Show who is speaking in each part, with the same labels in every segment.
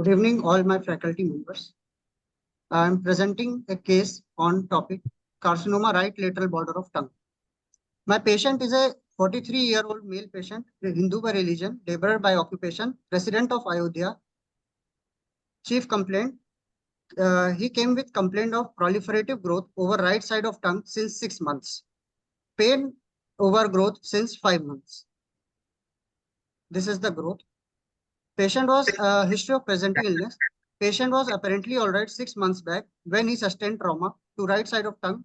Speaker 1: Good evening, all my faculty members. I am presenting a case on topic carcinoma right lateral border of tongue. My patient is a 43-year-old male patient, Hindu by religion, laborer by occupation, resident of Ayodhya. Chief complaint, he came with complaint of proliferative growth over right side of tongue since 6 months. Pain overgrowth since 5 months. This is the growth. Patient was history of presenting illness. Patient was apparently all right 6 months back when he sustained trauma to right side of tongue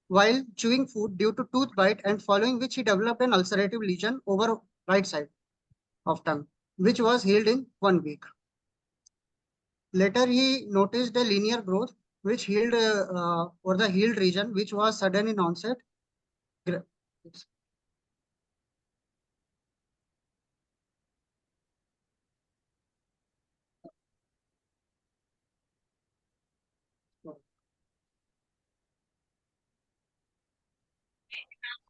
Speaker 1: while chewing food due to tooth bite, and following which he developed an ulcerative lesion over right side of tongue, which was healed in 1 week. Later, he noticed a linear growth which healed or the healed region, which was sudden in onset.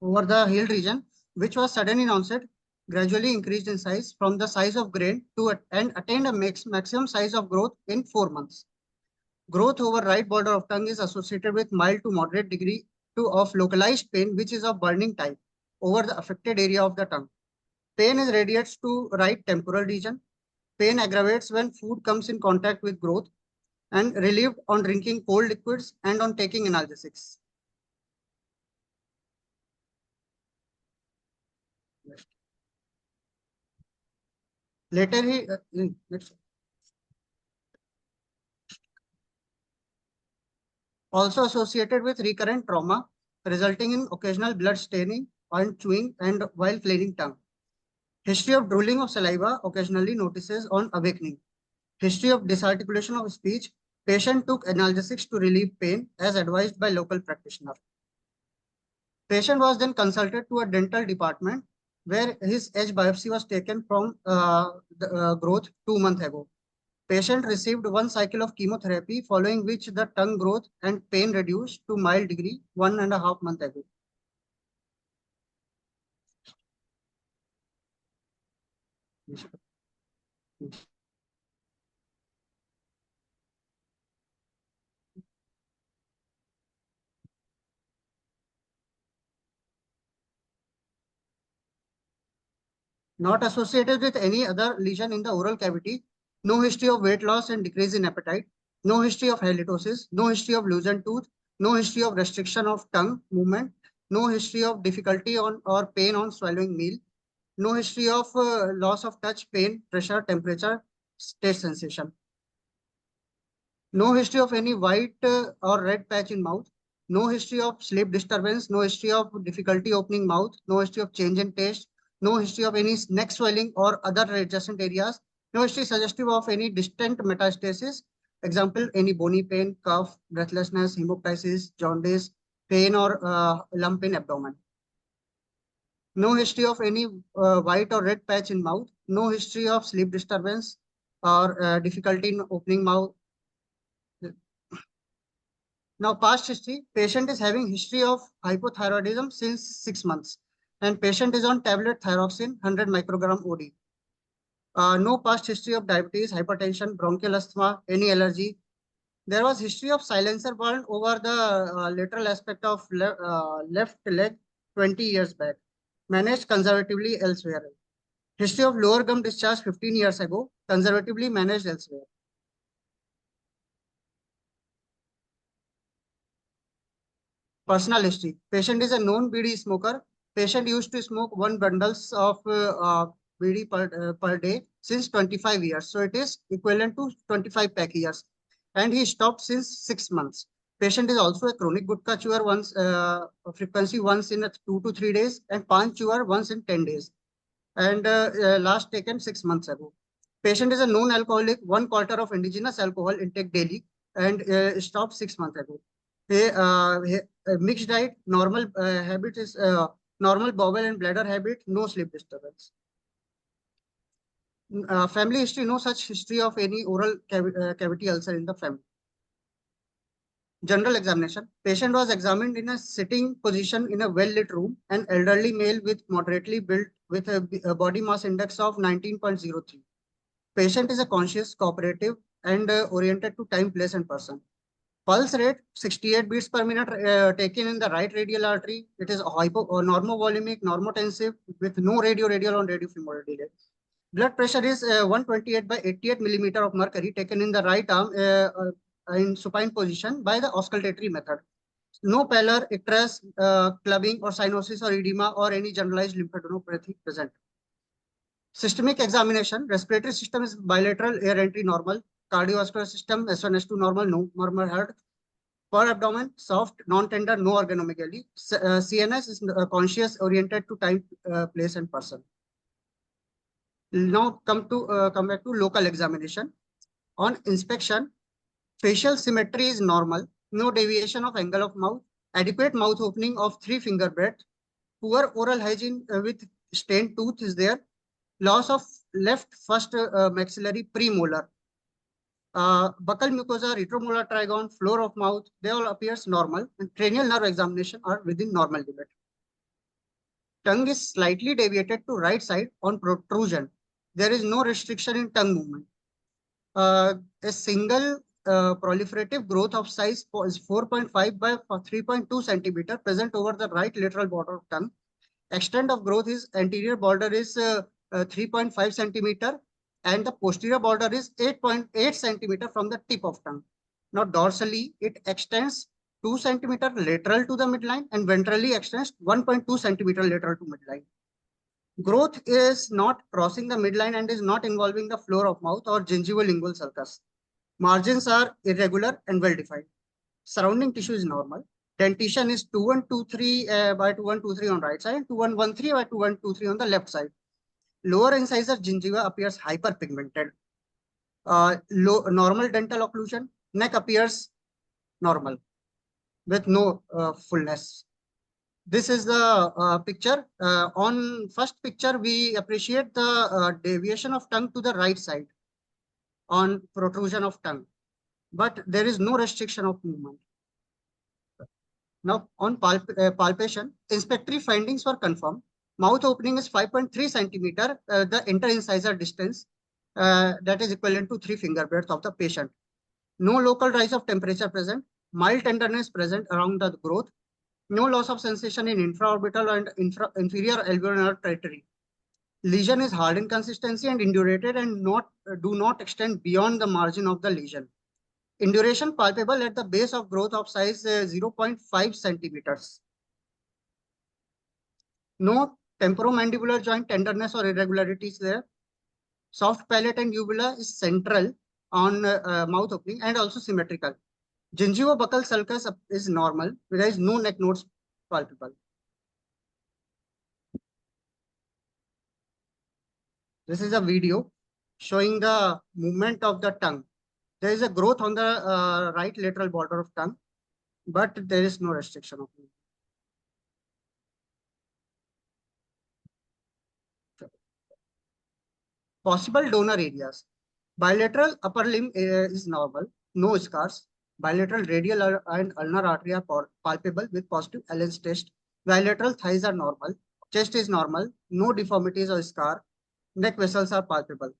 Speaker 1: Over the healed region, which was sudden in onset, gradually increased in size from the size of grain to and attained a maximum size of growth in 4 months. Growth over right border of tongue is associated with mild to moderate degree of localized pain, which is of burning type over the affected area of the tongue. Pain is radiates to right temporal region. Pain aggravates when food comes in contact with growth and relieved on drinking cold liquids and on taking analgesics. Later, next. Also associated with recurrent trauma, resulting in occasional blood staining on chewing and while cleaning tongue. History of drooling of saliva occasionally notices on awakening. History of disarticulation of speech. Patient took analgesics to relieve pain as advised by local practitioner. Patient was then consulted to a dental department where his edge biopsy was taken from the growth 2 months ago. Patient received 1 cycle of chemotherapy, following which the tongue growth and pain reduced to mild degree 1.5 months ago. Not associated with any other lesion in the oral cavity. No history of weight loss and decrease in appetite. No history of halitosis. No history of loosened tooth. No history of restriction of tongue movement. No history of difficulty on or pain on swallowing meal. No history of loss of touch, pain, pressure, temperature, taste sensation. No history of any white or red patch in mouth. No history of sleep disturbance. No history of difficulty opening mouth. No history of change in taste. No history of any neck swelling or other adjacent areas. No history suggestive of any distant metastasis. Example, any bony pain, cough, breathlessness, hemoptysis, jaundice, pain or lump in abdomen. No history of any white or red patch in mouth. No history of sleep disturbance or difficulty in opening mouth. Now, past history, patient is having history of hypothyroidism since 6 months, and patient is on tablet thyroxine 100 microgram OD. No past history of diabetes, hypertension, bronchial asthma, any allergy. There was history of silencer burn over the lateral aspect of left leg 20 years back, managed conservatively elsewhere. History of lower gum discharge 15 years ago, conservatively managed elsewhere. Personal history. Patient is a known BD smoker. Patient used to smoke 1 bundles of BD per day since 25 years. So it is equivalent to 25 pack years. And he stopped since 6 months. Patient is also a chronic gutka chewer, once frequency once in 2 to 3 days, and pan chewer once in 10 days. And last taken 6 months ago. Patient is a known alcoholic, 1/4 of indigenous alcohol intake daily, and stopped 6 months ago. Mixed diet, normal habit is normal bowel and bladder habit, no sleep disturbance. Family history, no such history of any oral cavity ulcer in the family. General examination. Patient was examined in a sitting position in a well-lit room. An elderly male with moderately built with a body mass index of 19.03. Patient is a conscious, cooperative, and oriented to time, place, and person. Pulse rate 68 beats per minute taken in the right radial artery. It is normovolumic, normotensive with no radial on radiofemoral delay. Blood pressure is 128 by 88 millimeter of mercury taken in the right arm in supine position by the auscultatory method. No pallor, icterus, clubbing or cyanosis or edema or any generalized lymphadenopathy present. Systemic examination, respiratory system is bilateral, air entry normal, cardiovascular system S1, S2 normal, no murmur heard. Per abdomen, soft, non-tender, no organomegaly. CNS is conscious, oriented to time, place, and person. Now come back to local examination. On inspection, facial symmetry is normal, no deviation of angle of mouth, adequate mouth opening of 3 finger breadth, poor oral hygiene with stained tooth is there, loss of left first maxillary premolar. Buccal mucosa, retromolar trigon, floor of mouth, they all appears normal, and cranial nerve examination are within normal limit. Tongue is slightly deviated to right side on protrusion. There is no restriction in tongue movement. A single proliferative growth of size is 4.5 by 3.2 centimeter present over the right lateral border of tongue. Extent of growth is anterior border is 3.5 centimeter and the posterior border is 8.8 centimeter from the tip of tongue. Now dorsally, it extends 2 centimeter lateral to the midline and ventrally extends 1.2 centimeter lateral to midline. Growth is not crossing the midline and is not involving the floor of mouth or gingivolingual sulcus. Margins are irregular and well defined. Surrounding tissue is normal. Dentition is 2123 by 2123 on right side and 2113 by 2123 on the left side. Lower incisor gingiva appears hyperpigmented. Normal dental occlusion. Neck appears normal with no fullness. This is the picture. On first picture, we appreciate the deviation of tongue to the right side on protrusion of tongue, but there is no restriction of movement. Now on palpation, inspectory findings were confirmed. Mouth opening is 5.3 centimeter, the interincisor distance that is equivalent to 3 finger breadth of the patient. No local rise of temperature present, mild tenderness present around the growth, no loss of sensation in infraorbital and inferior alveolar territory. Lesion is hard in consistency and indurated and do not extend beyond the margin of the lesion. Induration palpable at the base of growth of size 0.5 centimeters. No temporomandibular joint tenderness or irregularities there. Soft palate and uvula is central on mouth opening and also symmetrical. Gingivobuccal sulcus is normal. There is no neck nodes palpable. This is a video showing the movement of the tongue. There is a growth on the right lateral border of tongue, but there is no restriction of movement. Possible donor areas. Bilateral upper limb is normal, no scars. Bilateral radial and ulnar artery are palpable with positive Allen's test. Bilateral thighs are normal. Chest is normal. No deformities or scar. Neck vessels are palpable.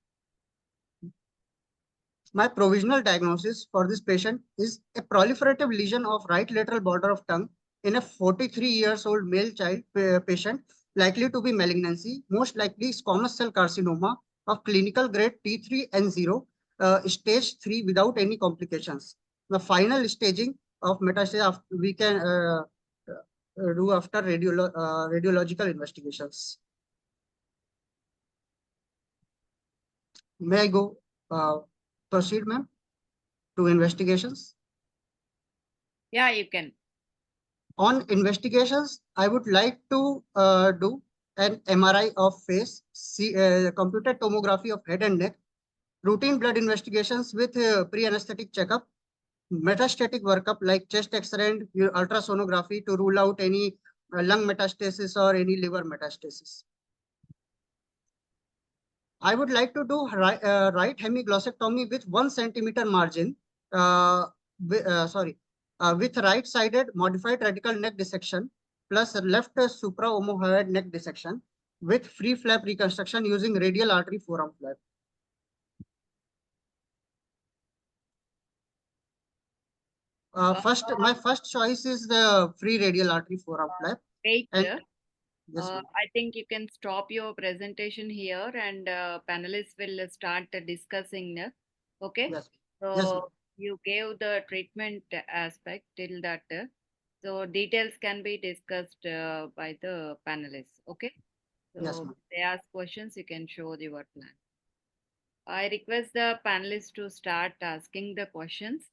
Speaker 1: My provisional diagnosis for this patient is a proliferative lesion of right lateral border of tongue in a 43 years old male child patient, likely to be malignancy, most likely squamous cell carcinoma of clinical grade T3N0, stage 3 without any complications. The final staging of metastasis we can do after radiological investigations. May I go proceed, ma'am, to investigations?
Speaker 2: Yeah, you can.
Speaker 1: On investigations, I would like to do an MRI of face, computed tomography of head and neck, routine blood investigations with pre-anesthetic checkup, metastatic workup like chest X-ray and ultrasonography to rule out any lung metastasis or any liver metastasis. I would like to do right hemiglossectomy with 1 centimeter margin, with right-sided modified radical neck dissection plus left supraomohyoid neck dissection with free flap reconstruction using radial artery forearm flap. My first choice is the free radial artery forearm flap.
Speaker 2: Wait.
Speaker 1: And yes, ma'am.
Speaker 2: I think you can stop your presentation here and panelists will start discussing. Okay.
Speaker 1: Yes,
Speaker 2: So
Speaker 1: yes, ma'am.
Speaker 2: you gave the treatment aspect till that. So details can be discussed by the panelists. Okay.
Speaker 1: Yes,
Speaker 2: So
Speaker 1: ma'am.
Speaker 2: they ask questions, you can show your plan. I request the panelists to start asking the questions.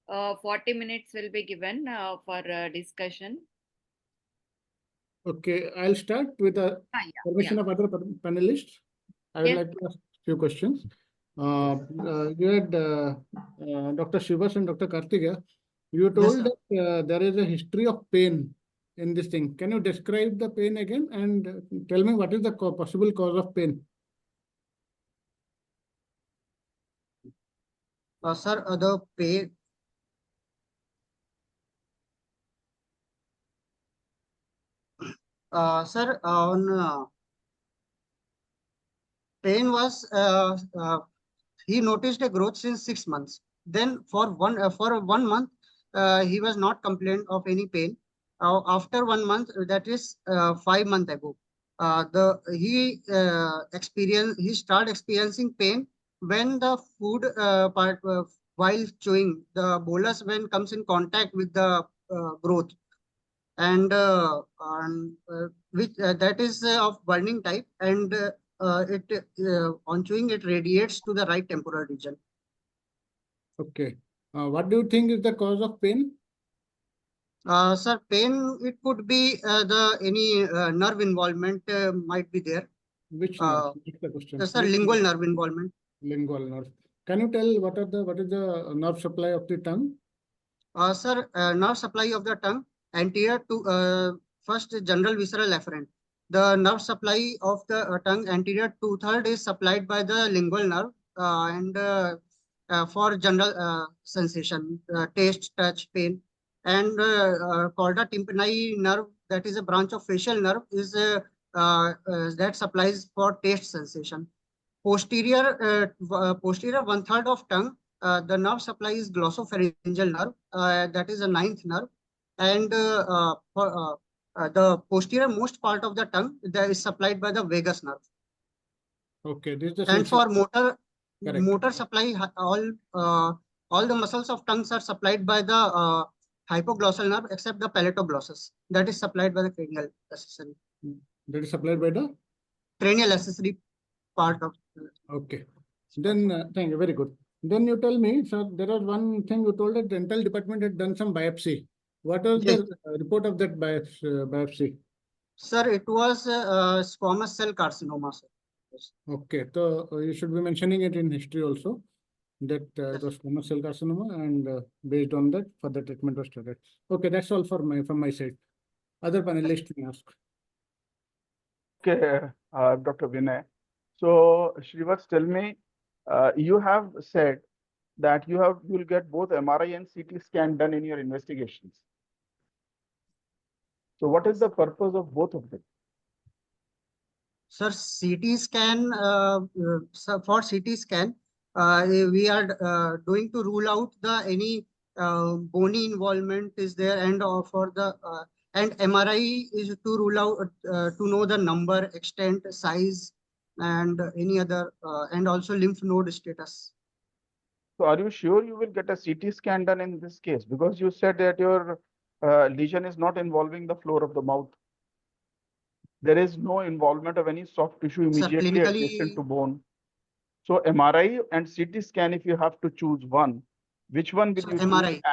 Speaker 2: 40 minutes will be given for discussion.
Speaker 3: Okay, I'll start with the permission of other panelists. I would like to ask a few questions. You had Dr. Shivas and Dr. Karthika. You told that there is a history of pain in this thing. Can you describe the pain again and tell me what is the possible cause of pain?
Speaker 1: Sir, the pain. Sir, on pain was he noticed a growth since 6 months. Then for 1 month, he was not complained of any pain. After 1 month, that is 5 months ago, he started experiencing pain when the food part while chewing the bolus when comes in contact with the growth and which that is of burning type and it on chewing it radiates to the right temporal region.
Speaker 3: Okay. What do you think is the cause of pain?
Speaker 1: Sir, pain, it could be any nerve involvement might be there.
Speaker 3: Which nerve? That's the question.
Speaker 1: Sir, lingual nerve involvement.
Speaker 3: Lingual nerve. Can you tell what is the nerve supply of the tongue?
Speaker 1: Sir, nerve supply of the tongue anterior to first general visceral afferent. The nerve supply of the tongue anterior to third is supplied by the lingual nerve and for general sensation, taste, touch, pain. And chorda tympani nerve, that is a branch of facial nerve, is that supplies for taste sensation. Posterior 1/3 of tongue, the nerve supply is glossopharyngeal nerve, that is a ninth nerve, and the posterior most part of the tongue that is supplied by the vagus nerve.
Speaker 3: Okay, this is the
Speaker 1: and for motor
Speaker 3: Correct.
Speaker 1: motor supply, all the muscles of tongues are supplied by the hypoglossal nerve except the palatoglossus, that is supplied by the cranial accessory.
Speaker 3: That is supplied by the
Speaker 1: Cranial accessory part of.
Speaker 3: Okay. Then thank you. Very good. Then you tell me, sir, there was one thing you told that dental department had done some biopsy. What was
Speaker 1: Yes.
Speaker 3: the report of that biopsy?
Speaker 1: Sir, it was squamous cell carcinoma, sir. Yes.
Speaker 3: Okay, so you should be mentioning it in history also, that it was squamous cell carcinoma, and based on that, further treatment was started. Okay, that's all from my side. Other panelists can ask.
Speaker 4: Okay, Dr. Vinay. So, Shrivas, tell me, you have said that you'll get both MRI and CT scan done in your investigations. So, what is the purpose of both of them?
Speaker 1: Sir, CT scan, so for CT scan, we are doing to rule out the any bony involvement is there, and for the and MRI is to rule out to know the number, extent, size, and any other and also lymph node status.
Speaker 4: So, are you sure you will get a CT scan done in this case? Because you said that your lesion is not involving the floor of the mouth. There is no involvement of any soft tissue immediately adjacent to bone. So, MRI and CT scan, if you have to choose one, which one will you
Speaker 1: MRI.
Speaker 4: choose?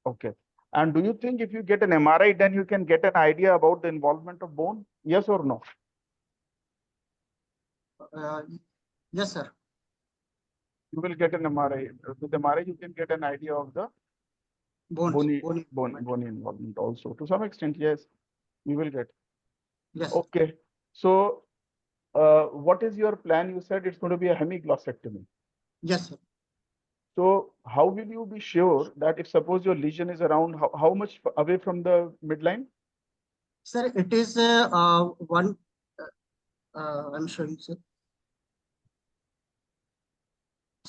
Speaker 4: Okay. And do you think if you get an MRI, then you can get an idea about the involvement of bone? Yes or no?
Speaker 1: Yes, sir.
Speaker 4: You will get an MRI. With MRI, you can get an idea of the bony involvement also. To some extent, yes, you will get.
Speaker 1: Yes.
Speaker 4: Okay. So, what is your plan? You said it's going to be a hemiglossectomy.
Speaker 1: Yes, sir.
Speaker 4: So, how will you be sure that if suppose your lesion is around, how much away from the midline?
Speaker 1: Sir, it is one. I'm showing, sir.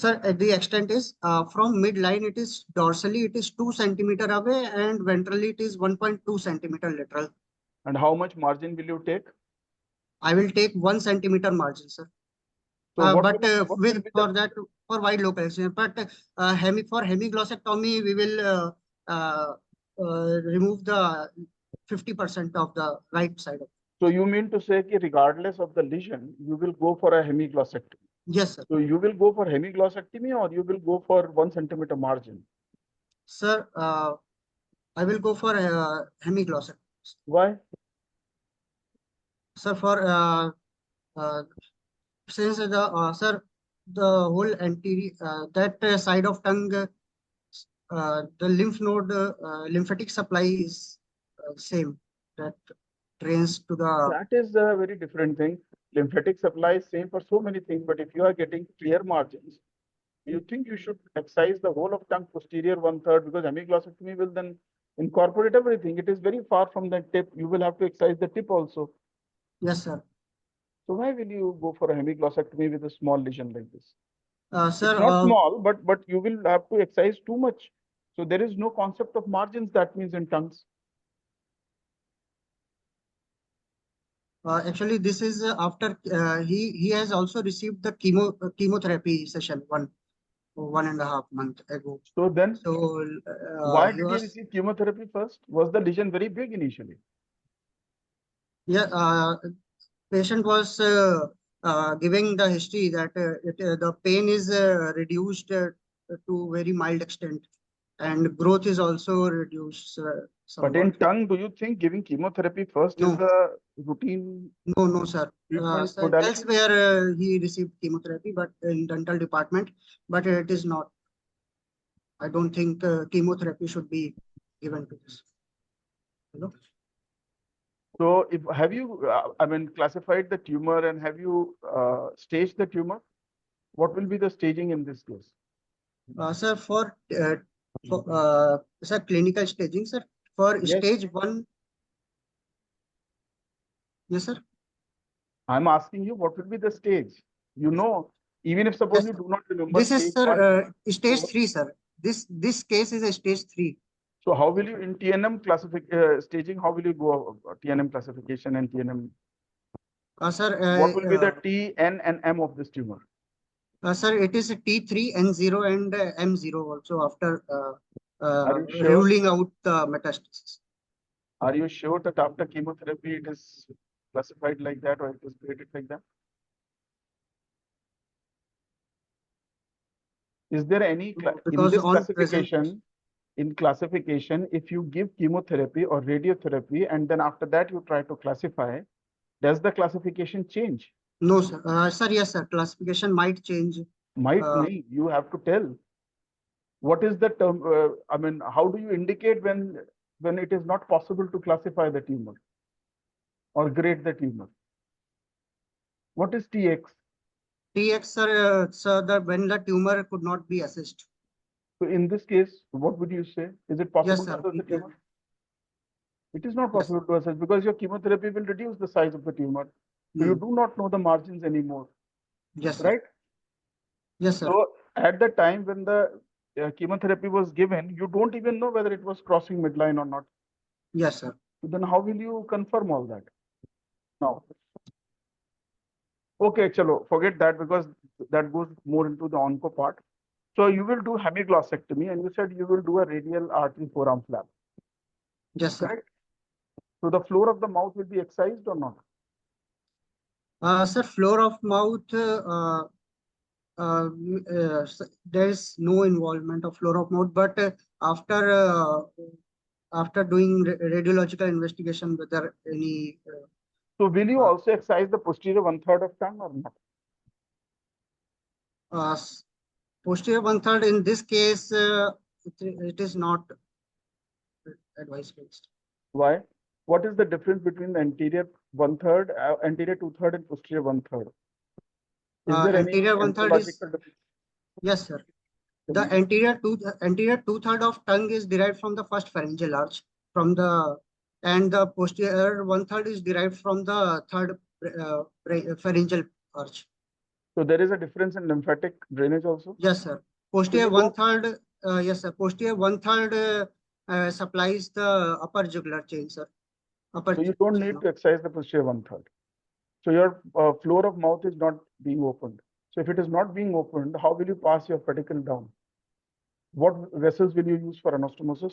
Speaker 1: Sir, the extent is from midline, it is dorsally, it is 2 centimeter away, and ventrally, it is 1.2 centimeter lateral.
Speaker 4: And how much margin will you take?
Speaker 1: I will take 1 centimeter margin, sir.
Speaker 4: So what
Speaker 1: But
Speaker 4: will- what will
Speaker 1: with
Speaker 4: be
Speaker 1: for
Speaker 4: the-
Speaker 1: that for wide localization, but for hemiglossectomy, we will remove the 50% of the right side.
Speaker 4: So you mean to say that regardless of the lesion, you will go for a hemiglossectomy?
Speaker 1: Yes, sir.
Speaker 4: So you will go for hemiglossectomy or you will go for 1 centimeter margin?
Speaker 1: Sir, I will go for hemiglossectomy.
Speaker 4: Why?
Speaker 1: Sir, for since the whole anterior that side of tongue, the lymph node lymphatic supply is same, that drains to the.
Speaker 4: That is a very different thing. Lymphatic supply is same for so many things, but if you are getting clear margins, you think you should excise the whole of tongue posterior 1/3, because hemiglossectomy will then incorporate everything. It is very far from the tip. You will have to excise the tip also.
Speaker 1: Yes, sir.
Speaker 4: So why will you go for a hemiglossectomy with a small lesion like this?
Speaker 1: Sir,
Speaker 4: It's not small, but you will have to excise too much. So there is no concept of margins, that means, in tongues.
Speaker 1: actually, this is after he has also received the chemotherapy session 1.5 month ago.
Speaker 4: So then,
Speaker 1: So
Speaker 4: why did he receive chemotherapy first? Was the lesion very big initially?
Speaker 1: Yeah, patient was giving the history that the pain is reduced to very mild extent, and growth is also reduced.
Speaker 4: But in
Speaker 1: Somewhat.
Speaker 4: tongue, do you think giving chemotherapy first
Speaker 1: No.
Speaker 4: is the routine?
Speaker 1: No, sir.
Speaker 4: Treatment
Speaker 1: Sir,
Speaker 4: modality?
Speaker 1: elsewhere he received chemotherapy, but in dental department, but it is not. I don't think chemotherapy should be given to this. Hello?
Speaker 4: So if have you, classified the tumor and have you staged the tumor? What will be the staging in this case?
Speaker 1: Sir, sir, clinical staging, sir, for
Speaker 4: Yes.
Speaker 1: stage 1. Yes, sir.
Speaker 4: I'm asking you, what will be the stage? You know, even if suppose
Speaker 1: Yes,
Speaker 4: you do not remember
Speaker 1: this is,
Speaker 4: stage
Speaker 1: sir,
Speaker 4: 1,
Speaker 1: stage
Speaker 4: 4.
Speaker 1: 3, sir. This case is a stage 3.
Speaker 4: So how will you in TNM staging? How will you go TNM classification and TNM?
Speaker 1: Sir,
Speaker 4: What will be the T, N, and M of this tumor?
Speaker 1: sir, it is a T3, N0, and M0 also after
Speaker 4: Are you sure?
Speaker 1: ruling out the metastasis.
Speaker 4: Are you sure that after chemotherapy it is classified like that or it is graded like that? Is there any in
Speaker 1: Because
Speaker 4: this
Speaker 1: on present,
Speaker 4: classification, if you give chemotherapy or radiotherapy and then after that you try to classify, does the classification change?
Speaker 1: no, sir. Sir, yes, sir. Classification might change.
Speaker 4: Might nahi, you have to tell. What is the term? How do you indicate when it is not possible to classify the tumor or grade the tumor? What is TX?
Speaker 1: TX, sir, when the tumor could not be assessed.
Speaker 4: So in this case, what would you say? Is it possible
Speaker 1: Yes, sir.
Speaker 4: to assess the tumor? It is not
Speaker 1: Yes.
Speaker 4: possible to assess because your chemotherapy will reduce the size of the tumor. So you do not know the margins anymore.
Speaker 1: Yes, sir.
Speaker 4: Right?
Speaker 1: Yes, sir.
Speaker 4: So at the time when the chemotherapy was given, you don't even know whether it was crossing midline or not.
Speaker 1: Yes, sir.
Speaker 4: So then how will you confirm all that? Now, okay, chalo, forget that because that goes more into the onco part. So you will do hemiglossectomy and you said you will do a radial artery forearm flap.
Speaker 1: Yes, sir.
Speaker 4: Correct? So the floor of the mouth will be excised or not?
Speaker 1: Sir, floor of mouth, there is no involvement of floor of mouth, but after doing radiological investigation, whether any.
Speaker 4: So will you also excise the posterior 1/3 of tongue or not?
Speaker 1: Posterior 1/3 in this case, it is not advised.
Speaker 4: Why? What is the difference between the anterior 1/3, anterior 2/3, and posterior 1/3? Is there
Speaker 1: Anterior
Speaker 4: any
Speaker 1: 1/3 is.
Speaker 4: difference?
Speaker 1: Yes, sir. The anterior 2/3 of tongue is derived from the first pharyngeal arch, and the posterior 1/3 is derived from the third pharyngeal arch.
Speaker 4: So there is a difference in lymphatic drainage also?
Speaker 1: Yes, sir. Posterior
Speaker 4: you
Speaker 1: one third, yes, sir. Posterior one third supplies the upper jugular chain, sir. Upper
Speaker 4: So you don't
Speaker 1: chain
Speaker 4: need
Speaker 1: of-
Speaker 4: to exercise the posterior one third. So your floor of mouth is not being opened. So if it is not being opened, how will you pass your pedicle down? What vessels will you use for anastomosis?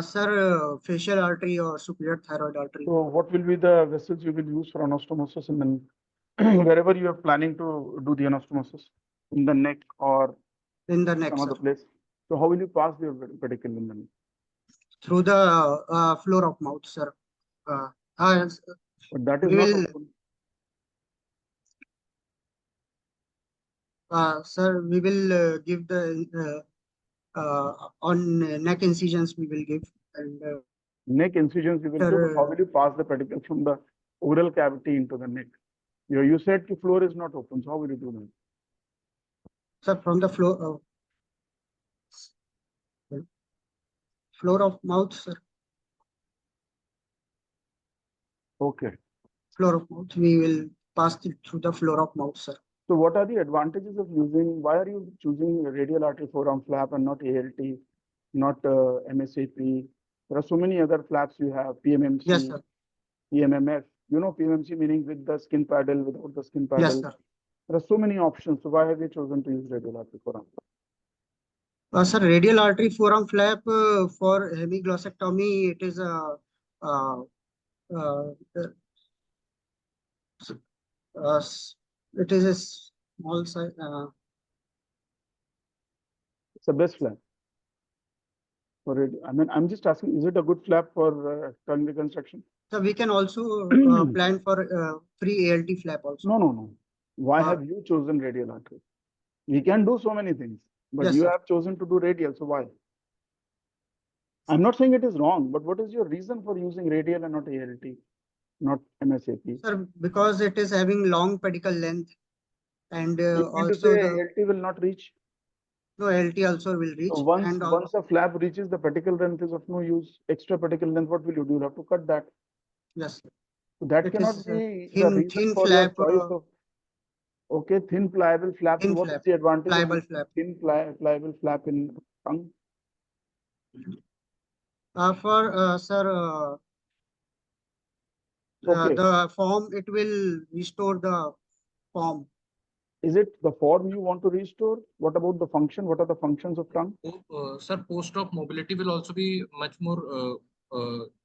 Speaker 1: Sir, facial artery or superior thyroid artery.
Speaker 4: So what will be the vessels you will use for anastomosis in the wherever you are planning to do the anastomosis, in the neck or
Speaker 1: In the neck,
Speaker 4: some
Speaker 1: sir.
Speaker 4: other place? So how will you pass your pedicle in the neck?
Speaker 1: Through the floor of mouth, sir. Yes,
Speaker 4: But that is
Speaker 1: we
Speaker 4: not
Speaker 1: will,
Speaker 4: open.
Speaker 1: sir, we will give the on neck incisions we will give, and
Speaker 4: Neck incisions you will
Speaker 1: sir,
Speaker 4: do, but how will you pass the pedicle from the oral cavity into the neck? You said the floor is not open, so how will you do that?
Speaker 1: sir, from the floor of mouth, sir.
Speaker 4: Okay.
Speaker 1: Floor of mouth, we will pass it through the floor of mouth, sir.
Speaker 4: So what are the advantages of using, why are you choosing radial artery forearm flap and not ALT, not MSAP? There are so many other flaps you have, PMMC,
Speaker 1: Yes, sir.
Speaker 4: PMMF. You know PMMC meaning with the skin paddle, without the skin paddle.
Speaker 1: Yes, sir.
Speaker 4: There are so many options. So why have you chosen to use radial artery forearm flap?
Speaker 1: Sir, radial artery forearm flap for hemiglossectomy, it is a uh, uh, uh, it is a small size.
Speaker 4: It's the best flap. For it. I mean, I'm just asking, is it a good flap for tongue reconstruction?
Speaker 1: So we can also plan for free ALT flap also.
Speaker 4: No. Why have you chosen radial artery? We can do so many things, but
Speaker 1: Yes,
Speaker 4: you
Speaker 1: sir.
Speaker 4: have chosen to do radial. So why? I'm not saying it is wrong, but what is your reason for using radial and not ALT, not MSAP?
Speaker 1: Sir, because it is having long pedicle length, and
Speaker 4: You mean to
Speaker 1: also
Speaker 4: say
Speaker 1: the
Speaker 4: ALT will not reach?
Speaker 1: no LT also will reach.
Speaker 4: So
Speaker 1: And
Speaker 4: once a flap reaches the pedicle length is of no use. Extra pedicle length, what will you do? You'll have to cut that.
Speaker 1: yes,
Speaker 4: So that
Speaker 1: it
Speaker 4: cannot
Speaker 1: is
Speaker 4: be the reason
Speaker 1: thin
Speaker 4: for your
Speaker 1: flap,
Speaker 4: choice of okay, thin pliable flap.
Speaker 1: thin
Speaker 4: And what is
Speaker 1: flap,
Speaker 4: the advantage
Speaker 1: pliable
Speaker 4: of
Speaker 1: flap.
Speaker 4: thin pliable flap in tongue?
Speaker 1: For sir,
Speaker 4: Okay.
Speaker 1: the form, it will restore the form.
Speaker 4: Is it the form you want to restore? What about the function? What are the functions of tongue?
Speaker 5: Sir, post-op mobility will also be much more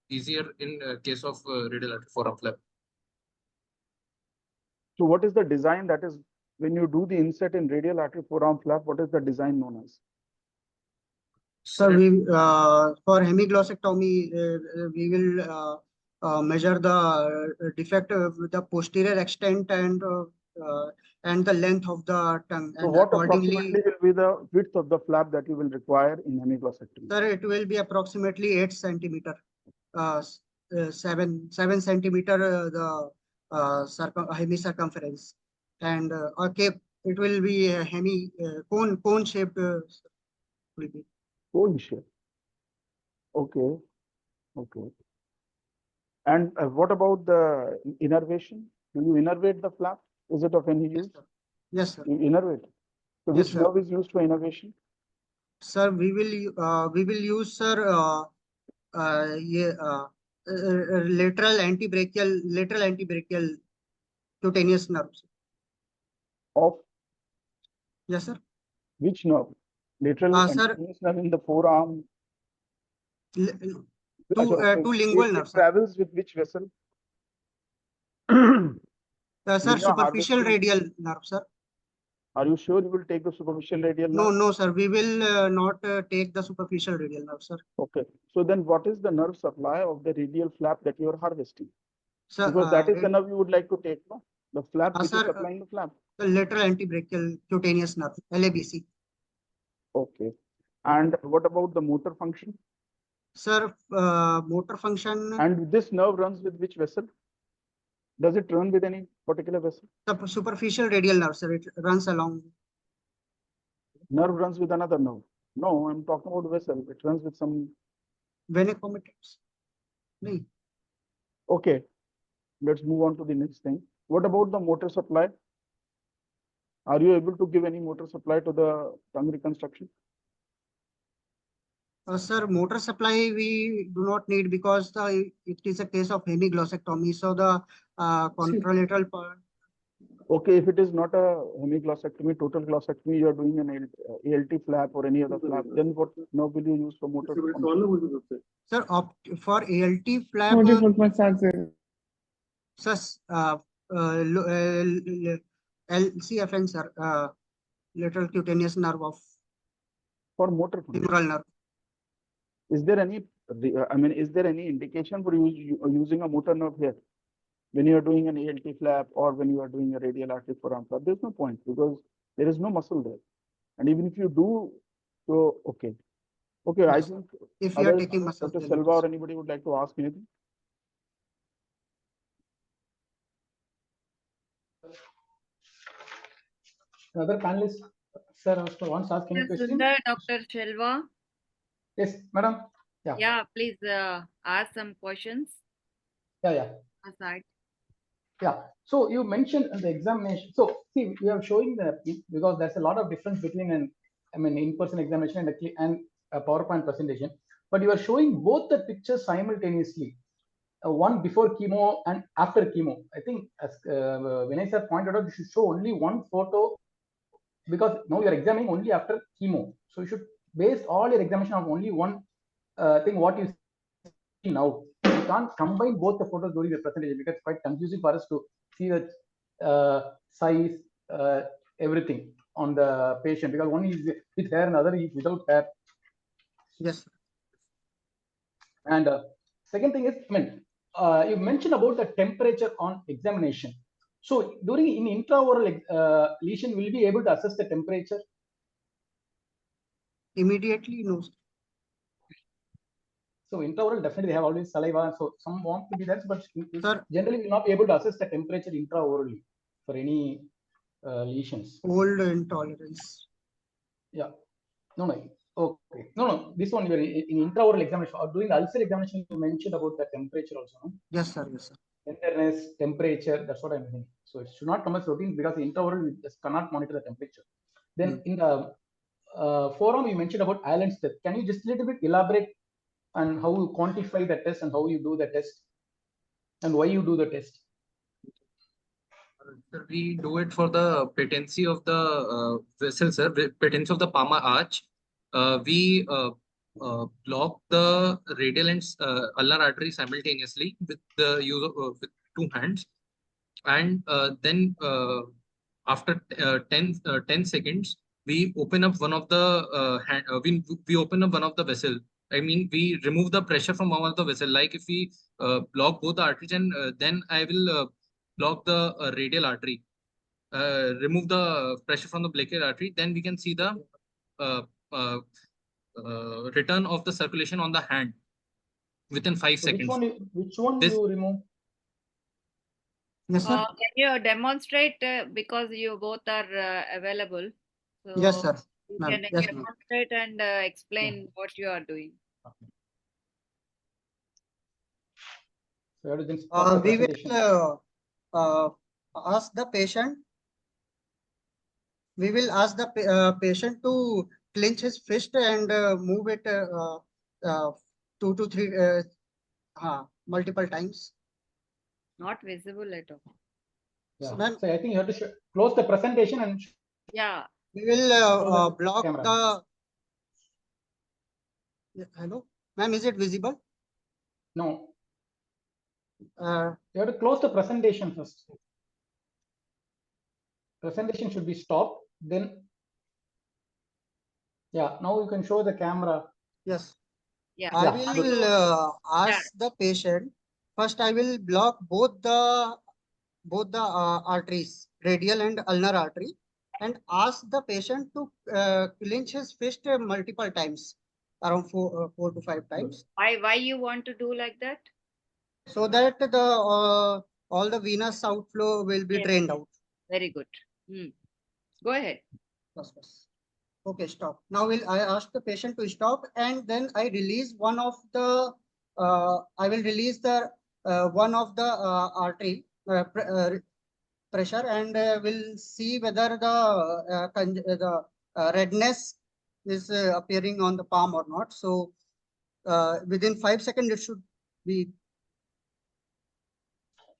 Speaker 5: easier in case of radial artery forearm flap.
Speaker 4: So what is the design that is when you do the inset in radial artery forearm flap, what is the design known as?
Speaker 1: So we for hemiglossectomy, we will measure the defect with the posterior extent and the length of the tongue,
Speaker 4: So
Speaker 1: and
Speaker 4: what
Speaker 1: accordingly,
Speaker 4: approximately will be the width of the flap that you will require in hemiglossectomy?
Speaker 1: sir, it will be approximately 8 centimeter, 7 centimeter the hemi circumference, and okay, it will be a hemi cone shaped will be.
Speaker 4: Cone shape. Okay. Okay. And what about the innervation? Do you innervate the flap? Is it of any use?
Speaker 1: Yes, sir. Yes, sir.
Speaker 4: You innervate. So
Speaker 1: Yes,
Speaker 4: which
Speaker 1: sir.
Speaker 4: nerve is used for innervation?
Speaker 1: Sir, we will use, sir, yeah, lateral antebrachial cutaneous nerves.
Speaker 4: Of
Speaker 1: Yes, sir.
Speaker 4: which nerve? Lateral
Speaker 1: Sir,
Speaker 4: anterior nerve in the forearm.
Speaker 1: two lingual nerves,
Speaker 4: It
Speaker 1: sir.
Speaker 4: travels with which vessel? When
Speaker 1: Sir,
Speaker 4: you are
Speaker 1: superficial
Speaker 4: harvesting,
Speaker 1: radial nerve, sir.
Speaker 4: are you sure you will take the superficial radial
Speaker 1: No,
Speaker 4: nerve?
Speaker 1: no, sir. We will not take the superficial radial nerve, sir.
Speaker 4: Okay. So then what is the nerve supply of the radial flap that you are harvesting?
Speaker 1: Sir,
Speaker 4: Because that is the nerve you would like to take, no? The flap which is
Speaker 1: sir,
Speaker 4: supplying the flap.
Speaker 1: the lateral antebrachial cutaneous nerve, LABC.
Speaker 4: Okay. And what about the motor function?
Speaker 1: Sir, motor function.
Speaker 4: And this nerve runs with which vessel? Does it run with any particular vessel?
Speaker 1: The superficial radial nerve, sir. It runs along.
Speaker 4: Nerve runs with another nerve. No, I'm talking about vessel. It runs with some.
Speaker 1: Vena comitans. No.
Speaker 4: Okay. Let's move on to the next thing. What about the motor supply? Are you able to give any motor supply to the tongue reconstruction?
Speaker 1: Sir, motor supply we do not need because it is a case of hemiglossectomy. So the contralateral part.
Speaker 4: Okay, if it is not a hemiglossectomy, total glossectomy, you are doing an ALT flap or any other flap, then what now will you use for motor?
Speaker 1: Sir, for ALT flap, sir, LCFN, sir, lateral cutaneous nerve of
Speaker 4: For motor function.
Speaker 1: femoral nerve.
Speaker 4: Is there any, is there any indication for using a motor nerve here? When you are doing an ALT flap or when you are doing a radial artery forearm flap, there's no point because there is no muscle there. And even if you do, so okay. Okay, I think
Speaker 1: if you are taking muscle,
Speaker 4: Dr. Selva or anybody would like to ask anything?
Speaker 6: Another panelist, sir, wants to ask any question?
Speaker 2: Dr. Shelva.
Speaker 6: Yes, madam. Yeah.
Speaker 2: Yeah, please ask some questions.
Speaker 6: Yeah.
Speaker 2: Aside.
Speaker 6: Yeah. So you mentioned the examination. So see, we are showing because there's a lot of difference between in-person examination and a PowerPoint presentation. But you are showing both the pictures simultaneously. One before chemo and after chemo. I think as Vinay sir pointed out, you should show only one photo because now you are examining only after chemo. So you should base all your examination on only one thing what you see now. You can't combine both the photos during the presentation because it's quite confusing for us to see the size, everything on the patient because one is with hair and other is without hair.
Speaker 1: Yes.
Speaker 6: And second thing is, you mentioned about the temperature on examination. So during in intraoral lesion, will we be able to assess the temperature?
Speaker 1: Immediately, no.
Speaker 6: So intraoral definitely they have always saliva, so some want to be there, but
Speaker 1: Sir,
Speaker 6: generally we will not be able to assess the temperature intraorally for any lesions.
Speaker 1: Cold intolerance.
Speaker 6: Yeah. No. Okay. No. This one in intraoral examination or during the ulcer examination, you mentioned about the temperature also. No?
Speaker 1: Yes, sir. Yes, sir.
Speaker 6: Tenderness, temperature, that's what I'm saying. So it should not come as routine because the intraoral we just cannot monitor the temperature. Then in the forum, you mentioned about Allen's test. Can you just a little bit elaborate on how you quantify the test and how you do the test and why you do the test?
Speaker 5: Sir, we do it for the patency of the vessel, sir, patency of the Palmar arch. We block the radial and ulnar artery simultaneously with the use of with two hands, and then after 10 seconds, we open up one of the we open up one of the vessel. I mean, we remove the pressure from one of the vessel. Like if we block both the arteries, and then I will block the radial artery, remove the pressure from the brachial artery, then we can see the uh, uh, return of the circulation on the hand within 5
Speaker 6: So
Speaker 5: seconds.
Speaker 6: Which one you remove?
Speaker 1: Yes, sir.
Speaker 2: Can you demonstrate because you both are available? So
Speaker 1: Yes, sir.
Speaker 2: you
Speaker 1: Ma'am.
Speaker 2: can
Speaker 1: Yes,
Speaker 2: demonstrate and explain what you are doing.
Speaker 6: So then stop the
Speaker 1: we
Speaker 6: presentation.
Speaker 1: will ask the patient. We will ask the patient to clench his fist and move it 2 to 3 multiple times.
Speaker 2: Not visible at all.
Speaker 6: Yeah.
Speaker 1: So,
Speaker 6: So I think you have to close the presentation and
Speaker 2: Yeah.
Speaker 1: we will block
Speaker 6: camera.
Speaker 1: the. Hello, ma'am. Is it visible?
Speaker 6: No.
Speaker 1: You
Speaker 6: have to close the presentation first. Presentation should be stopped. Then, yeah. Now you can show the camera.
Speaker 1: Yes.
Speaker 2: Yeah.
Speaker 1: I will ask the patient. First, I will block both the arteries, radial and ulnar artery, and ask the patient to clench his fist multiple times, around 4 to 5 times.
Speaker 2: Why you want to do like that?
Speaker 1: So that the all the venous outflow will be drained out.
Speaker 2: Very good. Go ahead.
Speaker 1: Yes. Okay, stop. Now I ask the patient to stop, and then I release one of the. I will release the one of the artery. The pressure and we'll see whether the redness is appearing on the palm or not. So within 5 seconds, it should be.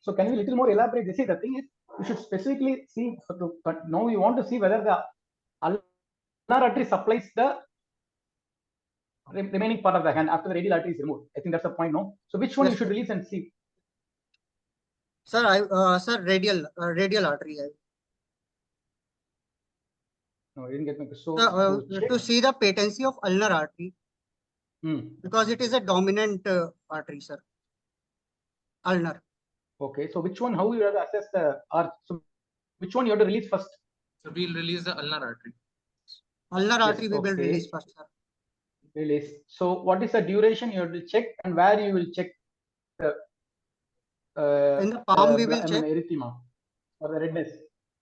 Speaker 6: So can you a little more elaborate? This is the thing is, you should specifically see, but now you want to see whether the ulnar artery supplies the remaining part of the hand after the radial artery is removed. I think that's the point, no? So which one
Speaker 1: Yes,
Speaker 6: you should
Speaker 1: sir.
Speaker 6: release and see?
Speaker 1: Sir, sir, radial artery.
Speaker 6: No, I didn't get my question.
Speaker 1: So,
Speaker 6: So to
Speaker 1: to see the patency of ulnar artery, because it is a dominant artery, sir. Ulnar.
Speaker 6: Okay, so which one? How you have to assess the arch? So which one you have to release first?
Speaker 5: So we'll release the ulnar artery.
Speaker 1: Ulnar
Speaker 6: Yes,
Speaker 1: artery we will
Speaker 6: okay.
Speaker 1: release first, sir.
Speaker 6: Release. So what is the duration you have to check and where you will check the
Speaker 1: In the palm we will
Speaker 6: I
Speaker 1: check.
Speaker 6: mean, erythema or the redness.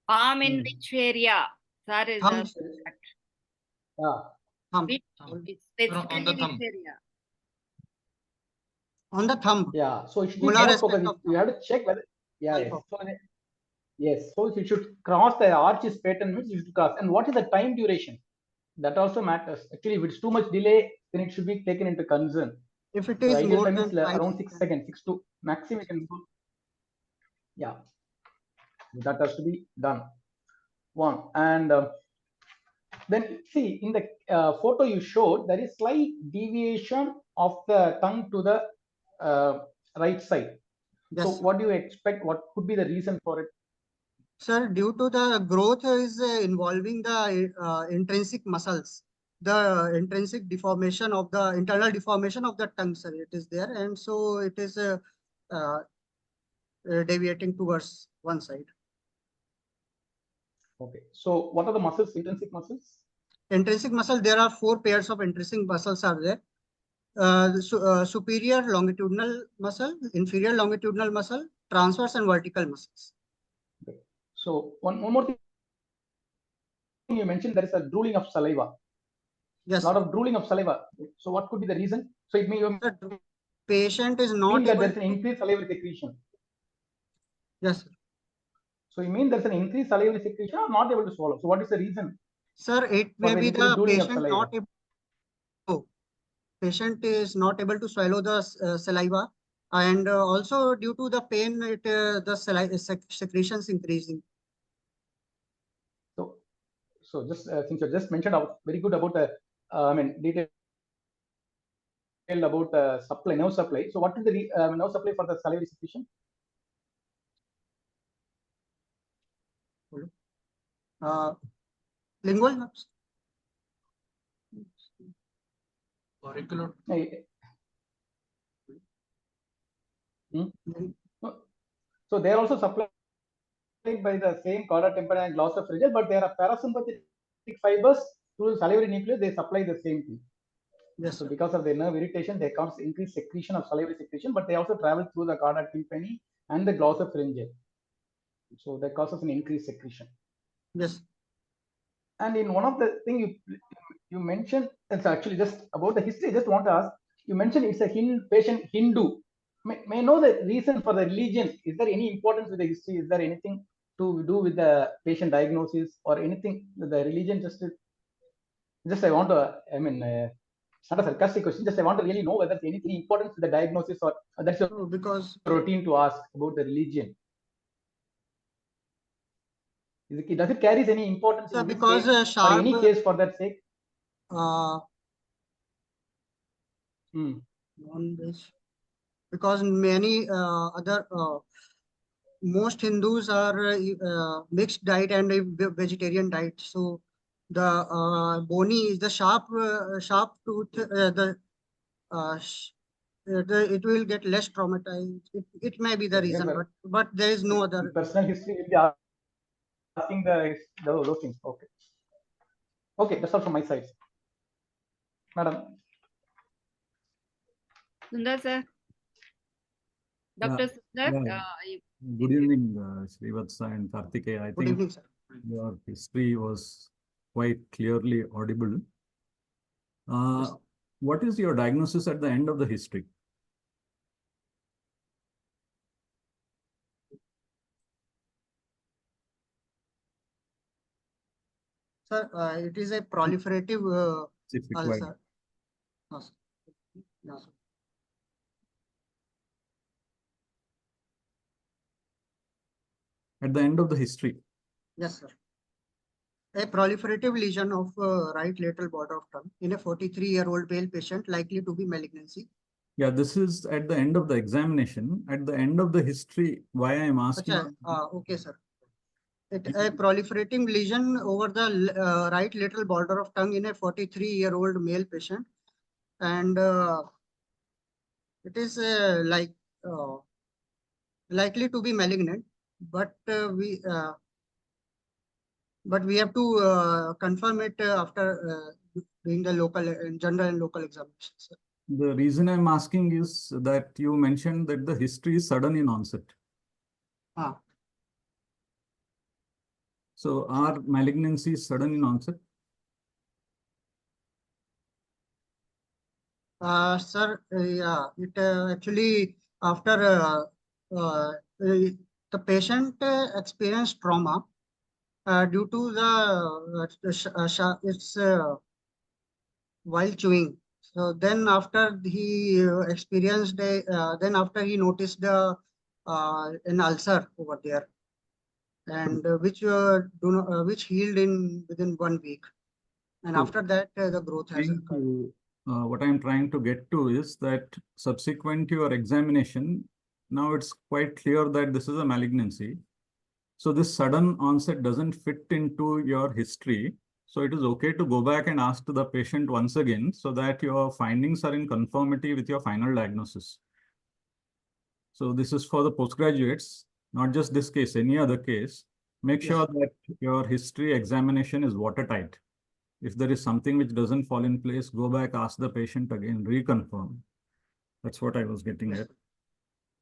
Speaker 2: Palm in which area? Sir is
Speaker 1: Thumb. Thumb.
Speaker 2: which specifically
Speaker 5: On the
Speaker 2: which
Speaker 5: thumb.
Speaker 2: area?
Speaker 1: On the thumb.
Speaker 6: Yeah, so it should be
Speaker 1: Molar
Speaker 6: more
Speaker 1: aspect
Speaker 6: focused.
Speaker 1: of
Speaker 6: You have to check whether, yeah, yes.
Speaker 1: thumb.
Speaker 6: So, yes, so you should cross the arch is patent means you should cross. And what is the time duration? That also matters. Actually, if it's too much delay, then it should be taken into concern.
Speaker 1: If it
Speaker 6: So
Speaker 1: is
Speaker 6: ideal
Speaker 1: more
Speaker 6: time
Speaker 1: than
Speaker 6: is
Speaker 1: 5
Speaker 6: around 6 seconds, 6 to maximum you can go. Yeah, that has to be done. One, and then see in the photo you showed, there is slight deviation of the tongue to the right side.
Speaker 1: Yes,
Speaker 6: so what do you expect? What could be the reason for it?
Speaker 1: sir, due to the growth is involving the intrinsic muscles, the intrinsic deformation of the internal deformation of the tongue, sir, it is there, and so it is deviating towards one side.
Speaker 6: Okay, so what are the muscles, intrinsic muscles?
Speaker 1: Intrinsic muscle, there are 4 pairs of intrinsic muscles are there. Superior longitudinal muscle, inferior longitudinal muscle, transverse and vertical muscles.
Speaker 6: Okay. So one more thing you mentioned, there is a drooling of saliva.
Speaker 1: Yes,
Speaker 6: a lot of drooling of saliva. So what could be the reason? So it means
Speaker 1: the patient is not
Speaker 6: that
Speaker 1: able
Speaker 6: there's an increased salivary secretion.
Speaker 1: Yes, sir.
Speaker 6: So you mean there's an increased salivary secretion or not able to swallow? So what is the reason?
Speaker 1: Sir, it may be the patient not able. Patient is not able to swallow the saliva, and also due to the pain, the secretions increasing.
Speaker 6: So just since you just mentioned very good about the detail about supply, nerve supply. So what is the nerve supply for the salivary secretion?
Speaker 1: Lingual nerves.
Speaker 5: Auricular.
Speaker 6: So they are also supplied by the same chorda tympani and glossopharyngeal, but there are parasympathetic fibers through the salivary nucleus. They supply the same thing.
Speaker 1: Yes.
Speaker 6: So because of the nerve irritation, they cause increased secretion of salivary secretion, but they also travel through the chorda tympani and the glossopharyngeal. So that causes an increased secretion.
Speaker 1: Yes.
Speaker 6: And in one of the thing you mentioned, it's actually just about the history. I just want to ask. You mentioned it's a patient Hindu. May I know the reason for the religion? Is there any importance with the history? Is there anything to do with the patient diagnosis or anything with the religion? Just I want to. It's not a sarcastic question. Just I want to really know whether there's anything important to the diagnosis or that's your
Speaker 1: because
Speaker 6: routine to ask about the religion. Does it carry any importance in
Speaker 1: because
Speaker 6: this case, or any case for that sake?
Speaker 1: On this, because many other most Hindus are mixed diet and a vegetarian diet. So the bony is the sharp tooth. It will get less traumatized. It may be the reason, but there is no other
Speaker 6: personal history. Will be asking those things. Okay. Okay, that's all from my side, madam.
Speaker 2: Sundar sir. Dr. Sundar.
Speaker 7: Good evening, Srivatsa and Karthikeya. I think
Speaker 1: evening, sir.
Speaker 7: Your history was quite clearly audible.
Speaker 1: Yes.
Speaker 7: What is your diagnosis at the end of the history?
Speaker 1: Sir, it is a proliferative
Speaker 7: if required.
Speaker 1: ulcer. No, sir. No, sir.
Speaker 7: At the end of the history.
Speaker 1: Yes, sir. A proliferative lesion of right lateral border of tongue in a 43-year-old male patient likely to be malignancy.
Speaker 7: Yeah, this is at the end of the examination. At the end of the history, why I am asking.
Speaker 1: Okay, sir. A proliferating lesion over the right lateral border of tongue in a 43-year-old male patient, and it is likely to be malignant, but we have to confirm it after doing the local general and local examinations.
Speaker 7: The reason I'm asking is that you mentioned that the history is sudden in onset. So are malignancies sudden in onset?
Speaker 1: Sir, yeah, it actually after the patient experienced trauma due to its while chewing. So then after he experienced then after he noticed an ulcer over there, and which healed within 1 week, and after that the growth has occurred.
Speaker 7: What I'm trying to get to is that subsequent to your examination, now it's quite clear that this is a malignancy. So this sudden onset doesn't fit into your history. So it is okay to go back and ask the patient once again so that your findings are in conformity with your final diagnosis. So this is for the postgraduates, not just this case, any other case. Make sure that your history examination is watertight. If there is something which doesn't fall in place, go back, ask the patient again, reconfirm. That's what I was getting at.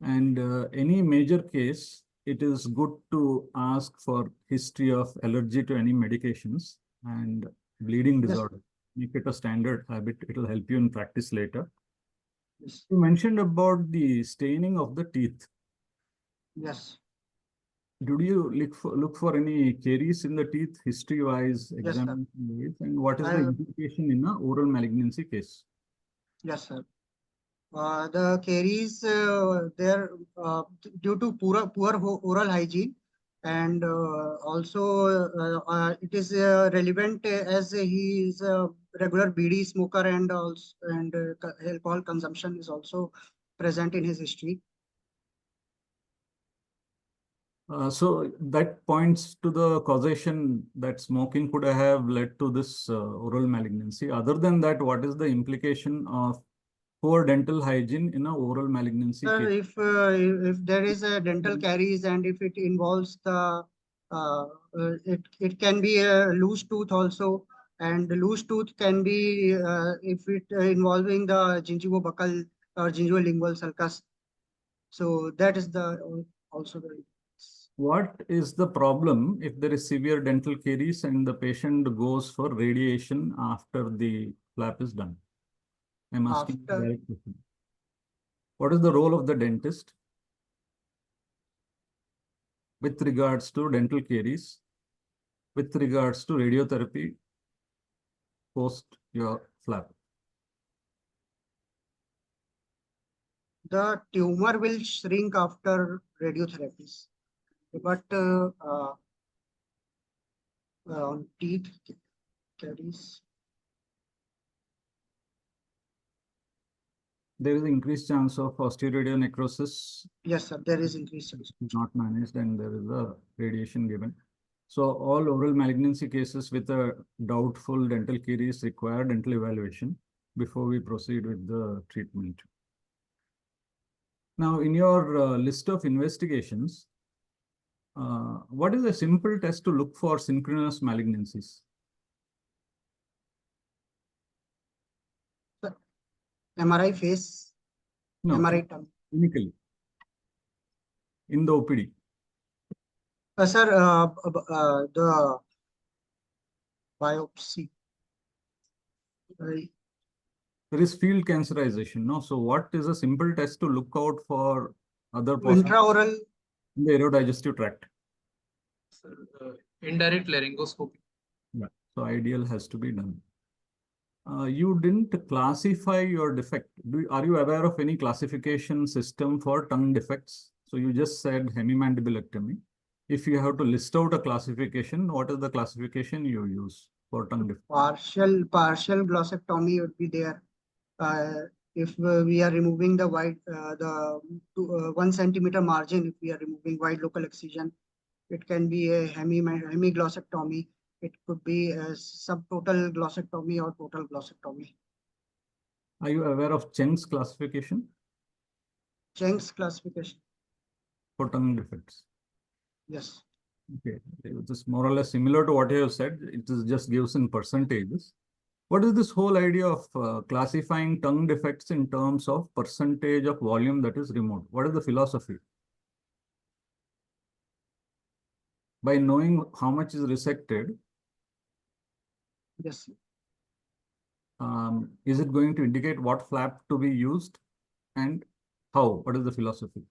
Speaker 7: And any major case, it is good to ask for history of allergy to any medications and bleeding disorder. Make it a standard habit. It will help you in practice later. You mentioned about the staining of the teeth.
Speaker 1: Yes.
Speaker 7: Did you look for any caries in the teeth, history-wise, examination-wise, and what is the implication in an oral malignancy case?
Speaker 1: Yes, sir. The caries there due to poor oral hygiene, and also it is relevant as he is a regular BD smoker, and also alcohol consumption is also present in his history.
Speaker 7: So that points to the causation that smoking could have led to this oral malignancy. Other than that, what is the implication of poor dental hygiene in an oral malignancy case?
Speaker 1: If there is a dental caries and if it involves the it can be a loose tooth also, and the loose tooth can be if it involving the gingivobuccal or gingivolingual sulcus. So that is the also the.
Speaker 7: What is the problem if there is severe dental caries and the patient goes for radiation after the flap is done? I'm asking a direct question. What is the role of the dentist with regards to dental caries, with regards to radiotherapy post your flap?
Speaker 1: The tumor will shrink after radiotherapies, but on teeth caries.
Speaker 7: There is increased chance of osteoradionecrosis necrosis.
Speaker 1: Yes, sir, there is increased chance.
Speaker 7: Not managed and there is a radiation given. So all oral malignancy cases with a doubtful dental caries require dental evaluation before we proceed with the treatment. Now, in your list of investigations, what is a simple test to look for synchronous malignancies?
Speaker 1: MRI face,
Speaker 7: no,
Speaker 1: MRI tongue.
Speaker 7: Clinically, in the OPD.
Speaker 1: Sir, the biopsy.
Speaker 7: There is field cancerization, no? So what is a simple test to look out for other
Speaker 1: intraoral
Speaker 7: in the aerodigestive tract?
Speaker 5: Indirect laryngoscopy.
Speaker 7: Yeah. So ideal has to be done. You didn't classify your defect. Are you aware of any classification system for tongue defects? So you just said hemimandibulectomy. If you have to list out a classification, what is the classification you use for tongue defect?
Speaker 1: Partial glossectomy would be there. If we are removing the 1 centimeter margin, if we are removing wide local excision, it can be a hemiglossectomy. It could be a subtotal glossectomy or total glossectomy.
Speaker 7: Are you aware of Cheng's classification?
Speaker 1: Cheng's classification?
Speaker 7: For tongue defects?
Speaker 1: Yes.
Speaker 7: Okay, it is more or less similar to what you have said. It is just gives in percentages. What is this whole idea of classifying tongue defects in terms of percentage of volume that is removed? What is the philosophy? By knowing how much is resected,
Speaker 1: yes,
Speaker 7: is it going to indicate what flap to be used and how? What is the philosophy?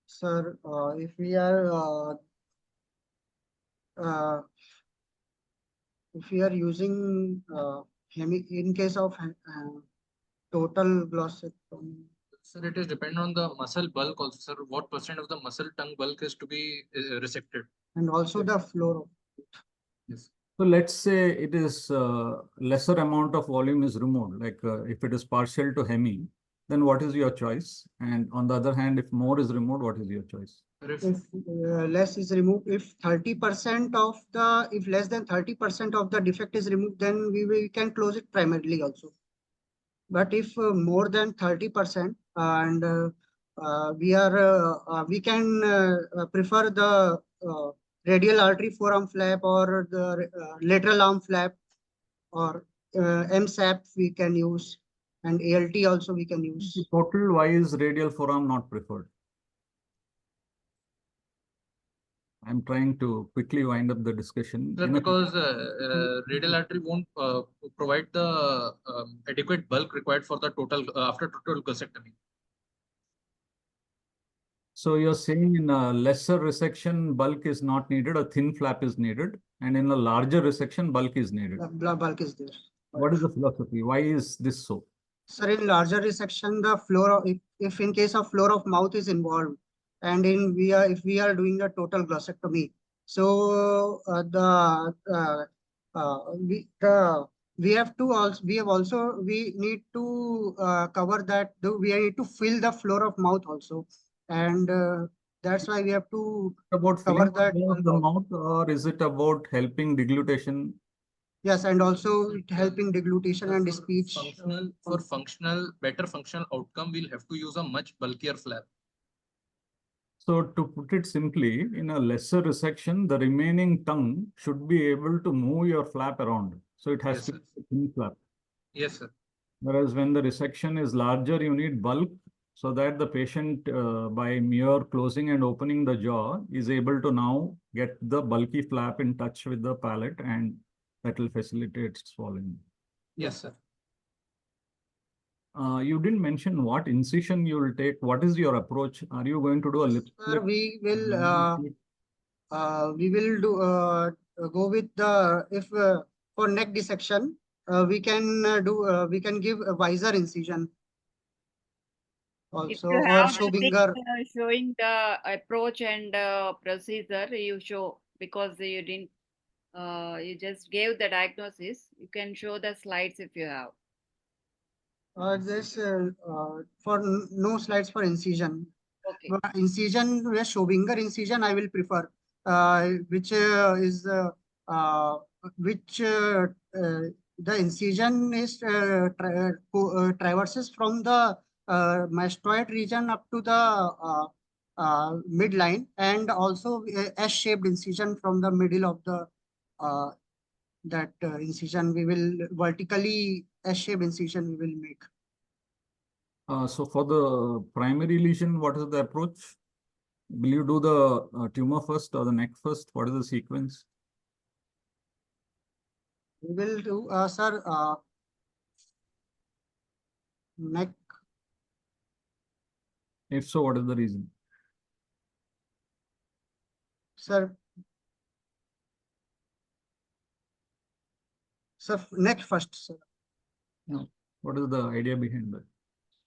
Speaker 1: Sir, if we are using in case of total glossectomy.
Speaker 5: Sir, it is dependent on the muscle bulk also, sir. What percent of the muscle tongue bulk is to be resected?
Speaker 1: And also the floor of it.
Speaker 5: Yes.
Speaker 7: So let's say it is lesser amount of volume is removed, like if it is partial to hemi, then what is your choice? And on the other hand, if more is removed, what is your choice?
Speaker 1: If less is removed, if 30% of the, if less than 30% of the defect is removed, then we can close it primarily also. But if more than 30% and we can prefer the radial artery forearm flap or the lateral arm flap or MSAP we can use, and ALT also we can use.
Speaker 7: Total, why is radial forearm not preferred? I'm trying to quickly wind up the discussion.
Speaker 5: Sir, because radial artery won't provide the adequate bulk required for the total after total glossectomy.
Speaker 7: So you're saying in a lesser resection, bulk is not needed, a thin flap is needed, and in a larger resection, bulk is needed.
Speaker 1: Bulk is there.
Speaker 7: What is the philosophy? Why is this so?
Speaker 1: Sir, in larger resection, the floor of, if in case of floor of mouth is involved, and if we are doing a total glossectomy, so we need to cover that. We need to fill the floor of mouth also, and that's why we have to
Speaker 7: about
Speaker 1: cover that.
Speaker 7: The mouth, or is it about helping deglutition?
Speaker 1: Yes, and also helping deglutition and speech.
Speaker 5: Better functional outcome, we'll have to use a much bulkier flap.
Speaker 7: So to put it simply, in a lesser resection, the remaining tongue should be able to move your flap around. So it has to be a thin flap.
Speaker 5: Yes, sir.
Speaker 7: Whereas when the resection is larger, you need bulk so that the patient, by mere closing and opening the jaw, is able to now get the bulky flap in touch with the palate, and that will facilitate swallowing.
Speaker 5: Yes, sir.
Speaker 7: You didn't mention what incision you will take. What is your approach? Are you going to do a lip?
Speaker 1: Sir, we will go with the, if for neck dissection, we can give a visor incision also, or Schobinger.
Speaker 2: Showing the approach and procedure you show, because you didn't you just gave the diagnosis. You can show the slides if you have.
Speaker 1: For no slides for incision.
Speaker 2: Okay.
Speaker 1: But incision, Schobinger incision, I will prefer, which the incision is traverses from the mastoid region up to the midline, and also S-shaped incision from the middle of the that incision. We will vertically S-shaped incision we will make.
Speaker 7: So for the primary lesion, what is the approach? Will you do the tumor first or the neck first? What is the sequence?
Speaker 1: We will do, sir, neck.
Speaker 7: If so, what is the reason?
Speaker 1: Sir, Sir, neck first, sir.
Speaker 7: No. What is the idea behind that?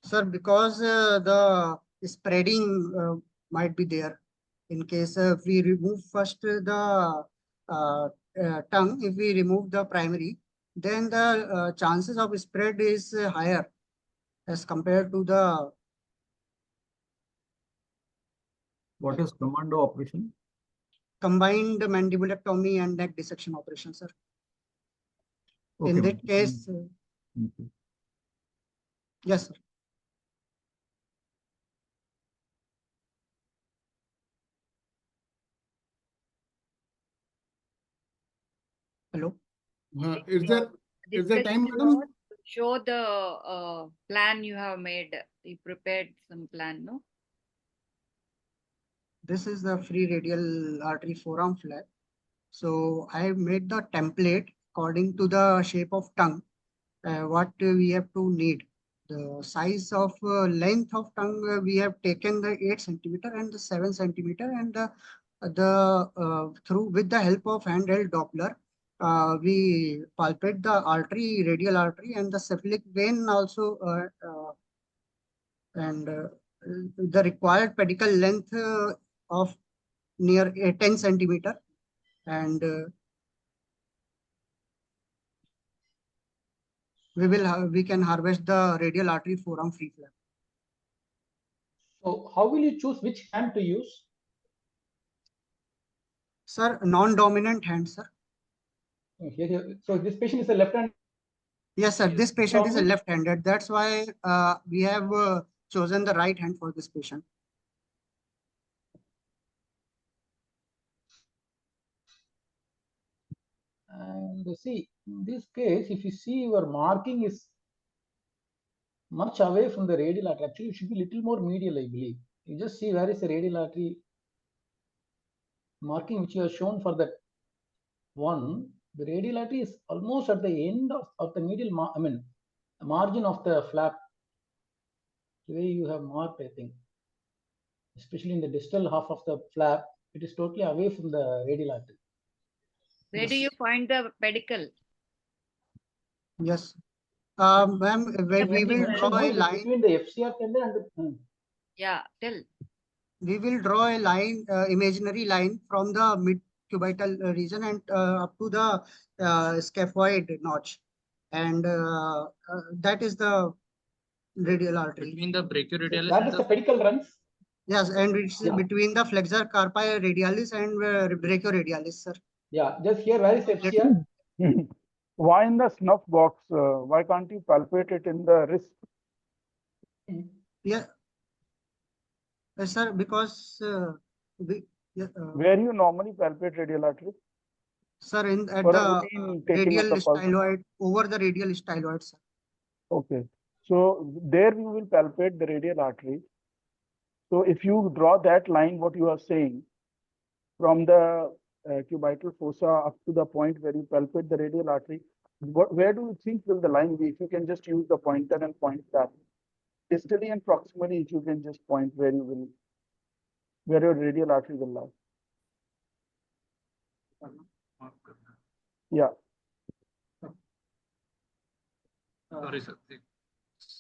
Speaker 1: Sir, because the spreading might be there. In case if we remove first the tongue, if we remove the primary, then the chances of spread is higher as compared to the.
Speaker 7: What is commando operation?
Speaker 1: Combined mandibulectomy and neck dissection operation, sir.
Speaker 7: Okay.
Speaker 1: In that case,
Speaker 7: Okay.
Speaker 1: yes, sir. Hello.
Speaker 3: Is there time, madam?
Speaker 2: Show the plan you have made. You prepared some plan, no?
Speaker 1: This is the free radial artery forearm flap. So I have made the template according to the shape of tongue. What we have to need. The size of length of tongue, we have taken the 8 centimeter and the 7 centimeter, and through with the help of handheld Doppler, we palpate the artery, radial artery, and the cephalic vein also, and the required pedicle length of near 10 centimeter, and we can harvest the radial artery forearm free flap.
Speaker 6: So how will you choose which hand to use?
Speaker 1: Sir, non-dominant hand, sir.
Speaker 6: So this patient is a left hand.
Speaker 1: Yes, sir. This patient is a
Speaker 6: Dominant?
Speaker 1: left-handed. That's why we have chosen the right hand for this patient.
Speaker 6: And see, in this case, if you see your marking is much away from the radial artery. Actually, it should be little more medial, I believe. You just see where is the radial artery marking which you have shown for that one. The radial artery is almost at the end of the medial, margin of the flap. The way you have marked, I think, especially in the distal half of the flap, it is totally away from the radial artery.
Speaker 2: Where do you find the pedicle?
Speaker 1: Yes. Ma'am, we will draw a line
Speaker 6: between the FCR tendon and the.
Speaker 2: Yeah, tell.
Speaker 1: We will draw a line, imaginary line from the mid-cubital region and up to the scaphoid notch, and that is the radial artery.
Speaker 5: Between the brachioradialis.
Speaker 6: So that is the pedicle runs.
Speaker 1: Yes, and it's between the flexor carpi radialis and brachioradialis, sir.
Speaker 6: Yeah, just here, where is FCR?
Speaker 4: Why in the snuff box? Why can't you palpate it in the wrist?
Speaker 1: Yeah, sir, because
Speaker 4: where you normally palpate radial artery?
Speaker 1: Sir, at
Speaker 4: For
Speaker 1: the radial
Speaker 4: the pulse.
Speaker 1: styloid, over the radial styloid, sir.
Speaker 4: Okay, so there we will palpate the radial artery. So if you draw that line, what you are saying, from the cubital fossa up to the point where you palpate the radial artery, where do you think will the line be? If you can just use the pointer and point that. Distally and proximally, if you can just point where you will, where your radial artery will lie. Yeah.
Speaker 5: Sorry, sir.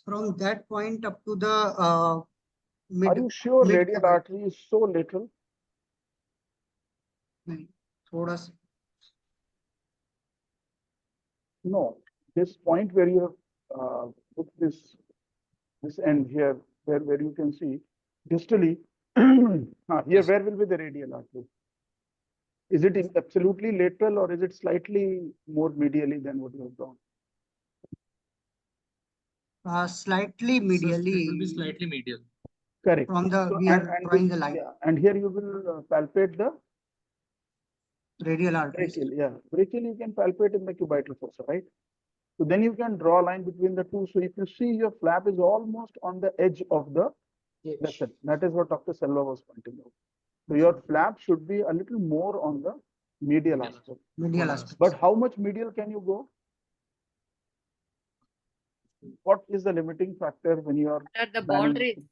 Speaker 1: From that point up to the mid.
Speaker 4: Are you sure radial artery is so little? No, this point where you have put this end here, where you can see distally, here where will be the radial artery? Is it absolutely lateral or is it slightly more medially than what you have drawn?
Speaker 1: Slightly medially.
Speaker 5: It will be slightly medial.
Speaker 4: Correct.
Speaker 1: From the we are drawing the line.
Speaker 4: Yeah, and here you will palpate the
Speaker 1: radial artery.
Speaker 4: Brachial, yeah. Brachial you can palpate in the cubital fossa, right? So then you can draw a line between the two. So if you see your flap is almost on the edge of the vessel. That is what Dr. Selva was pointing out. So your flap should be a little more on the medial aspect.
Speaker 1: Medial aspect.
Speaker 4: But how much medial can you go? What is the limiting factor when you are
Speaker 2: What are the boundaries?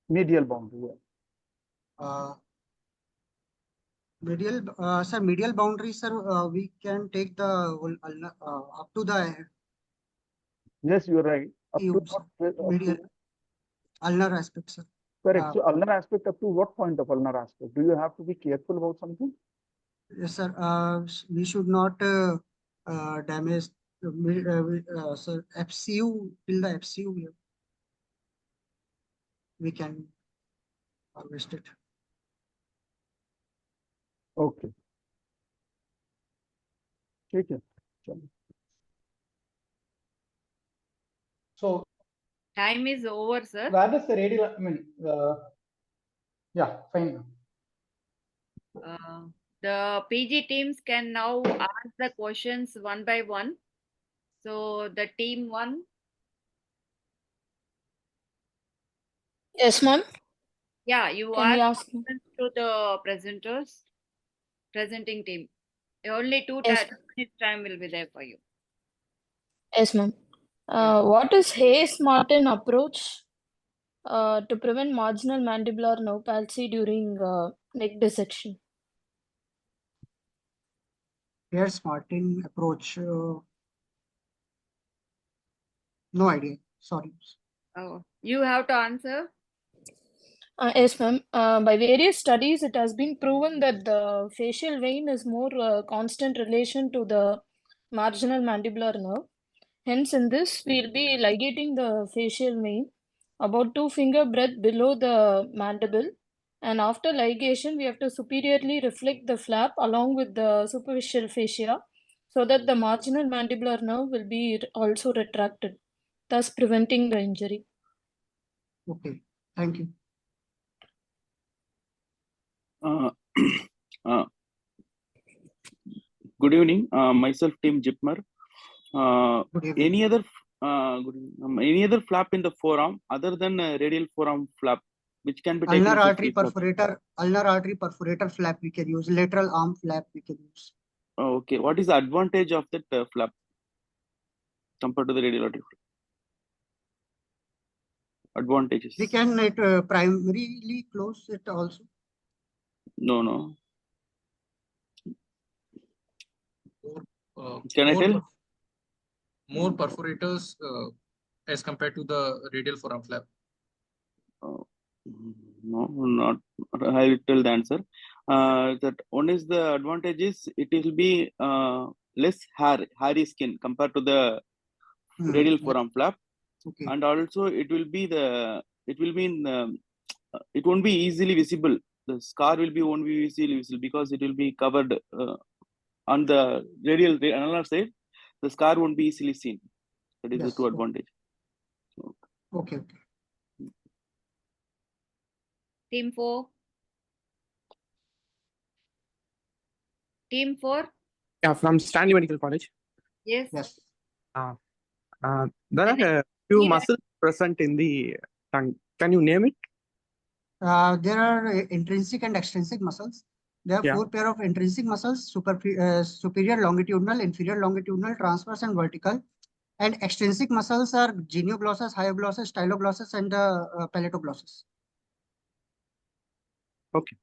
Speaker 4: Medial boundary, yeah.
Speaker 1: Medial boundary, sir, we can take the up to the
Speaker 4: Yes, you're right. Up to
Speaker 1: tube, sir.
Speaker 4: what? Up
Speaker 1: Medial
Speaker 4: to,
Speaker 1: ulnar aspect, sir.
Speaker 4: correct. So ulnar aspect, up to what point of ulnar aspect? Do you have to be careful about something?
Speaker 1: Yes, sir. We should not damage sir, FCU till the FCU. We can harvest it.
Speaker 4: Okay. ठीक है. चलो.
Speaker 6: So
Speaker 2: Time is over, sir.
Speaker 6: where does the radial, I mean, yeah, fine.
Speaker 2: The PG teams can now ask the questions one by one. So the team 1.
Speaker 8: Yes, ma'am.
Speaker 2: Yeah, you
Speaker 8: Can you
Speaker 2: ask
Speaker 8: ask me?
Speaker 2: questions to the presenters, presenting team. Only 2
Speaker 8: Yes.
Speaker 2: minutes time will be there for you.
Speaker 8: Yes, ma'am. What is Hayes-Martin approach to prevent marginal mandibular nerve palsy during neck dissection?
Speaker 1: Hayes-Martin approach. No idea. Sorry.
Speaker 2: Oh, you have to answer.
Speaker 8: Yes, ma'am. By various studies, it has been proven that the facial vein is more constant relation to the marginal mandibular nerve. Hence, in this, we'll be ligating the facial vein about 2 finger breadth below the mandible. And after ligation, we have to superiorly reflect the flap along with the superficial fascia so that the marginal mandibular nerve will be also retracted, thus preventing the injury.
Speaker 1: Okay, thank you.
Speaker 9: Good evening. Myself, Team Jipmer.
Speaker 1: Good evening.
Speaker 9: Any other flap in the forearm other than radial forearm flap, which can be taken
Speaker 1: Ulnar
Speaker 9: as a
Speaker 1: artery
Speaker 9: free flap?
Speaker 1: ulnar artery perforator flap we can use. Lateral arm flap we can use.
Speaker 9: Okay. What is the advantage of that flap compared to the radial artery flap? Advantages.
Speaker 1: We can primarily close it also.
Speaker 9: No.
Speaker 5: Can
Speaker 9: I tell?
Speaker 5: More perforators as compared to the radial forearm flap.
Speaker 9: No, not. I will tell the answer. That one is the advantage is it will be less hairy skin compared to the radial forearm flap,
Speaker 1: okay.
Speaker 9: And also it won't be easily visible. The scar won't be easily visible because it will be covered on the radial another side. The scar won't be easily seen. That is the two advantage.
Speaker 1: Okay.
Speaker 2: Team 4. Team 4.
Speaker 10: Yeah, from Stanley Medical College.
Speaker 2: Yes.
Speaker 10: There are a few muscles present in the tongue. Can you name it?
Speaker 1: There are intrinsic and extrinsic muscles. There are 4 pair of intrinsic muscles: superior longitudinal, inferior longitudinal, transverse, and vertical. And extrinsic muscles are genioglossus, hyoglossus, styloglossus, and palatoglossus.
Speaker 10: Okay.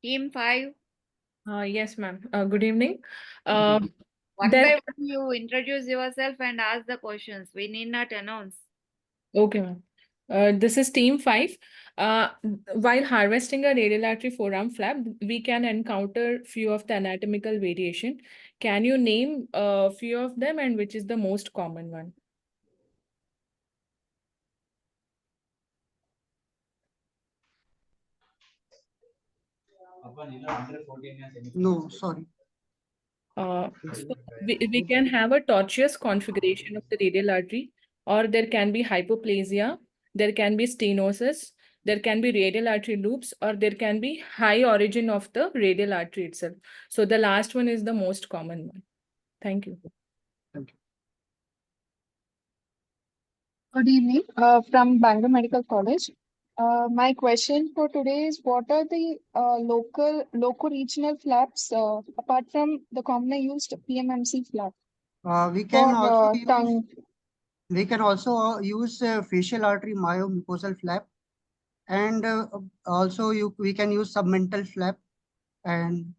Speaker 2: Team 5.
Speaker 11: Yes, ma'am. Good evening.
Speaker 2: One by one, you introduce yourself and ask the questions. We need not announce.
Speaker 11: Okay, ma'am. This is Team 5. While harvesting a radial artery forearm flap, we can encounter few of the anatomical variation. Can you name a few of them and which is the most common one?
Speaker 1: No, sorry.
Speaker 11: So we can have a tortuous configuration of the radial artery, or there can be hypoplasia, there can be stenosis, there can be radial artery loops, or there can be high origin of the radial artery itself. So the last one is the most common one. Thank you.
Speaker 1: Thank you.
Speaker 12: Good evening, from Bangalore Medical College. My question for today is, what are the loco-regional flaps apart from the commonly used PMMC flap?
Speaker 1: We can
Speaker 12: tongue.
Speaker 1: We can also use facial artery myomucosal flap And also we can use submental flap, and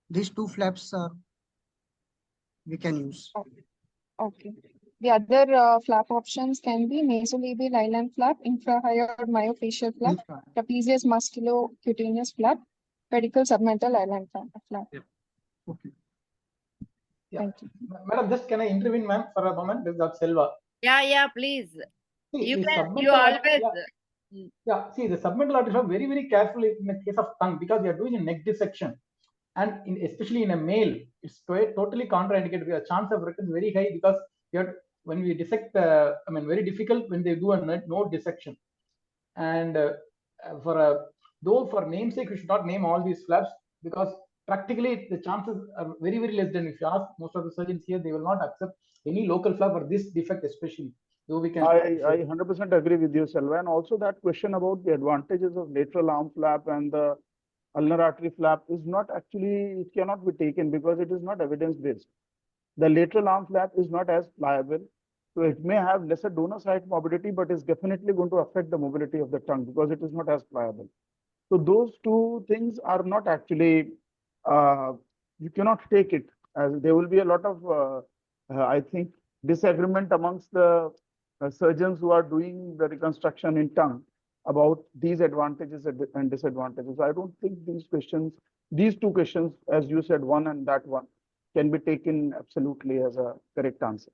Speaker 1: these two flaps we can use.
Speaker 12: Okay. The other flap options can be nasolabial island flap, infrahyoid myofascial flap, trapezius musculocutaneous flap, pedicle submental island flap.
Speaker 5: Yep.
Speaker 3: Okay.
Speaker 6: Yeah.
Speaker 12: Thank you.
Speaker 6: Madam, just can I intervene, ma'am, for a moment? This is Dr. Selva.
Speaker 2: Yeah, please.
Speaker 6: See,
Speaker 2: You
Speaker 6: the
Speaker 2: can,
Speaker 6: submental
Speaker 2: you always.
Speaker 6: see the submental artery flap very, very carefully in the case of tongue because we are doing a neck dissection. And especially in a male, it's totally contraindicated. The chance of recurrence is very high because when we dissect, very difficult when they do a node dissection. And though for namesake, we should not name all these flaps because practically the chances are very, very less than if you ask most of the surgeons here, they will not accept any local flap for this defect especially. Though we can.
Speaker 4: I 100% agree with you, Selva. And also that question about the advantages of lateral arm flap and the ulnar artery flap is not actually, it cannot be taken because it is not evidence based. The lateral arm flap is not as pliable. So it may have lesser donor site mobility, but is definitely going to affect the mobility of the tongue because it is not as pliable. So those two things are not actually, you cannot take it as there will be a lot of, I think, disagreement amongst the surgeons who are doing the reconstruction in tongue about these advantages and disadvantages. I don't think these two questions, as you said, one and that one, can be taken absolutely as a correct answer.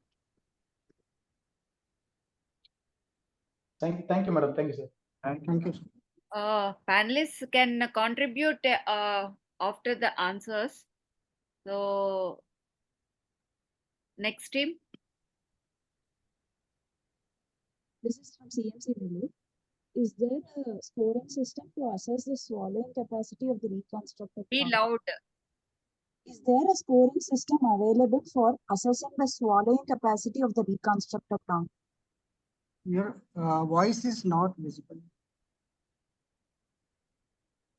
Speaker 6: Thank you, madam. Thank you, sir.
Speaker 3: Thank you.
Speaker 2: Panelists can contribute after the answers. So, next team.
Speaker 13: This is from CMC Velu. Is there a scoring system to assess the swallowing capacity of the reconstructed
Speaker 2: Be
Speaker 13: tongue?
Speaker 2: loud.
Speaker 13: Is there a scoring system available for assessing the swallowing capacity of the reconstructed tongue?
Speaker 1: Your voice is not visible.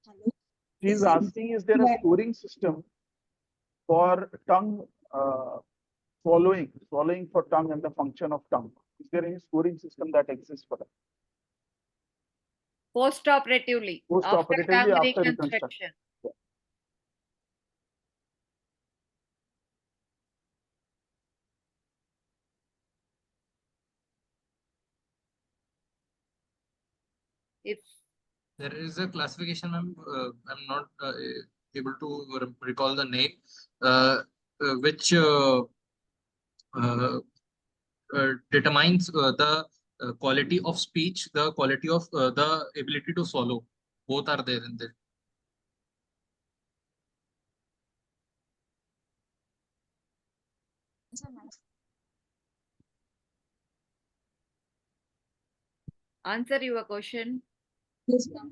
Speaker 13: Hello?
Speaker 4: She's asking, is there a scoring system for tongue swallowing for tongue and the function of tongue? Is there any scoring system that exists for that?
Speaker 2: Post-operatively.
Speaker 4: Post-operatively after
Speaker 2: reconstruction.
Speaker 4: reconstruction. Yeah.
Speaker 2: If
Speaker 5: there is a classification, I'm not able to recall the name, which determines the quality of speech, the quality of the ability to swallow. Both are there in there.
Speaker 2: Answer your question.
Speaker 13: Yes, ma'am.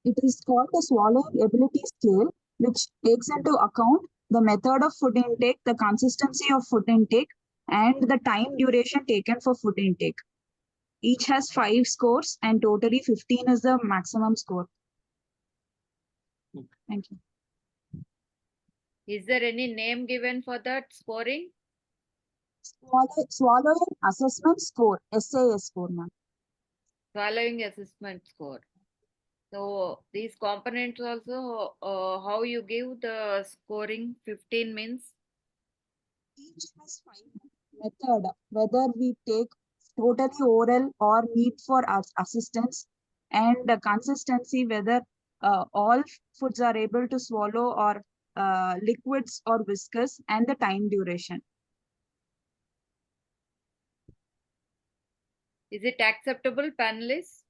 Speaker 13: It is called the swallowing ability scale, which takes into account the method of food intake, the consistency of food intake, and the time duration taken for food intake. Each has 5 scores and totally 15 is the maximum score. Thank you.
Speaker 2: Is there any name given for that scoring?
Speaker 13: Swallowing assessment score, SAS score, ma'am.
Speaker 2: Swallowing assessment score. So these components also, how you give the scoring 15 means?
Speaker 13: Each has 5 method, whether we take totally oral or need for assistance, and the consistency, whether all foods are able to swallow or liquids or viscous, and the time duration.
Speaker 2: Is it acceptable, panelists?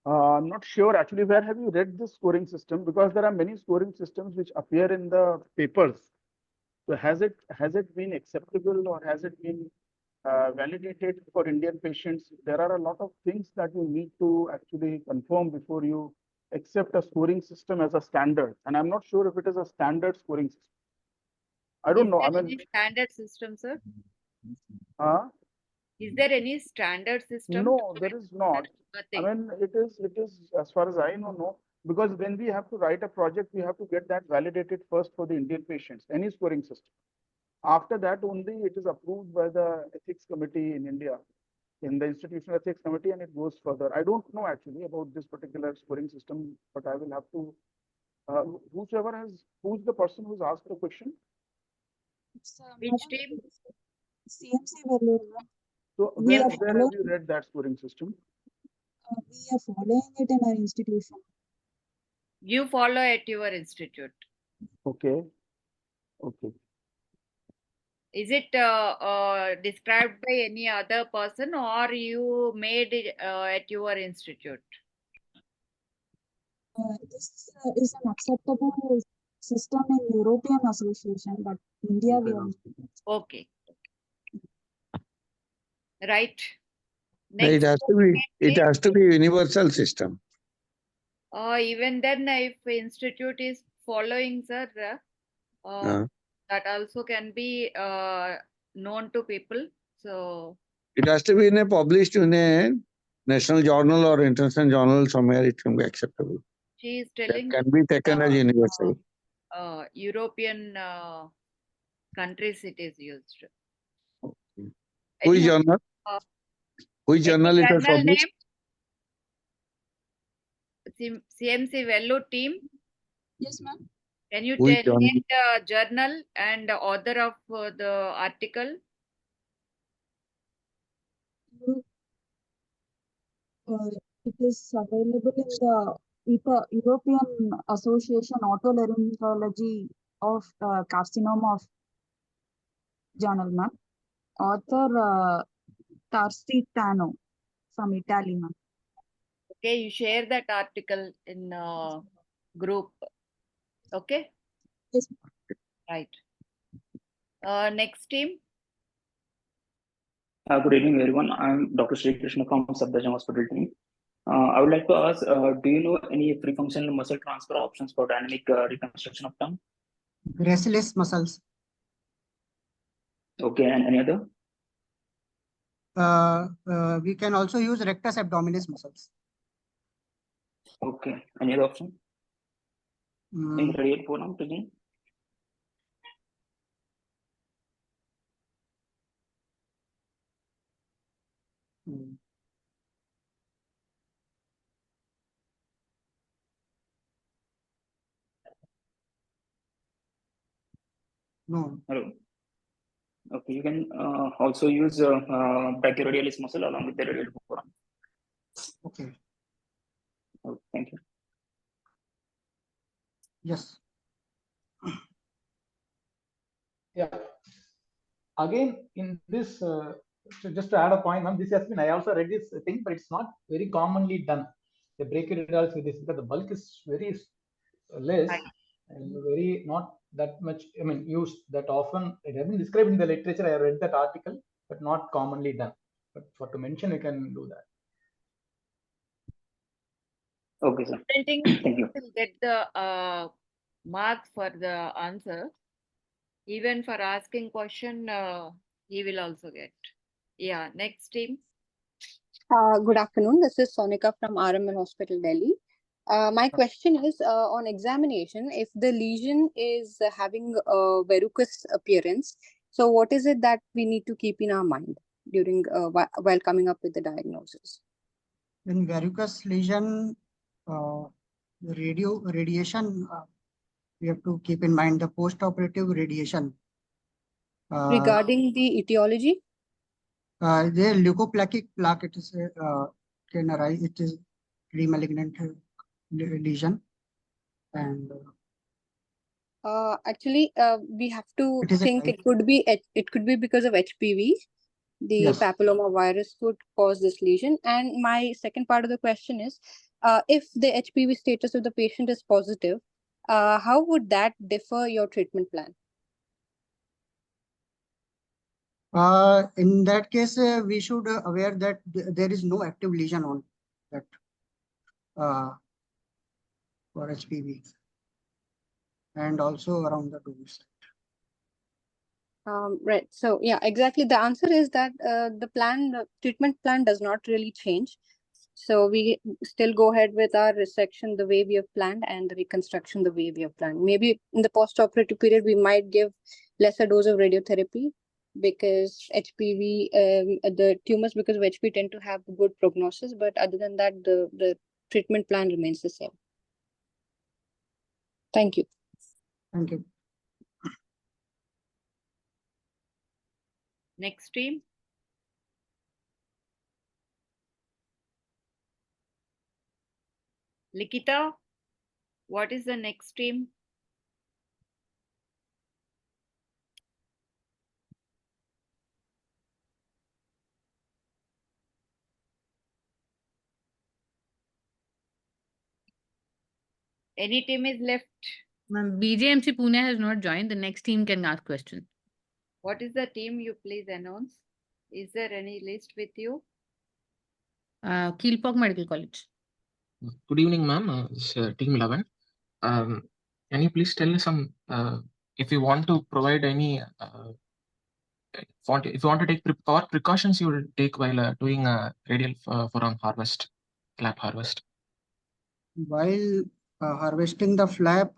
Speaker 4: I'm not sure actually. Where have you read this scoring system? Because there are many scoring systems which appear in the papers. So has it been acceptable or has it been validated for Indian patients? There are a lot of things that you need to actually confirm before you accept a scoring system as a standard. And I'm not sure if it is a standard scoring system. I don't know. I mean,
Speaker 2: any standard system, sir? Is there any standard system?
Speaker 4: No, there is not. I mean, it is as far as I know, no. Because when we have to write a project, we have to get that validated first for the Indian patients, any scoring system. After that only it is approved by the ethics committee in India. in the institutional ethics committee, and it goes further. I don't know actually about this particular scoring system, but I will have to, who's the person who's asked the question?
Speaker 13: It's,
Speaker 2: Which team?
Speaker 13: CMC value.
Speaker 4: So where have you read that scoring system?
Speaker 13: We are following it in our institution.
Speaker 2: You follow at your institute.
Speaker 4: Okay. Okay.
Speaker 2: Is it described by any other person or you made it at your institute?
Speaker 13: This is an acceptable system in European Association, but India we are.
Speaker 2: Okay. Right.
Speaker 14: It has to be. It has to be universal system.
Speaker 2: Even then, if institute is following, sir, that also can be known to people. So
Speaker 14: it has to be published in a national journal or international journal somewhere. It can be acceptable.
Speaker 2: She is telling
Speaker 14: that can be taken as universal.
Speaker 2: European countries it is used.
Speaker 14: Which journal? Which journal it was published?
Speaker 2: CMC Value team.
Speaker 13: Yes, ma'am.
Speaker 2: Can you tell me the journal and the author of the article?
Speaker 13: It is available in the European Association Otolaryngology of Carcinoma of Journal, ma'am. Author Tarsitano from Italy, ma'am.
Speaker 2: Okay, you share that article in group. Okay.
Speaker 13: Yes.
Speaker 2: Right. Next team.
Speaker 15: Good evening, everyone. I'm Dr. Sri Krishna from Sabdajam Hospital team. I would like to ask, do you know any pre-functional muscle transfer options for dynamic reconstruction of tongue?
Speaker 1: Gracilis muscles.
Speaker 15: Okay, and any other?
Speaker 1: We can also use rectus abdominis muscles.
Speaker 15: Okay, any other option? In radial forearm again?
Speaker 1: No.
Speaker 15: Hello. Okay, you can also use brachioradialis muscle along with the radial forearm.
Speaker 1: Okay.
Speaker 15: Okay, thank you.
Speaker 1: Yes.
Speaker 6: Yeah. Again, in this, just to add a point, this has been, I also read this thing, but it's not very commonly done. The brachioradialis with this, because the bulk is very less and very not that much, used that often. It has been described in the literature. I read that article, but not commonly done. But for to mention, we can do that.
Speaker 15: Okay, sir.
Speaker 2: Thank you. Will get the marks for the answer. Even for asking question, he will also get. Yeah, next team.
Speaker 16: Good afternoon. This is Sonika from RML Hospital, Delhi. My question is on examination, if the lesion is having a verrucous appearance, so what is it that we need to keep in our mind during while coming up with the diagnosis?
Speaker 1: In verrucous lesion, radiation, we have to keep in mind the post-operative radiation.
Speaker 16: Regarding the etiology?
Speaker 1: The leukoplakic plaque, it is can arise. It is pre-malignant lesion, and
Speaker 16: actually, we have to think it could be because of HPV. The papilloma virus could cause this lesion. And my second part of the question is, if the HPV status of the patient is positive, how would that differ your treatment plan?
Speaker 1: In that case, we should aware that there is no active lesion on that for HPV, and also around the tumor site.
Speaker 16: Right. So yeah, exactly. The answer is that the treatment plan does not really change. So we still go ahead with our resection the way we have planned and the reconstruction the way we have planned. Maybe in the post-operative period, we might give lesser dose of radiotherapy because HPV, the tumors because of HPV tend to have good prognosis, but other than that, the treatment plan remains the same. Thank you.
Speaker 1: Thank you.
Speaker 2: Next team. Likita, what is the next team? Any team is left?
Speaker 17: BJMC Pune has not joined. The next team can ask questions.
Speaker 2: What is the team you please announce? Is there any list with you?
Speaker 17: Kilpauk Medical College.
Speaker 18: Good evening, ma'am. It's Team 11. Can you please tell us some, if you want to provide any, if you want to take what precautions you will take while doing a radial forearm harvest, flap harvest?
Speaker 1: While harvesting the flap,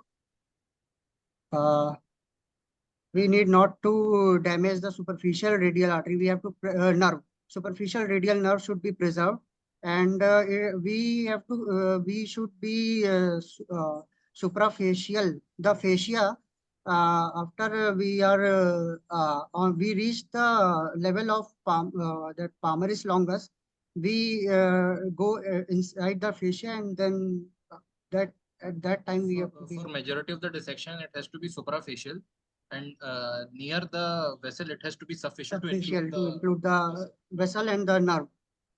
Speaker 1: we need not to damage the superficial radial artery. We have to nerve. Superficial radial nerve should be preserved, and we have to. We should be suprafacial. The fascia. After we are we reach the level of that palmaris longus, we go inside the fascia, and then that at that time we have to be.
Speaker 5: For majority of the dissection, it has to be suprafacial, and near the vessel, it has to be sufficient to
Speaker 1: include the vessel and the nerve.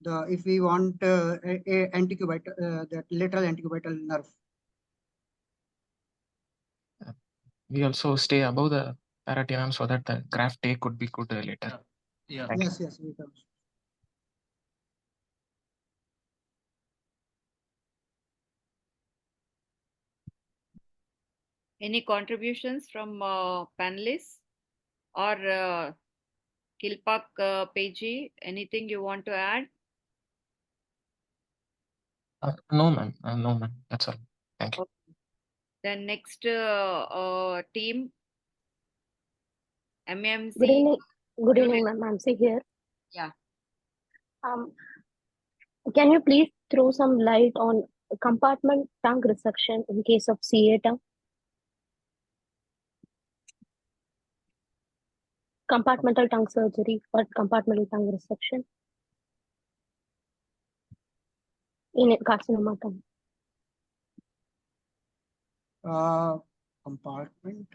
Speaker 1: If we want a antecubital, that lateral antecubital nerve.
Speaker 18: We also stay above the paratinum so that the graft take could be good later.
Speaker 5: Yeah.
Speaker 1: Yes, yes, we can.
Speaker 2: Any contributions from panelists or Kilpauk Peji? Anything you want to add?
Speaker 18: No, ma'am. No, ma'am. That's all. Thank you.
Speaker 2: Okay. Then next team, MMC.
Speaker 19: Good evening. Good evening, ma'am. I'm here.
Speaker 2: Yeah.
Speaker 19: Can you please throw some light on compartment tongue resection in case of CA tongue? Compartmental tongue surgery or compartmental tongue resection in a carcinoma tongue.
Speaker 1: Compartment.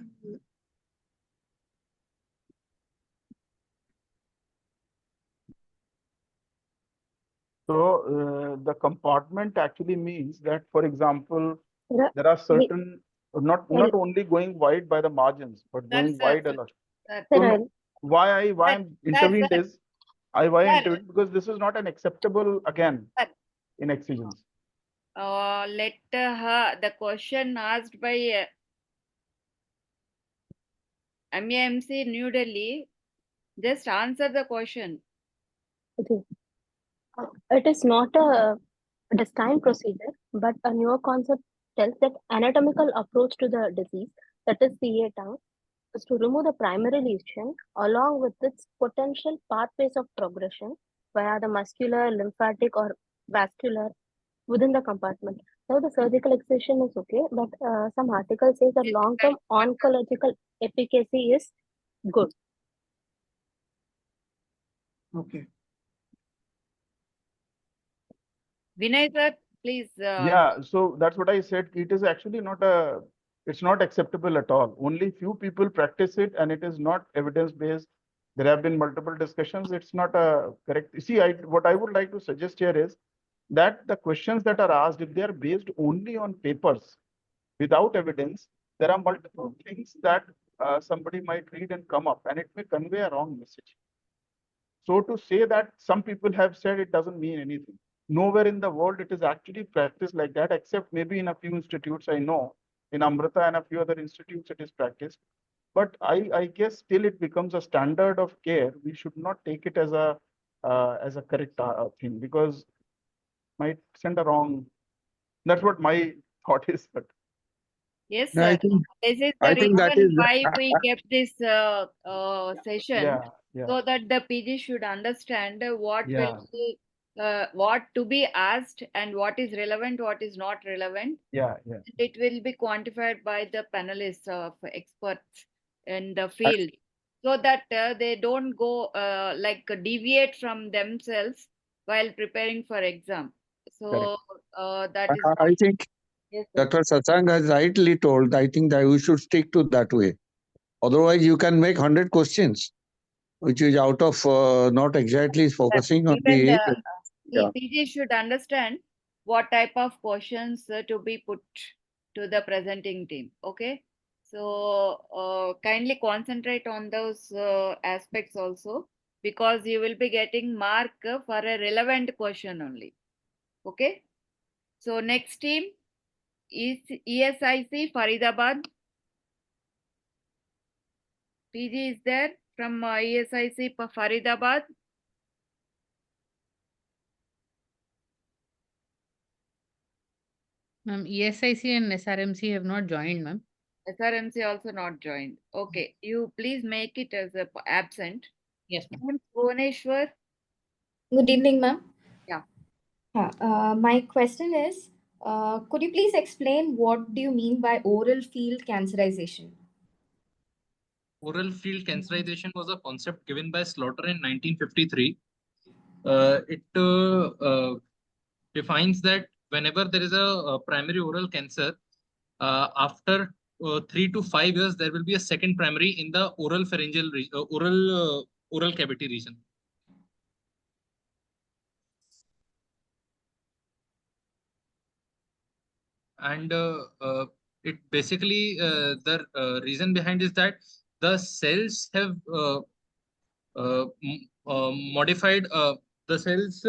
Speaker 4: So the compartment actually means that, for example, there are certain not only going wide by the margins, but going wide a lot. So why I'm intervened is intervened because this is not an acceptable in excisions.
Speaker 2: Let her the question asked by MEMC New Delhi. Just answer the question.
Speaker 19: Okay. It is not a destined procedure, but a newer concept tells that anatomical approach to the disease, that is CA tongue, is to remove the primary lesion along with its potential pathways of progression via the muscular, lymphatic, or vascular within the compartment. So the surgical excision is okay, but some articles say that long-term oncological efficacy is good.
Speaker 1: Okay.
Speaker 2: Vinay sir, please.
Speaker 4: Yeah, so that's what I said. It is actually it's not acceptable at all. Only few people practice it, and it is not evidence-based. There have been multiple discussions. It's not a correct. See, what I would like to suggest here is that the questions that are asked, if they are based only on papers without evidence, there are multiple things that somebody might read and come up, and it may convey a wrong message. So to say that some people have said it doesn't mean anything. Nowhere in the world it is actually practiced like that, except maybe in a few institutes I know. In Amrita and a few other institutes it is practiced. But I guess till it becomes a standard of care, we should not take it as a correct thing, because might send a wrong. That's what my thought is. But
Speaker 2: yes,
Speaker 14: No,
Speaker 2: sir.
Speaker 14: I think
Speaker 2: This is
Speaker 14: I
Speaker 2: the
Speaker 14: think that
Speaker 2: reason
Speaker 14: is
Speaker 2: why we kept this session.
Speaker 4: yeah.
Speaker 2: so that the PG should understand what will
Speaker 4: Yeah.
Speaker 2: be what to be asked and what is relevant, what is not relevant.
Speaker 4: Yeah. Yeah.
Speaker 2: It will be quantified by the panelists of experts in the
Speaker 14: I-
Speaker 2: field, so that they don't go like deviate from themselves while preparing for exam. So that is
Speaker 14: I think
Speaker 2: yes, sir.
Speaker 14: Dr. Satsang has rightly told. I think that we should stick to that way. Otherwise, you can make 100 questions, which is out of not exactly focusing on
Speaker 2: Even
Speaker 14: the.
Speaker 2: the
Speaker 14: Yeah.
Speaker 2: PG should understand what type of questions to be put to the presenting team. Okay, so kindly concentrate on those aspects also, because you will be getting mark for a relevant question only. Okay, so next team is ESIC Faridabad. PG is there from ESIC Faridabad.
Speaker 17: Ma'am, ESIC and SRMC have not joined, ma'am.
Speaker 2: SRMC also not joined. Okay, you please make it as a absent.
Speaker 17: Yes,
Speaker 2: ma'am. Bhuvaneshwar.
Speaker 20: Good evening, ma'am.
Speaker 2: Yeah.
Speaker 20: My question is, could you please explain what do you mean by oral field cancerization?
Speaker 5: Oral field cancerization was a concept given by Slaughter in 1953. It defines that whenever there is a primary oral cancer, after 3 to 5 years, there will be a second primary in the oral pharyngeal oral cavity region. And it basically the reason behind is that the cells have modified the cells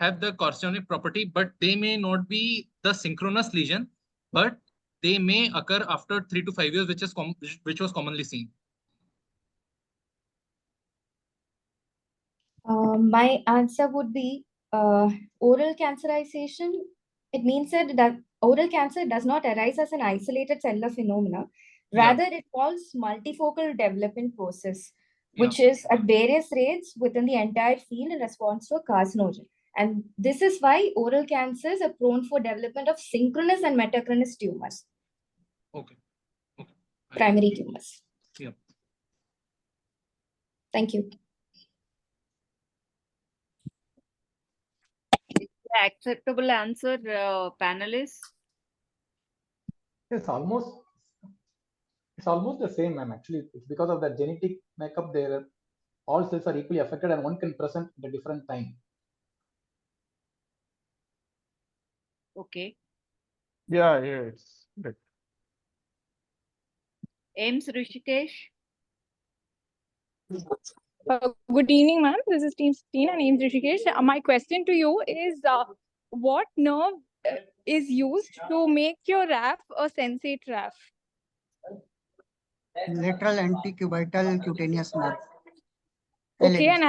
Speaker 5: have the carcinogenic property, but they may not be the synchronous lesion, but they may occur after 3 to 5 years, which was commonly seen.
Speaker 20: My answer would be oral cancerization. It means that oral cancer does not arise as an isolated cellular phenomena. Rather, it involves multifocal development process, which is at various rates within the entire field in response to a carcinogen. And this is why oral cancers are prone for development of synchronous and metachronous tumors.
Speaker 5: Okay.
Speaker 20: Primary tumors.
Speaker 5: Yeah.
Speaker 20: Thank you.
Speaker 2: Acceptable answer, panelists?
Speaker 6: It's almost the same, ma'am. Actually, it's because of the genetic makeup there. All cells are equally affected and one can present at a different time.
Speaker 2: Okay.
Speaker 4: Yeah, it's good.
Speaker 2: AIMS Rishikesh.
Speaker 21: Good evening, ma'am. This is Team-3 and name's Rishikesh. My question to you is, what nerve is used to make your RAF a sensate RAF?
Speaker 1: Lateral antecubital cutaneous nerve.
Speaker 21: Okay,
Speaker 1: LAC.
Speaker 21: and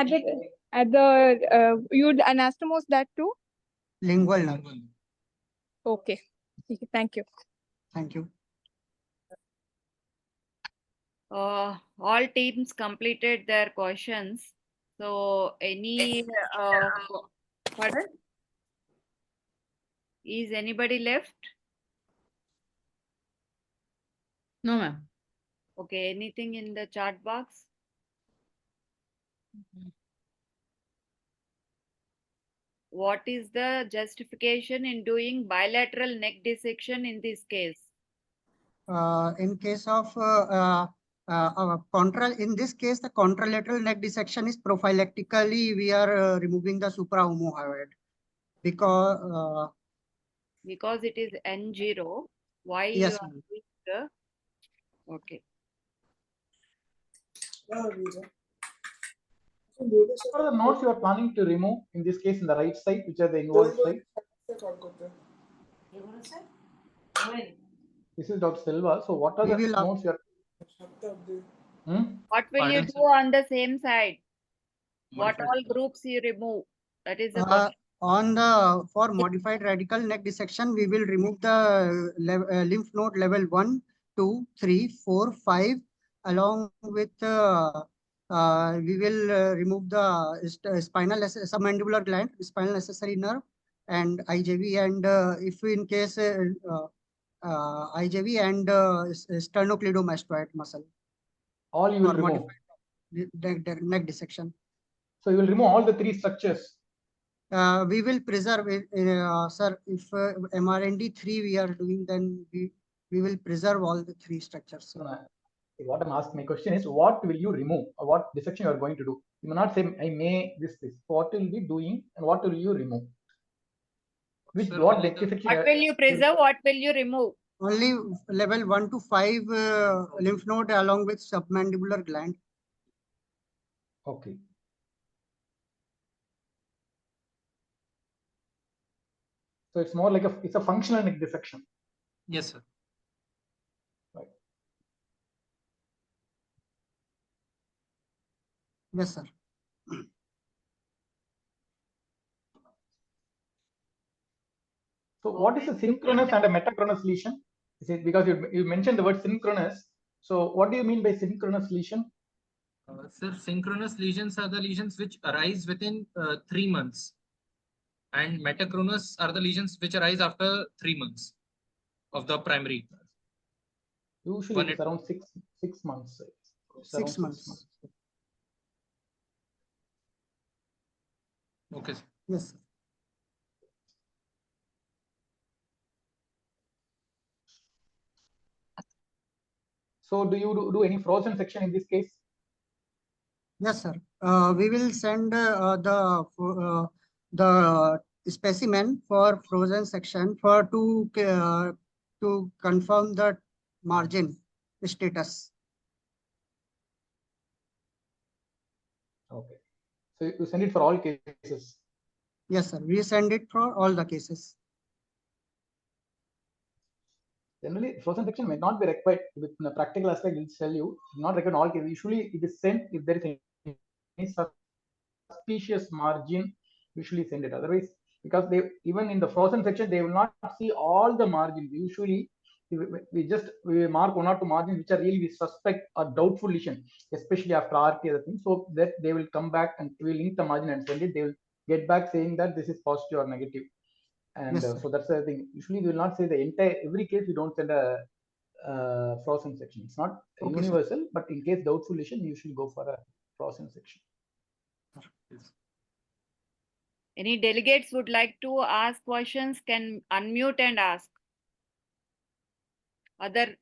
Speaker 21: at the you'd anastomose that too?
Speaker 1: Lingual nerve.
Speaker 21: Okay, thank you.
Speaker 1: Thank you.
Speaker 2: All teams completed their questions. So any pardon? Is anybody left?
Speaker 17: No, ma'am.
Speaker 2: Okay, anything in the chat box? What is the justification in doing bilateral neck dissection in this case?
Speaker 1: In case of in this case, the contralateral neck dissection is prophylactically we are removing the supraomohyoid because
Speaker 2: it is N0. Why
Speaker 1: yes,
Speaker 2: you are doing the okay.
Speaker 6: What are the nodes you are planning to remove in this case in the right side, which are the involved side? This is Dr. Silva. So what are the nodes you are?
Speaker 2: What will you do on the same side? What all groups you remove? That is the question.
Speaker 1: on the for modified radical neck dissection, we will remove the lymph node level 1, 2, 3, 4, 5 along with we will remove the spinal submandibular gland, spinal accessory nerve, and IJV. And if in case IJV and sternocleidomastoid muscle.
Speaker 6: All you will remove.
Speaker 1: Neck dissection.
Speaker 6: So you will remove all the three structures.
Speaker 1: We will preserve it, sir. If MRND3 we are doing, then we will preserve all the three structures.
Speaker 6: What I'm asking, my question is, what will you remove, or what dissection you are going to do? You may not say, I may this. What will you be doing, and what will you remove? Which
Speaker 2: What will you preserve? What will you remove?
Speaker 1: Only level 1 to 5 lymph node along with submandibular gland.
Speaker 6: Okay. So it's more like it's a functional neck dissection.
Speaker 5: Yes, sir.
Speaker 6: Right.
Speaker 1: Yes, sir.
Speaker 6: So what is a synchronous and a metachronous lesion? Is it because you mentioned the word synchronous? So what do you mean by synchronous lesion?
Speaker 5: Sir, synchronous lesions are the lesions which arise within 3 months. And metachronous are the lesions which arise after 3 months of the primary.
Speaker 6: Usually it's around 6 months.
Speaker 1: 6 months.
Speaker 5: Okay, sir.
Speaker 1: Yes.
Speaker 6: So do you do any frozen section in this case?
Speaker 1: Yes, sir. We will send the specimen for frozen section for to confirm the margin status.
Speaker 6: Okay. So you send it for all cases?
Speaker 1: Yes, sir. We send it for all the cases.
Speaker 6: Generally, frozen section may not be required. With the practical aspect, will tell you not required in all cases. Usually, it is sent if there is any suspicious margin. Usually, send it. Otherwise, because they even in the frozen section, they will not see all the margins. Usually, we mark 1 or 2 margins which are really we suspect or doubtful lesion, especially after RT other things. So that they will come back and we will link the margin and send it. They will get back saying that this is positive or negative. And
Speaker 1: Yes,
Speaker 6: so that's the thing. Usually, we will not say the entire every case. We don't send a frozen section. It's not universal, sir. But in case doubtful lesion, you should go for a frozen section.
Speaker 5: Yes.
Speaker 2: Any delegates would like to ask questions? Can unmute and ask. Other.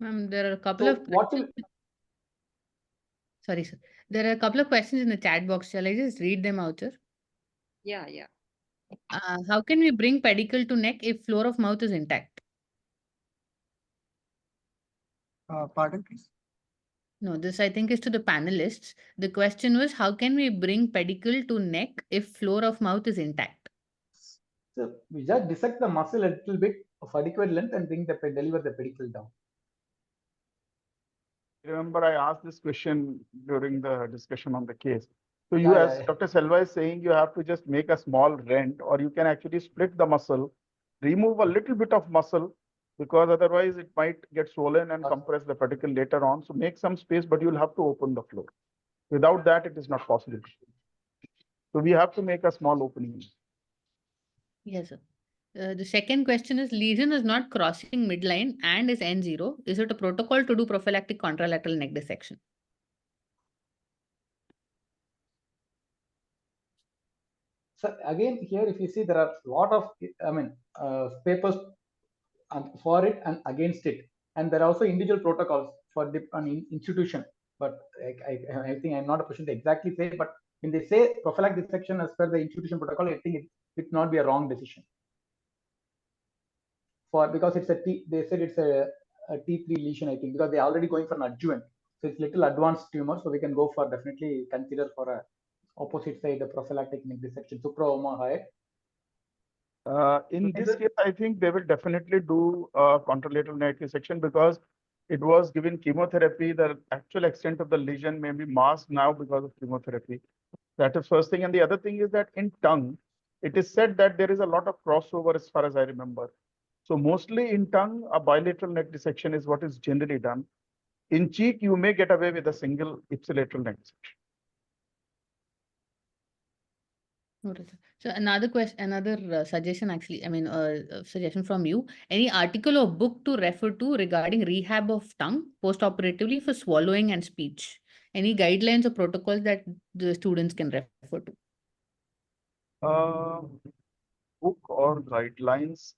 Speaker 17: There are a couple of. Sorry, sir. There are a couple of questions in the chat box. Shall I just read them out, sir?
Speaker 2: Yeah.
Speaker 17: How can we bring pedicle to neck if floor of mouth is intact?
Speaker 1: Pardon, please.
Speaker 17: No, this I think is to the panelists. The question was, how can we bring pedicle to neck if floor of mouth is intact?
Speaker 6: So we just dissect the muscle a little bit of adequate length and deliver the pedicle down.
Speaker 4: Remember, I asked this question during the discussion on the case. So you, as Dr. Selva is saying, you have to just make a small rent, or you can actually split the muscle, remove a little bit of muscle, because otherwise it might get swollen and compress the pedicle later on. So make some space, but you'll have to open the floor. Without that, it is not possible. So we have to make a small opening.
Speaker 17: Yes, sir. The second question is, lesion is not crossing midline and is N0. Is it a protocol to do prophylactic contralateral neck dissection?
Speaker 6: So again, here if you see, there are a lot of papers for it and against it, and there are also individual protocols for an institution. But I think I'm not a person to exactly say, but when they say prophylactic dissection as per the institution protocol, I think it not be a wrong decision. Because it's they said it's a T3 lesion, I think, because they're already going for an adjuvant. So it's little advanced tumor, so we can go for definitely consider for a opposite side the prophylactic neck dissection, supraoma higher.
Speaker 4: In this case, I think they will definitely do contralateral neck dissection because it was given chemotherapy. The actual extent of the lesion may be masked now because of chemotherapy. That is first thing. And the other thing is that in tongue, it is said that there is a lot of crossover as far as I remember. So mostly in tongue, a bilateral neck dissection is what is generally done. In cheek, you may get away with a single ipsilateral neck dissection.
Speaker 17: Noted, sir. So another question, another suggestion actually, I mean, suggestion from you. Any article or book to refer to regarding rehab of tongue post-operatively for swallowing and speech? Any guidelines or protocols that the students can refer to?
Speaker 4: Book or guidelines?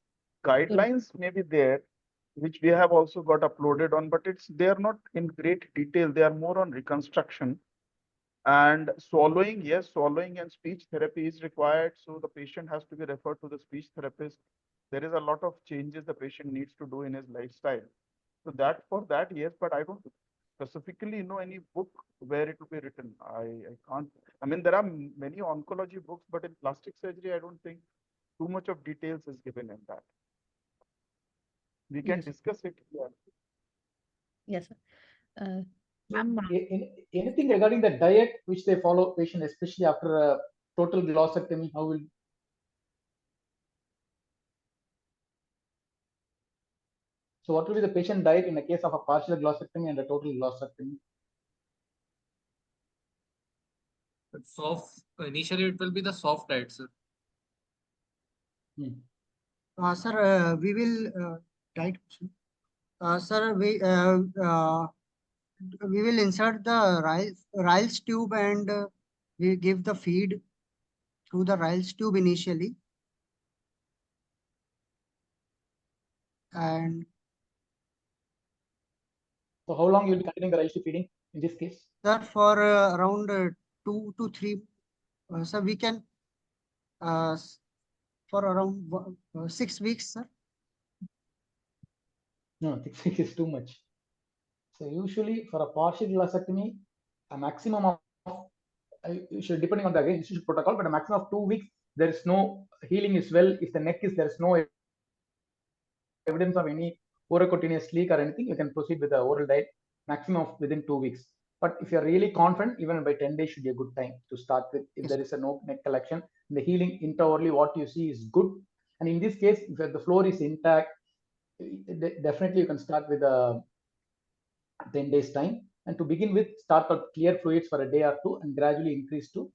Speaker 4: Guidelines may be there, which we have also got uploaded on, but they are not in great detail. They are more on reconstruction. And swallowing, yes, swallowing and speech therapy is required. So the patient has to be referred to the speech therapist. There is a lot of changes the patient needs to do in his lifestyle. So for that, yes, but I don't specifically know any book where it will be written. I can't. I mean, there are many oncology books, but in plastic surgery, I don't think too much of details is given in that. We can discuss it. Yeah.
Speaker 17: Yes, sir.
Speaker 6: Anything regarding the diet which they follow patient, especially after a total glossectomy, how will? So what will be the patient diet in the case of a partial glossectomy and a total glossectomy?
Speaker 5: Soft, initially it will be the soft diet, sir.
Speaker 1: Sir, we will diet. Sir, we will insert the Ryle's tube and we give the feed through the Ryle's tube initially. And
Speaker 6: so how long you will be continuing the Ryle's tube feeding in this case?
Speaker 1: Sir, for around 2 to 3, sir, we can for around 6 weeks, sir.
Speaker 6: No, 6 weeks is too much. So usually for a partial glossectomy, a maximum of depending on the institutional protocol, but a maximum of 2 weeks, there is no healing is well. If the neck is, there is no evidence of any orocotinous leak or anything, you can proceed with the oral diet maximum of within 2 weeks. But if you're really confident, even by 10 days should be a good time to start with. If there is a no neck collection, the healing intraorally, what you see is good. And in this case, if the floor is intact, definitely you can start with 10 days time. And to begin with, start with clear fluids for a day or two and gradually increase to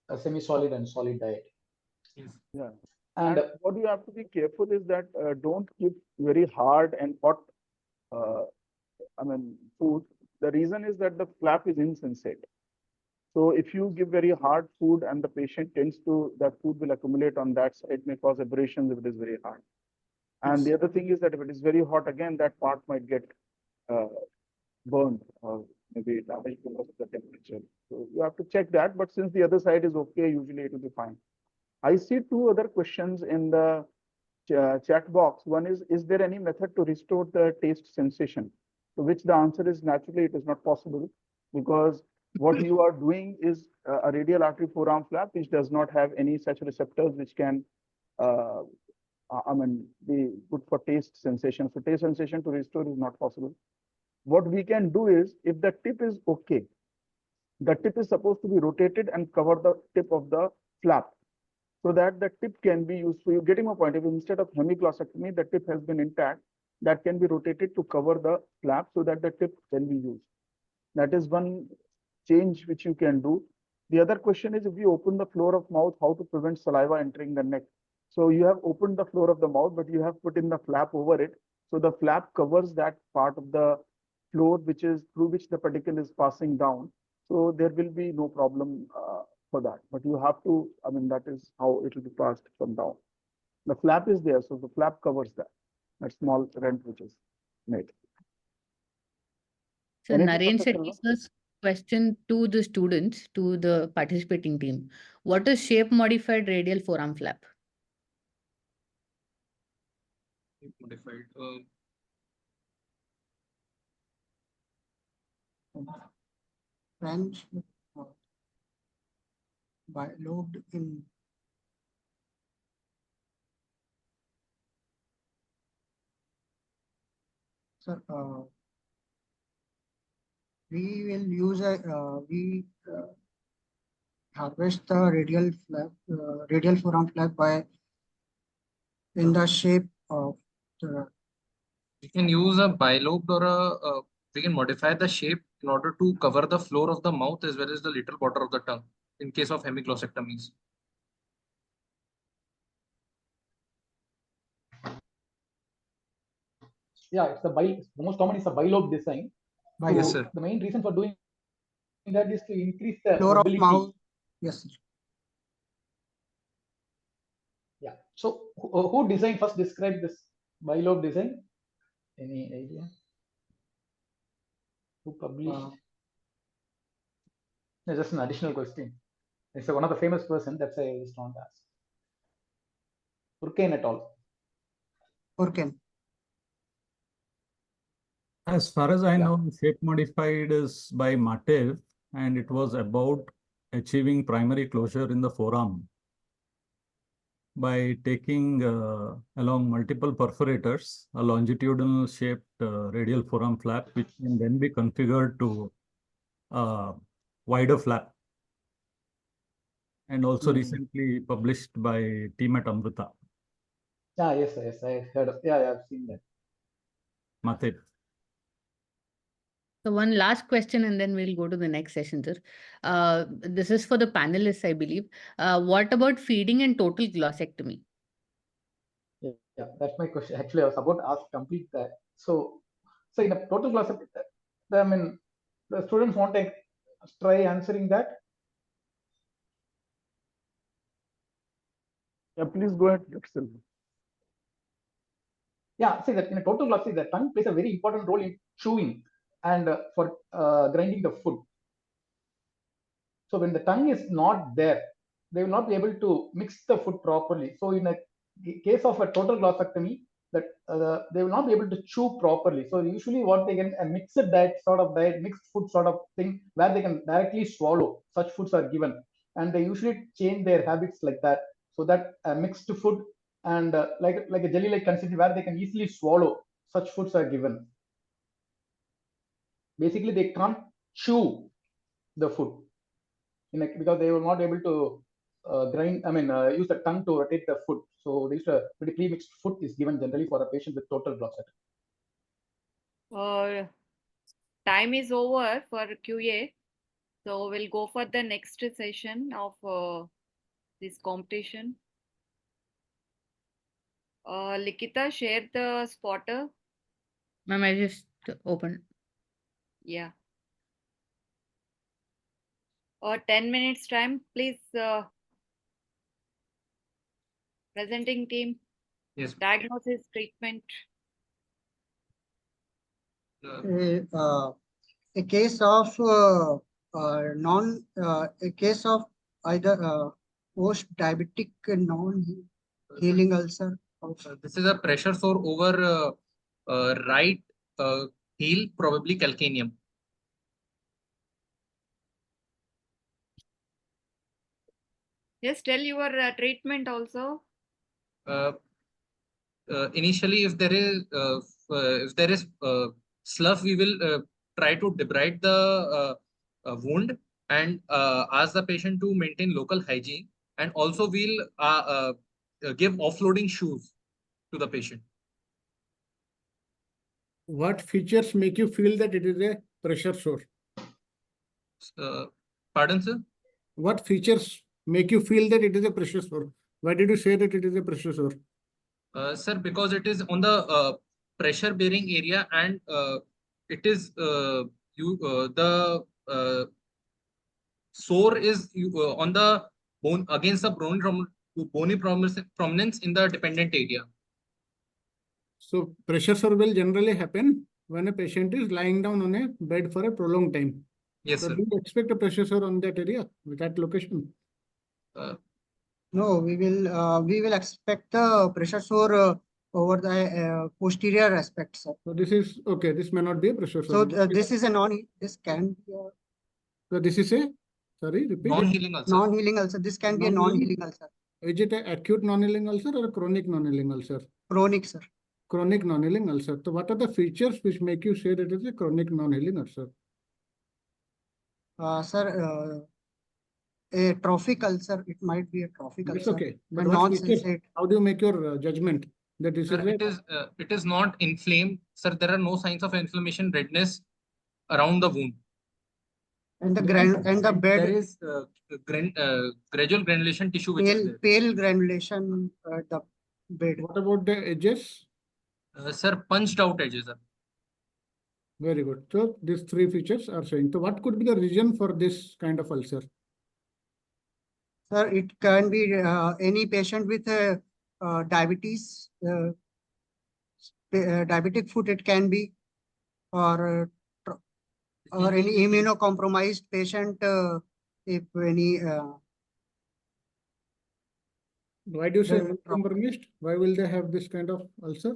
Speaker 6: a semi-solid and solid diet.
Speaker 4: Yeah. And what you have to be careful is that don't give very hard and hot food. The reason is that the flap is insensate. So if you give very hard food and the patient tends to, that food will accumulate on that side, it may cause abrasions if it is very hard. And the other thing is that if it is very hot, again, that part might get burned or maybe damaged because of the temperature. So you have to check that. But since the other side is okay, usually it will be fine. I see two other questions in the chat box. One is there any method to restore the taste sensation? To which the answer is naturally it is not possible, because what you are doing is a radial artery forearm flap which does not have any such receptors which can be good for taste sensation. So taste sensation to restore is not possible. What we can do is, if the tip is okay, the tip is supposed to be rotated and cover the tip of the flap, so that the tip can be used. So you're getting my point. If instead of hemiglossectomy, the tip has been intact, that can be rotated to cover the flap so that the tip can be used. That is one change which you can do. The other question is, if you open the floor of mouth, how to prevent saliva entering the neck? So you have opened the floor of the mouth, but you have put in the flap over it. So the flap covers that part of the floor which is through which the particle is passing down. So there will be no problem for that. But you have to, that is how it will be passed from down. The flap is there, so the flap covers that small rent which is made.
Speaker 17: So Naren Shetty's question to the students, to the participating team: what is shape modified radial forearm flap?
Speaker 5: Modified.
Speaker 1: French lobed in sir. We will use harvest the radial forearm flap by in the shape of the.
Speaker 5: You can use a bilobed or a we can modify the shape in order to cover the floor of the mouth as well as the lateral border of the tongue in case of hemiglossectomies.
Speaker 6: Yeah, it's the most common is a bilobe design. So
Speaker 5: Yes, sir.
Speaker 6: the main reason for doing that is to increase the
Speaker 1: Floor of
Speaker 6: mobility.
Speaker 1: mouth. Yes, sir.
Speaker 6: Yeah. So who designed first described this bilobe design? Any idea? Who published? It's just an additional question. It's one of the famous person. That's why I just want to ask. Urkane et al.
Speaker 1: Urkane.
Speaker 7: As far as I know, shape modified is by Matev, and it was about achieving primary closure in the forearm by taking along multiple perforators a longitudinal shaped radial forearm flap, which can then be configured to wider flap. And also recently published by team at Amrita.
Speaker 6: Yeah, yes, I heard of. Yeah, I've seen that.
Speaker 7: Matev.
Speaker 17: So one last question and then we'll go to the next session, sir. This is for the panelists, I believe. What about feeding and total glossectomy?
Speaker 6: Yeah, that's my question. Actually, I was about to ask complete that. So in a total glossectomy, I mean, the students want to try answering that.
Speaker 4: Yeah, please go ahead.
Speaker 6: Yeah, see that in a total glossectomy, the tongue plays a very important role in chewing and for grinding the food. So when the tongue is not there, they will not be able to mix the food properly. So in a case of a total glossectomy, that they will not be able to chew properly. So usually what they can, a mixed diet sort of diet, mixed food sort of thing, where they can directly swallow, such foods are given. And they usually change their habits like that. So that mixed food and like a jelly-like consistency where they can easily swallow, such foods are given. Basically, they can't chew the food because they were not able to use the tongue to rotate the food. So this pretty pre-mixed food is given generally for a patient with total glossectomy.
Speaker 2: Time is over for QA. So we'll go for the next session of this competition. Likita, share the spotter.
Speaker 17: Ma'am, I just opened.
Speaker 2: Yeah. 10 minutes time, please. Presenting team.
Speaker 5: Yes.
Speaker 2: Diagnosis, treatment.
Speaker 1: A case of either post-diabetic non-healing ulcer.
Speaker 5: This is a pressure sore over right heel, probably calcaneum.
Speaker 2: Yes, tell your treatment also.
Speaker 5: Initially, if there is slough, we will try to debride the wound and ask the patient to maintain local hygiene, and also we'll give offloading shoes to the patient.
Speaker 3: What features make you feel that it is a pressure sore?
Speaker 5: Pardon, sir?
Speaker 3: What features make you feel that it is a pressure sore? Why did you say that it is a pressure sore?
Speaker 5: Sir, because it is on the pressure bearing area, and it is the sore is on the bone against the bony prominence in the dependent area.
Speaker 3: So pressure sore will generally happen when a patient is lying down on a bed for a prolonged time.
Speaker 5: Yes,
Speaker 3: so
Speaker 5: sir.
Speaker 3: do you expect a pressure sore on that area, that location?
Speaker 1: No, we will expect the pressure sore over the posterior aspect, sir.
Speaker 3: So this is okay. This may not be a pressure
Speaker 1: So
Speaker 3: sore.
Speaker 1: this is a this can be a.
Speaker 3: So this is a repeat.
Speaker 5: Non-healing ulcer.
Speaker 1: Non-healing ulcer. This can be a non-healing ulcer.
Speaker 3: Is it an acute non-healing ulcer or a chronic non-healing ulcer?
Speaker 1: Chronic, sir.
Speaker 3: Chronic non-healing ulcer. So what are the features which make you say that it is a chronic non-healing ulcer?
Speaker 1: Sir, a trophic ulcer. It might be a trophic
Speaker 3: That's
Speaker 1: ulcer.
Speaker 3: okay.
Speaker 1: But
Speaker 3: But what features?
Speaker 1: non-sensate.
Speaker 3: How do you make your judgment that this
Speaker 5: Sir,
Speaker 3: is
Speaker 5: it is not inflamed. Sir, there are no signs of inflammation, redness, around the wound.
Speaker 1: And the bed
Speaker 5: There is gradual granulation tissue which is there.
Speaker 1: pale granulation at the bed.
Speaker 3: What about the edges?
Speaker 5: Sir, punched out edges, sir.
Speaker 3: Very good. So these three features are showing. So what could be the reason for this kind of ulcer?
Speaker 1: Sir, it can be any patient with diabetes, diabetic foot. It can be, or any immunocompromised patient. If any.
Speaker 3: Why do you say immunocompromised? Why will they have this kind of ulcer?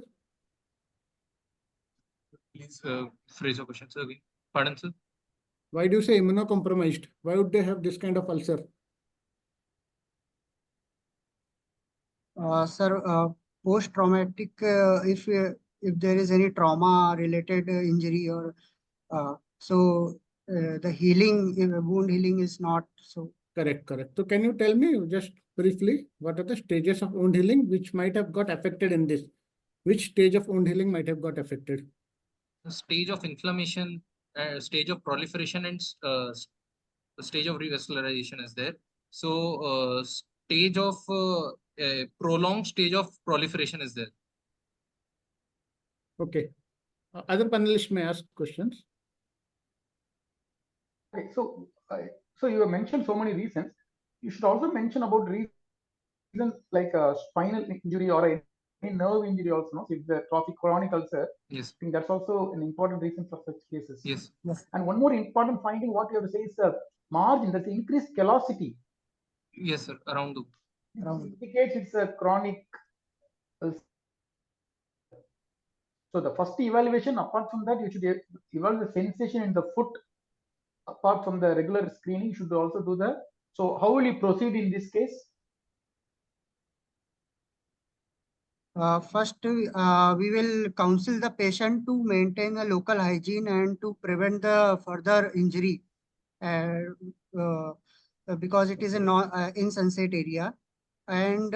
Speaker 5: Please phrase your question, sir. Again. Pardon, sir.
Speaker 3: Why do you say immunocompromised? Why would they have this kind of ulcer?
Speaker 1: Sir, post-traumatic, if there is any trauma-related injury or the healing, wound healing is not so.
Speaker 3: Correct. So can you tell me just briefly what are the stages of wound healing which might have got affected in this? Which stage of wound healing might have got affected?
Speaker 5: The stage of inflammation, stage of proliferation, and the stage of revascularization is there. So stage of prolonged stage of proliferation is there.
Speaker 3: Okay. Other panelists may ask questions.
Speaker 6: Okay, so you have mentioned so many reasons. You should also mention about reasons like spinal injury or any nerve injury also. No? If the chronic ulcer,
Speaker 5: yes,
Speaker 6: I think that's also an important reason for such cases.
Speaker 5: Yes.
Speaker 6: And one more important finding, what you have to say is margin, that's increased callosity.
Speaker 5: Yes, sir. Around the.
Speaker 6: Indicates it's a chronic ulcer. So the first evaluation, apart from that, you should evaluate the sensation in the foot. Apart from the regular screening, you should also do the. So how will you proceed in this case?
Speaker 1: First, we will counsel the patient to maintain a local hygiene and to prevent the further injury, because it is a insensate area, and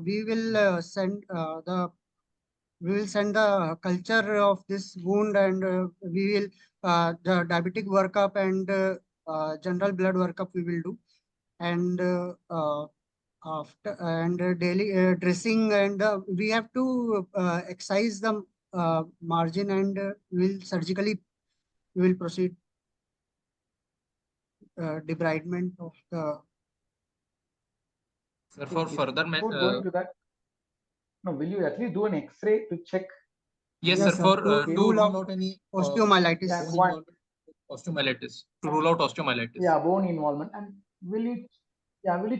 Speaker 1: we will send the culture of this wound, and we will the diabetic workup and general blood workup we will do, and after daily dressing, and we have to excise the margin, and we will proceed debridement of the.
Speaker 5: Sir, for further
Speaker 6: Before going to that, no, will you at least do an X-ray to check?
Speaker 5: Yes, sir. For to rule out any
Speaker 1: osteomyelitis.
Speaker 5: Osteomyelitis. To rule out osteomyelitis.
Speaker 6: Yeah, bone involvement. And will you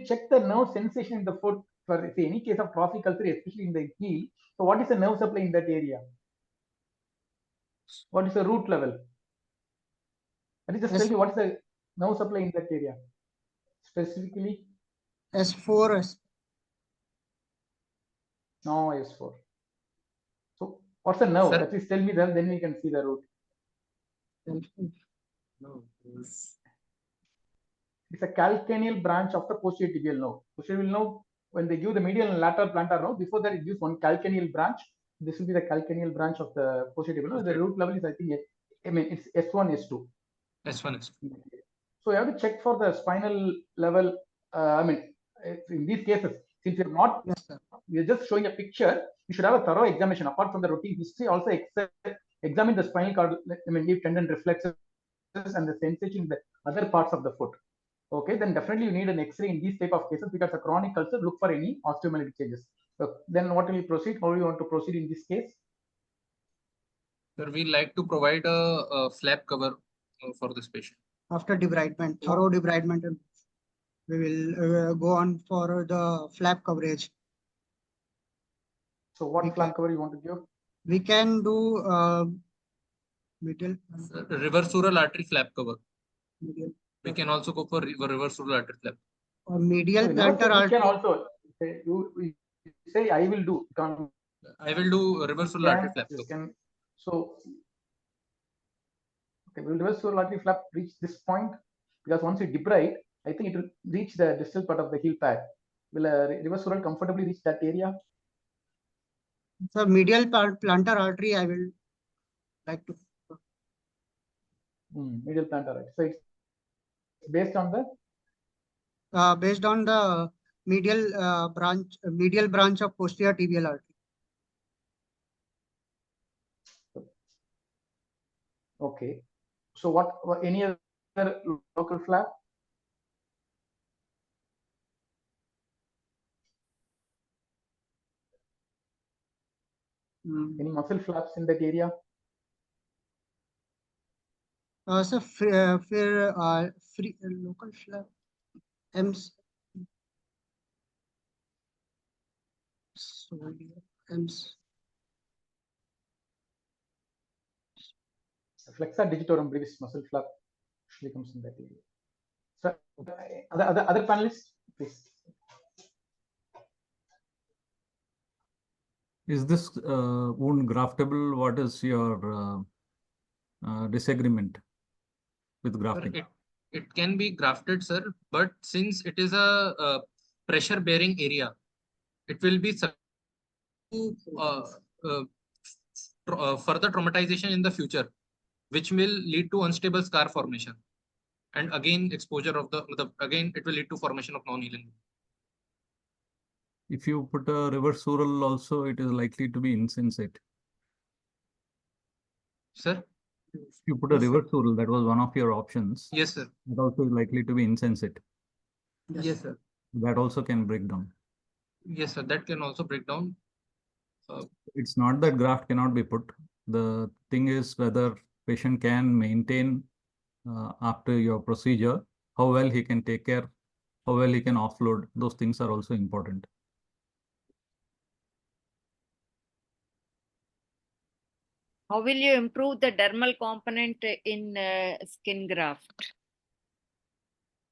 Speaker 6: check the nerve sensation in the foot for say any case of trophic ulcer, especially in the heel? So what is the nerve supply in that area? What is the root level? Can you just tell me what is the nerve supply in that area specifically?
Speaker 1: S4.
Speaker 6: No, S4. So what's the nerve? At least tell me then we can see the root.
Speaker 5: No,
Speaker 6: it's a calcaneal branch of the posterior tibial nerve. Posterior nerve, when they give the medial and lateral plantar nerve, before that it gives one calcaneal branch. This will be the calcaneal branch of the posterior tibial nerve. The root level is, I think, it's S1, S2.
Speaker 5: S1, S2.
Speaker 6: So you have to check for the spinal level. In these cases, since you're not, you're just showing a picture, you should have a thorough examination. Apart from the routine history, also examine the spinal cord, give tendon reflexes and the sensation in the other parts of the foot. Okay, then definitely you need an X-ray in these type of cases, because a chronic ulcer, look for any osteomyelitic changes. So then what will you proceed? How do you want to proceed in this case?
Speaker 5: Sir, we like to provide a flap cover for this patient.
Speaker 1: After debridement, thorough debridement, we will go on for the flap coverage.
Speaker 6: So what flap cover you want to give?
Speaker 1: We can do medial.
Speaker 5: Reverse oral artery flap cover.
Speaker 1: Medial.
Speaker 5: We can also go for reverse oral artery flap.
Speaker 1: Or medial plantar artery.
Speaker 6: You can also say, you say I will do.
Speaker 5: I will do reverse oral artery flap cover.
Speaker 6: So okay, will reverse oral artery flap reach this point? Because once you debride, I think it will reach the distal part of the heel pad. Will a reverse oral comfortably reach that area?
Speaker 1: So medial plantar artery, I will like to.
Speaker 6: Medial plantar, right? So it's based on the
Speaker 1: medial branch of posterior tibial artery.
Speaker 6: Okay. So what any other local flap? Any muscle flaps in that area?
Speaker 1: So free local flap. EMS. EMS.
Speaker 6: Flexor digitorum brevis muscle flap usually comes in that area. So other panelists, please.
Speaker 7: Is this wound graftable? What is your disagreement with grafting?
Speaker 5: It can be grafted, sir, but since it is a pressure bearing area, it will be further traumatization in the future, which will lead to unstable scar formation. And again, exposure of again, it will lead to formation of non-healing.
Speaker 7: If you put a reverse sural also, it is likely to be insensate.
Speaker 5: Sir?
Speaker 7: If you put a reverse sural, that was one of your options.
Speaker 5: Yes, sir.
Speaker 7: That also is likely to be insensate.
Speaker 5: Yes, sir.
Speaker 7: That also can break down.
Speaker 5: Yes, sir. That can also break down.
Speaker 7: It's not that graft cannot be put. The thing is whether patient can maintain after your procedure, how well he can take care, how well he can offload. Those things are also important.
Speaker 2: How will you improve the dermal component in skin graft?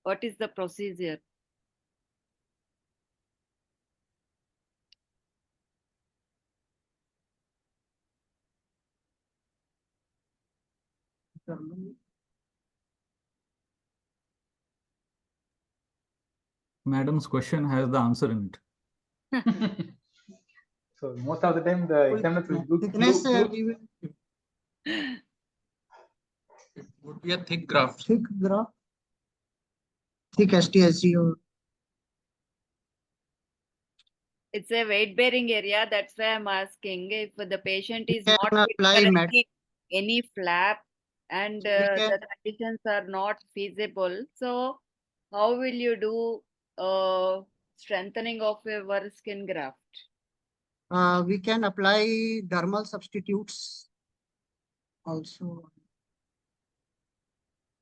Speaker 2: What is the procedure?
Speaker 7: Madam's question has the answer in it.
Speaker 6: So most of the time the examiner will do
Speaker 1: thickness.
Speaker 5: It would be a thick graft.
Speaker 1: Thick graft. Thick STSG or
Speaker 2: It's a weight bearing area. That's why I'm asking if the patient is
Speaker 1: can
Speaker 2: not
Speaker 1: apply
Speaker 2: any flap and the conditions are not feasible. So how will you do strengthening of your skin graft?
Speaker 1: we can apply dermal substitutes also.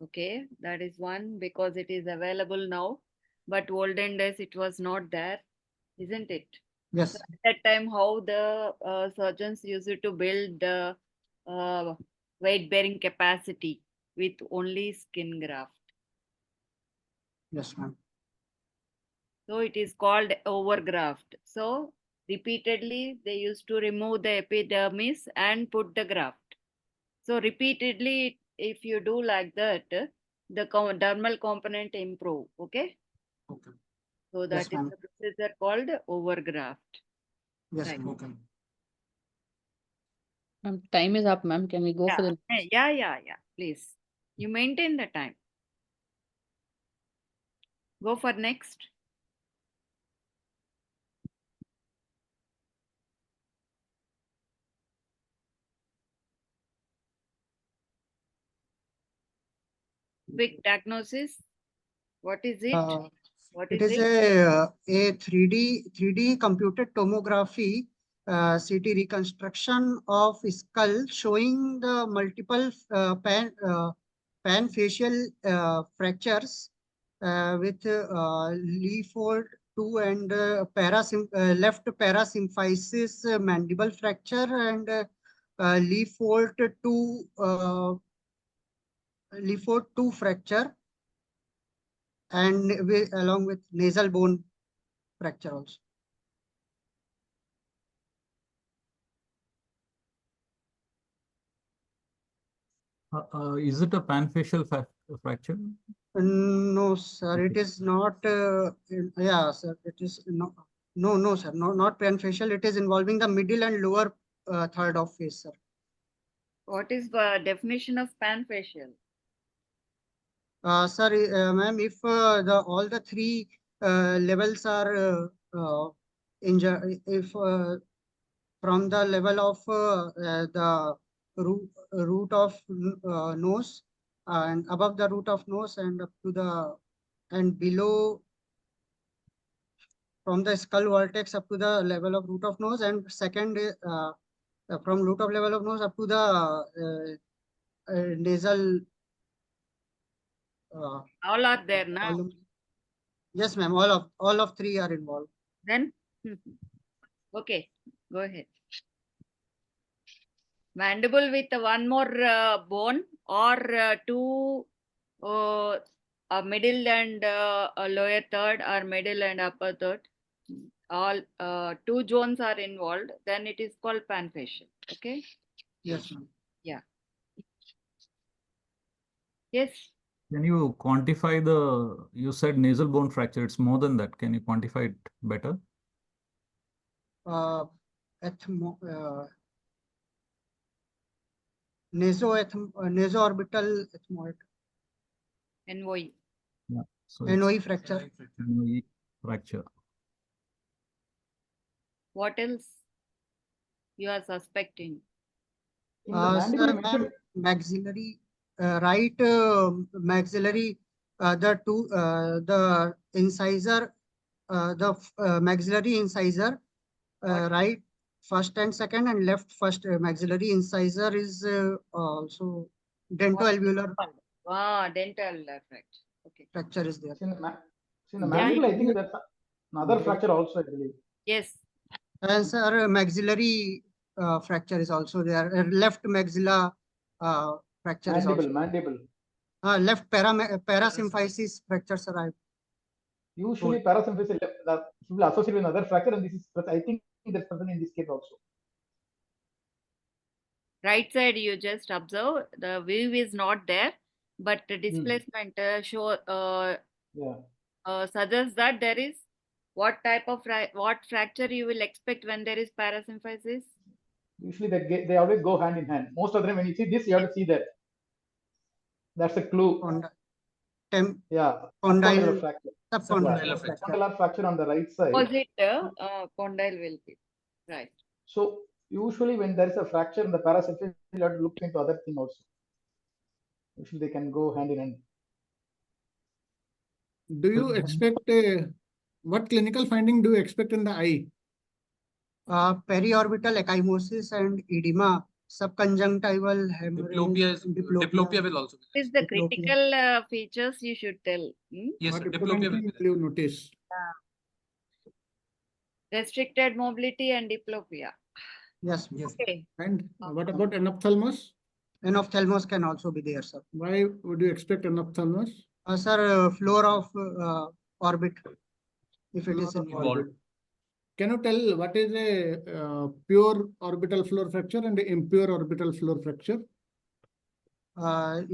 Speaker 2: Okay, that is one because it is available now, but olden days it was not there, isn't it?
Speaker 1: Yes.
Speaker 2: So at that time, how the surgeons used to build the weight bearing capacity with only skin graft.
Speaker 1: Yes, ma'am.
Speaker 2: So it is called overgraft. So repeatedly they used to remove the epidermis and put the graft. So repeatedly, if you do like that, the dermal component improve. Okay.
Speaker 5: Okay.
Speaker 2: So that is the procedure called overgraft.
Speaker 1: Yes,
Speaker 2: right.
Speaker 1: okay.
Speaker 17: Time is up, ma'am. Can we go for the
Speaker 2: Yeah. Please. You maintain the time. Go for next. Quick diagnosis. What is it?
Speaker 1: It is a 3D computed tomography CT reconstruction of skull showing the multiple pan facial fractures with Leafold 2 and left parasymphysis mandible fracture and Leafold 2 fracture and along with nasal bone fracture also.
Speaker 7: Is it a panfacial fracture?
Speaker 1: No, sir, it is not. Yeah, sir, it is no, sir, not panfacial. It is involving the middle and lower third of face, sir.
Speaker 2: What is the definition of panfacial?
Speaker 1: Sir, ma'am, if all the three levels are injured, if from the level of the root of nose and above the root of nose and up to the and below from the skull vertex up to the level of root of nose, and second from root of level of nose up to the nasal.
Speaker 2: All are there now.
Speaker 1: Yes, ma'am. All of three are involved.
Speaker 2: Then, okay, go ahead. Mandible with one more bone or two, a middle and a lower third, or middle and upper third. All two zones are involved. Then it is called panfacial. Okay.
Speaker 1: Yes, ma'am.
Speaker 2: Yeah. Yes.
Speaker 7: Can you quantify you said nasal bone fracture, it's more than that. Can you quantify it better?
Speaker 1: Naso-orbital ethmoid.
Speaker 2: NOE.
Speaker 7: Yeah. So
Speaker 1: NOE fracture.
Speaker 7: NOE fracture.
Speaker 2: What else you are suspecting?
Speaker 1: Sir, maxillary, right maxillary, the incisor, maxillary incisor, right first and second, and left first maxillary incisor is also dentoalveolar.
Speaker 2: Ah, dental fracture. Okay.
Speaker 1: Fracture is there.
Speaker 6: In the mandible, I think that's another fracture also, I believe.
Speaker 2: Yes.
Speaker 1: And sir, maxillary fracture is also there. Left maxilla fracture is also.
Speaker 6: Mandible.
Speaker 1: Left parasymphysis fracture, sir.
Speaker 6: Usually parasymphysis will associate with another fracture, and this is, I think, that's present in this case also.
Speaker 2: Right side, you just observe the view is not there, but the displacement suggests that there is what type of what fracture you will expect when there is parasymphysis.
Speaker 6: Usually they always go hand in hand. Most of them, when you see this, you have to see that. That's a clue. Condylar fracture. Condylar fracture on the right side.
Speaker 2: Opposite condyle will be right.
Speaker 6: So usually when there is a fracture in the parasymphysis, you have to look into other thing also. Usually they can go hand in hand.
Speaker 3: Do you expect what clinical finding do you expect in the eye?
Speaker 1: Periorbital ecchymosis and edema, subconjunctival hemorrhage.
Speaker 5: Diplopia will also be.
Speaker 2: Is the critical features you should tell?
Speaker 5: Yes,
Speaker 3: what
Speaker 5: diplopia will
Speaker 3: you notice?
Speaker 2: Restricted mobility and diplopia.
Speaker 1: Yes.
Speaker 2: Okay.
Speaker 3: And what about anophthalmos?
Speaker 1: Anophthalmos can also be there, sir.
Speaker 3: Why would you expect anophthalmos?
Speaker 1: Sir, floor of orbit, if it is involved.
Speaker 3: Can you tell what is a pure orbital floor fracture and a impure orbital floor fracture?
Speaker 5: Sir,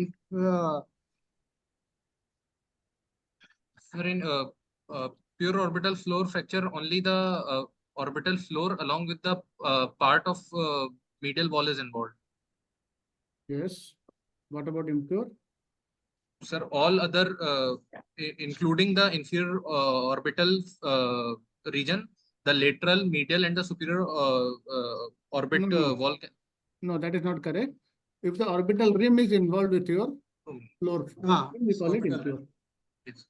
Speaker 5: in pure orbital floor fracture, only the orbital floor along with the part of medial wall is involved.
Speaker 3: Yes. What about impure?
Speaker 5: Sir, all other, including the inferior orbital region, the lateral, medial, and the superior orbit wall.
Speaker 3: No, that is not correct. If the orbital rim is involved with your floor, we call it impure.
Speaker 5: Yes.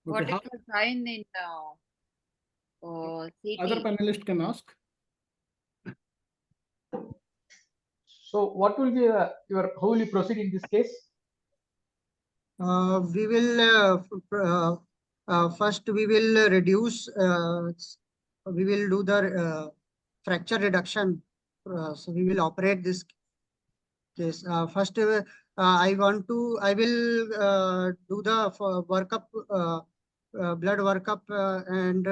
Speaker 2: What is the sign in CT?
Speaker 3: Other panelists can ask.
Speaker 6: So what will be how will you proceed in this case?
Speaker 1: We will first we will reduce. We will do the fracture reduction. So we will operate this case. First, I will do the workup, blood workup and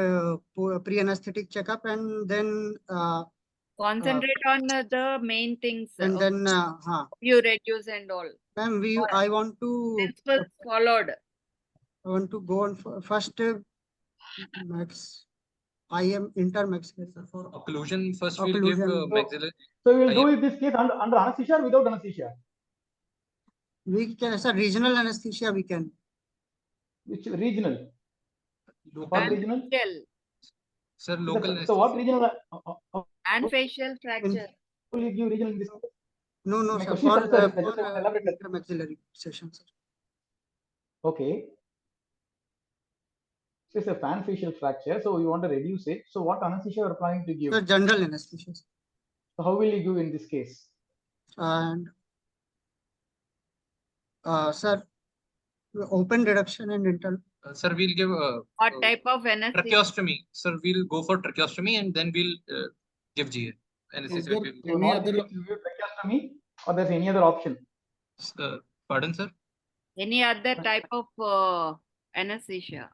Speaker 1: pre-anesthetic checkup, and then
Speaker 2: concentrate on the main things.
Speaker 1: And then
Speaker 2: you reduce and all.
Speaker 1: Ma'am, I want to
Speaker 2: followed.
Speaker 1: I want to go on first max. I am intermaxillary
Speaker 5: for occlusion. First, we'll give maxillary.
Speaker 6: So we will do in this case under anesthesia or without anesthesia?
Speaker 1: We can, sir, regional anesthesia we can.
Speaker 6: Which regional? What
Speaker 2: And
Speaker 6: regional?
Speaker 2: facial.
Speaker 5: Sir, local
Speaker 6: So what regional?
Speaker 2: And facial fracture.
Speaker 6: Will you give regional in this?
Speaker 1: No,
Speaker 6: My
Speaker 1: sir.
Speaker 6: question
Speaker 1: For,
Speaker 6: is, I just want to elaborate.
Speaker 1: intramaxillary session, sir.
Speaker 6: Okay. So it's a fan facial fracture, so you want to reduce it. So what anesthesia are you planning to give?
Speaker 1: Sir, general anesthesia.
Speaker 6: So how will you give in this case?
Speaker 1: And sir, open reduction and internal.
Speaker 5: Sir, we'll give
Speaker 2: What type of anesthesia?
Speaker 5: tracheostomy. Sir, we'll go for tracheostomy and then we'll give GA.
Speaker 3: Is there
Speaker 6: So
Speaker 3: any
Speaker 6: not
Speaker 3: other?
Speaker 6: you give tracheostomy, or there's any other option?
Speaker 5: Pardon, sir?
Speaker 2: Any other type of anesthesia?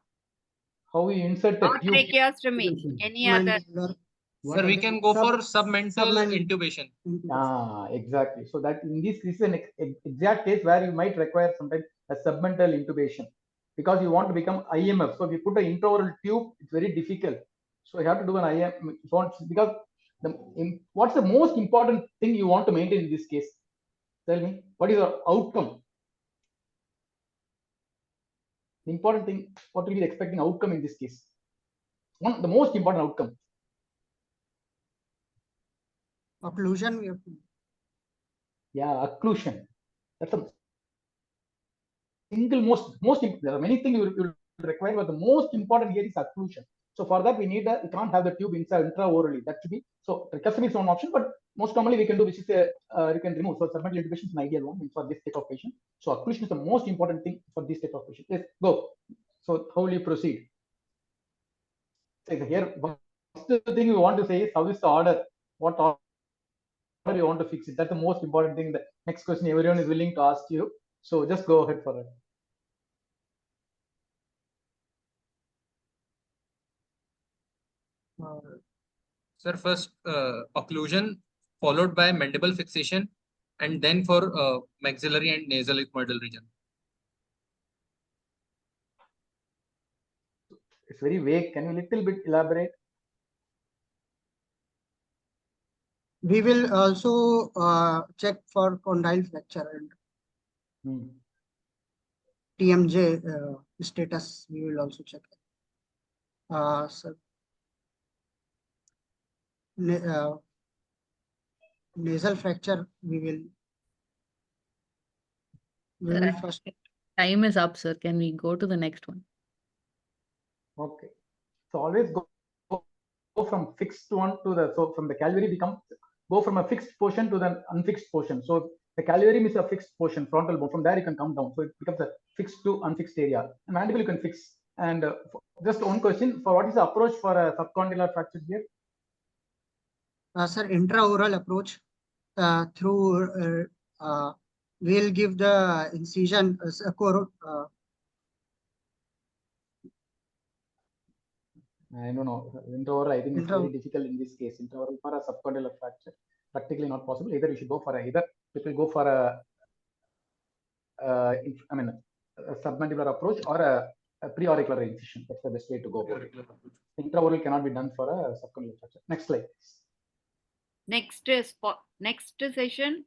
Speaker 6: How you insert the
Speaker 2: Not
Speaker 6: tube?
Speaker 2: tracheostomy. Any other?
Speaker 5: Sir, we can go for submental intubation.
Speaker 6: Ah, exactly. So that in this is an exact case where you might require sometimes a submental intubation because you want to become IMF. So if you put an intraoral tube, it's very difficult. So you have to do an IMF because what's the most important thing you want to maintain in this case? Tell me, what is your outcome? The important thing, what will be the expecting outcome in this case? The most important outcome.
Speaker 1: Occlusion we have to.
Speaker 6: Yeah, occlusion. That's a single most there are many things you will require, but the most important here is occlusion. So for that we can't have the tube inside intraorally. That should be so tracheostomy is one option, but most commonly we can do which is you can remove. So submental intubation is an ideal one for this type of patient. So occlusion is the most important thing for this type of patient. Yes, go. So how will you proceed? So here first thing we want to say is how is the order? What order you want to fix it? That's the most important thing. The next question everyone is willing to ask you. So just go ahead for it.
Speaker 5: Sir, first occlusion followed by mandible fixation and then for maxillary and nasal ethmoidal region.
Speaker 6: It's very vague. Can you little bit elaborate?
Speaker 1: We will also check for condyle fracture and TMJ status. We will also check. So, nasal fracture we will first.
Speaker 17: Time is up, sir. Can we go to the next one?
Speaker 6: Okay. So always go from fixed one to the, so from the calvary go from a fixed portion to the unfixed portion. So the calvary is a fixed portion, frontal bone. From there you can come down. So it becomes a fixed to unfixed area. And mandible you can fix. And just one question, for what is the approach for a subcondylar fracture here?
Speaker 1: Sir, intraoral approach through we'll give the incision
Speaker 6: I don't know. Intraoral, I think it's very difficult in this case. Intraoral for a subcondylar fracture, practically not possible. Either you should go for either people go for a submandibular approach or a preauricular incision. That's the best way to go for it. Intraoral cannot be done for a subcondylar fracture. Next slide.
Speaker 2: Next session.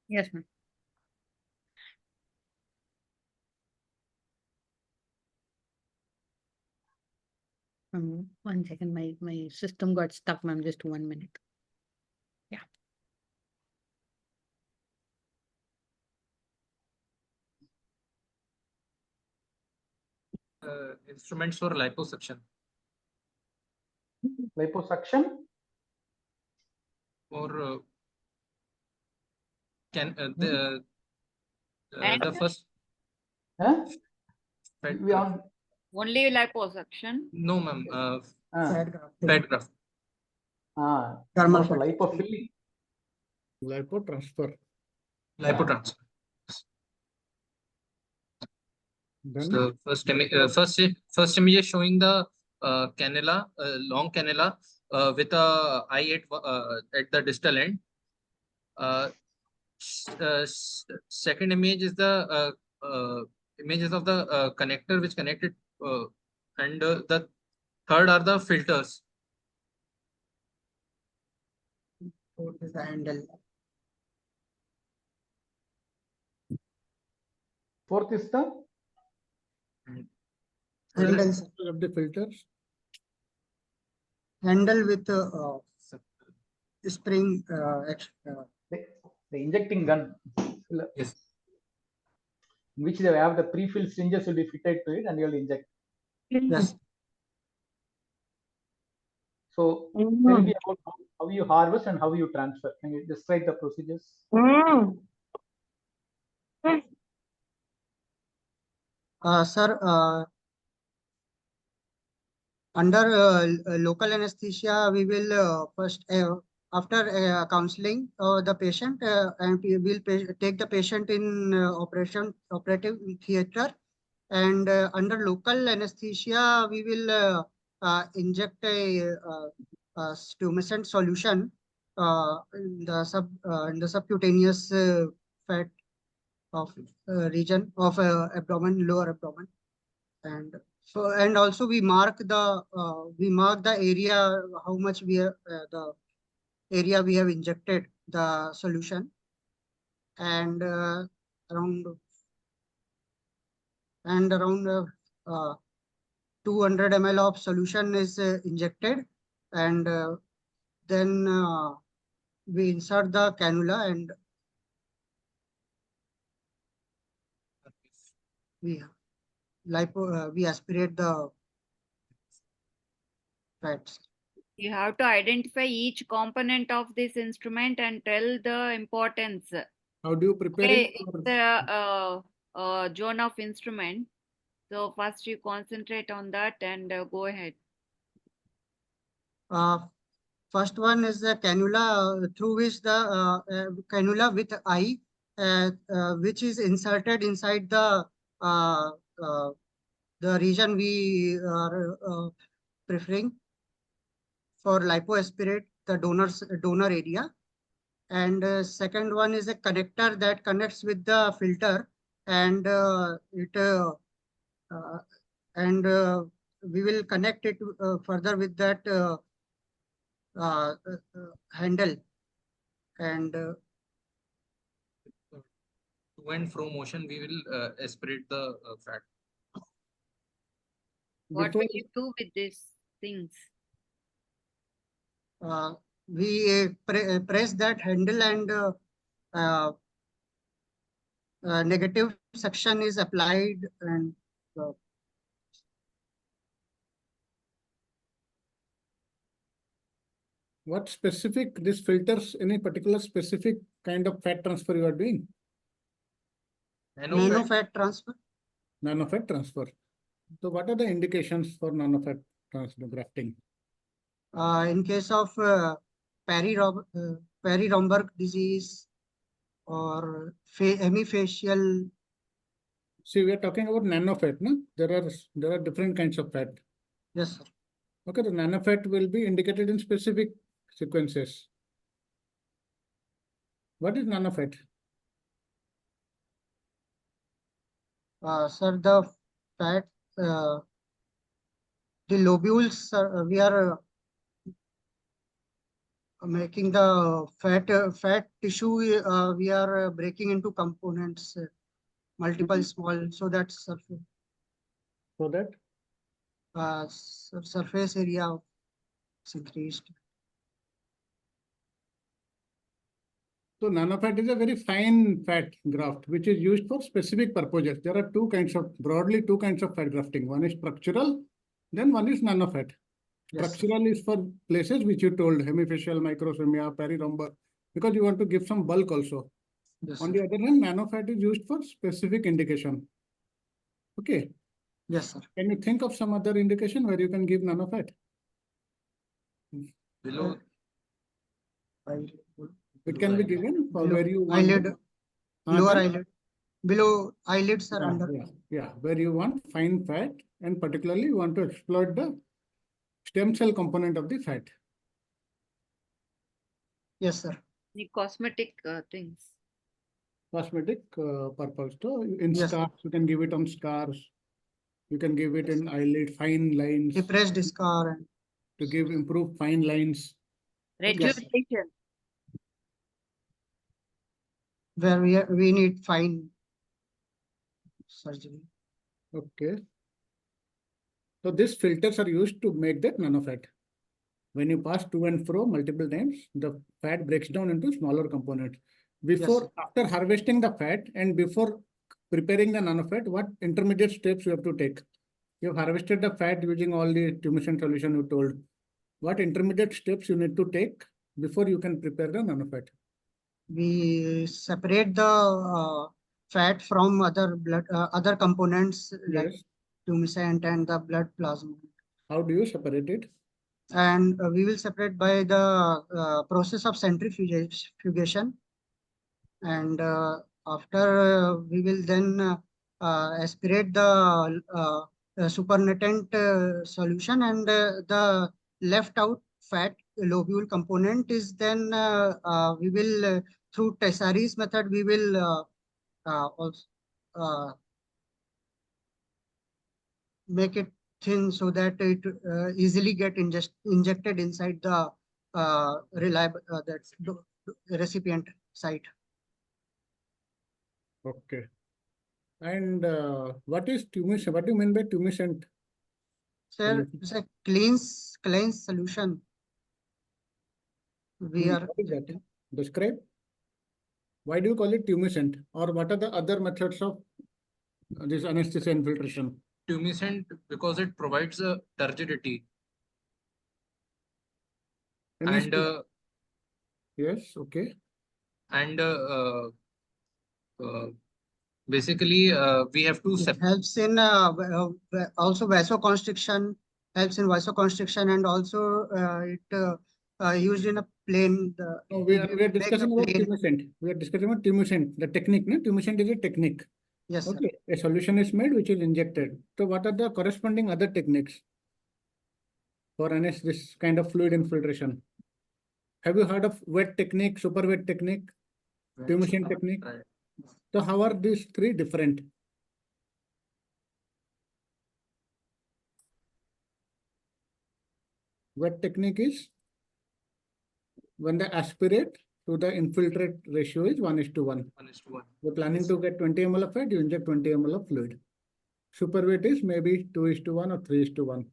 Speaker 17: Yes, ma'am. One second, my system got stuck, ma'am. Just 1 minute. Yeah.
Speaker 5: Instruments for liposuction.
Speaker 6: Liposuction?
Speaker 5: Or the first?
Speaker 6: Huh?
Speaker 2: Only liposuction?
Speaker 5: No, ma'am. Fat graft.
Speaker 6: Lipofilling.
Speaker 3: Lipotransfer.
Speaker 5: Lipotransfer. So first image is showing the cannula, long cannula with a eye at the distal end. Second image is the images of the connector which connected, and the third are the filters.
Speaker 1: Fourth is the handle.
Speaker 6: Fourth is the
Speaker 1: handle,
Speaker 3: of the filters.
Speaker 1: Handle with spring.
Speaker 6: The injecting gun.
Speaker 5: Yes.
Speaker 6: Which they have the pre-filled syringes will be fitted to it and you will inject.
Speaker 1: Yes.
Speaker 6: So tell me about how you harvest and how you transfer. Can you describe the procedures?
Speaker 1: Sir, under local anesthesia, we will first, after counseling the patient, and we will take the patient in operative theater. And under local anesthesia, we will inject a tumescent solution in the subcutaneous fat of region of abdomen, lower abdomen. And so, and also we mark the area, how much the area we have injected the solution, and around 200 ml of solution is injected, and then we insert the cannula and we aspirate the fats.
Speaker 2: You have to identify each component of this instrument and tell the importance.
Speaker 3: How do you prepare
Speaker 2: Okay,
Speaker 3: it?
Speaker 2: it's a zone of instrument. So first you concentrate on that and go ahead.
Speaker 1: First one is the cannula, through which the cannula with eye, which is inserted inside the region we are preferring for lipoaspirate, the donor area. And second one is a connector that connects with the filter, and we will connect it further with that handle, and
Speaker 5: to and fro motion, we will aspirate the fat.
Speaker 2: What will you do with these things?
Speaker 1: We press that handle, and negative suction is applied, and
Speaker 3: what specific, this filters, any particular specific kind of fat transfer you are doing?
Speaker 1: Nano fat transfer.
Speaker 3: Nano fat transfer. So what are the indications for nano fat transfer grafting?
Speaker 1: In case of Peri-Romberg disease or hemifacial.
Speaker 3: See, we are talking about nano fat, no? There are different kinds of fat.
Speaker 1: Yes, sir.
Speaker 3: Okay, the nano fat will be indicated in specific sequences. What is nano fat?
Speaker 1: Sir, the fat, the lobules, we are making the fat tissue, we are breaking into components, multiple small, so that's surface.
Speaker 3: So that
Speaker 1: surface area is increased.
Speaker 3: So nanofat is a very fine fat graft which is used for specific purposes. There are broadly two kinds of fat grafting. One is structural, then one is nanofat.
Speaker 1: Yes,
Speaker 3: structural is for places which you told, hemifacial, microsomia, perirhomber, because you want to give some bulk also.
Speaker 1: Yes,
Speaker 3: on the other hand, nanofat is used for specific indication. Okay.
Speaker 1: Yes, sir.
Speaker 3: Can you think of some other indication where you can give nanofat?
Speaker 5: Below.
Speaker 3: It can be given for where you want.
Speaker 1: Eyelid, lower eyelid, below eyelids are under.
Speaker 3: Yeah, where you want fine fat, and particularly you want to exploit the stem cell component of the fat.
Speaker 1: Yes, sir.
Speaker 2: The cosmetic things.
Speaker 3: Cosmetic purpose. So in scars, you can give it on scars. You can give it in eyelid, fine lines.
Speaker 1: Depressed scar.
Speaker 3: To give improved fine lines.
Speaker 2: Rejuvenation.
Speaker 1: Where we need fine. surgery.
Speaker 3: Okay. So these filters are used to make that nanofat. When you pass to and fro multiple times, the fat breaks down into smaller components. Before, after harvesting the fat and before preparing the nanofat, what intermediate steps you have to take? You have harvested the fat using all the tumescent solution you told. What intermediate steps you need to take before you can prepare the nanofat?
Speaker 1: We separate the fat from other components like tumescent and the blood plasma.
Speaker 3: How do you separate it?
Speaker 1: And we will separate by the process of centrifugation. And after we will then aspirate the supernatant solution, and the left out fat lobule component is then we will through Tessari's method we will also make it thin so that it easily get injected inside the recipient site.
Speaker 3: Okay. And what is tumescent? What do you mean by tumescent?
Speaker 1: Sir, it's a clean solution. We are
Speaker 3: describe. Why do you call it tumescent? Or what are the other methods of this anesthesia infiltration?
Speaker 5: Tumescent because it provides a turgidity. And
Speaker 3: yes, okay.
Speaker 5: And basically we have to
Speaker 1: it helps in also vasoconstriction, helps in vasoconstriction, and also it used in a plane.
Speaker 3: No, we are discussing about tumescent. We are discussing about tumescent. The technique, no? Tumescent is a technique.
Speaker 1: Yes,
Speaker 3: okay. Sir. A solution is made which is injected. So what are the corresponding other techniques for this kind of fluid infiltration? Have you heard of wet technique, super wet technique, tumescent technique? Right. So how are these three different? Wet technique is when the aspirate to the infiltrate ratio is 1:1.
Speaker 5: 1:1.
Speaker 3: You're planning to get 20 ml of fat, you inject 20 ml of fluid. Super wet is maybe 2:1 or 3:1.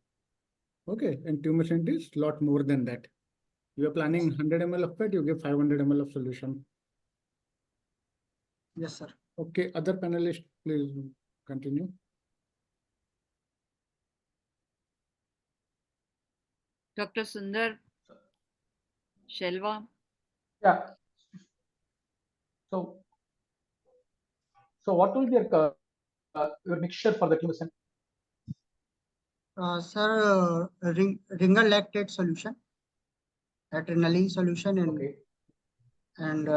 Speaker 3: Okay, and tumescent is a lot more than that. You are planning 100 ml of fat, you give 500 ml of solution.
Speaker 1: Yes, sir.
Speaker 3: Okay, other panelists, please continue.
Speaker 2: Dr. Sundar Shelva.
Speaker 6: Yeah. So what will be your mixture for the tumescent?
Speaker 1: Sir, ringer lactate solution, adrenaline solution, and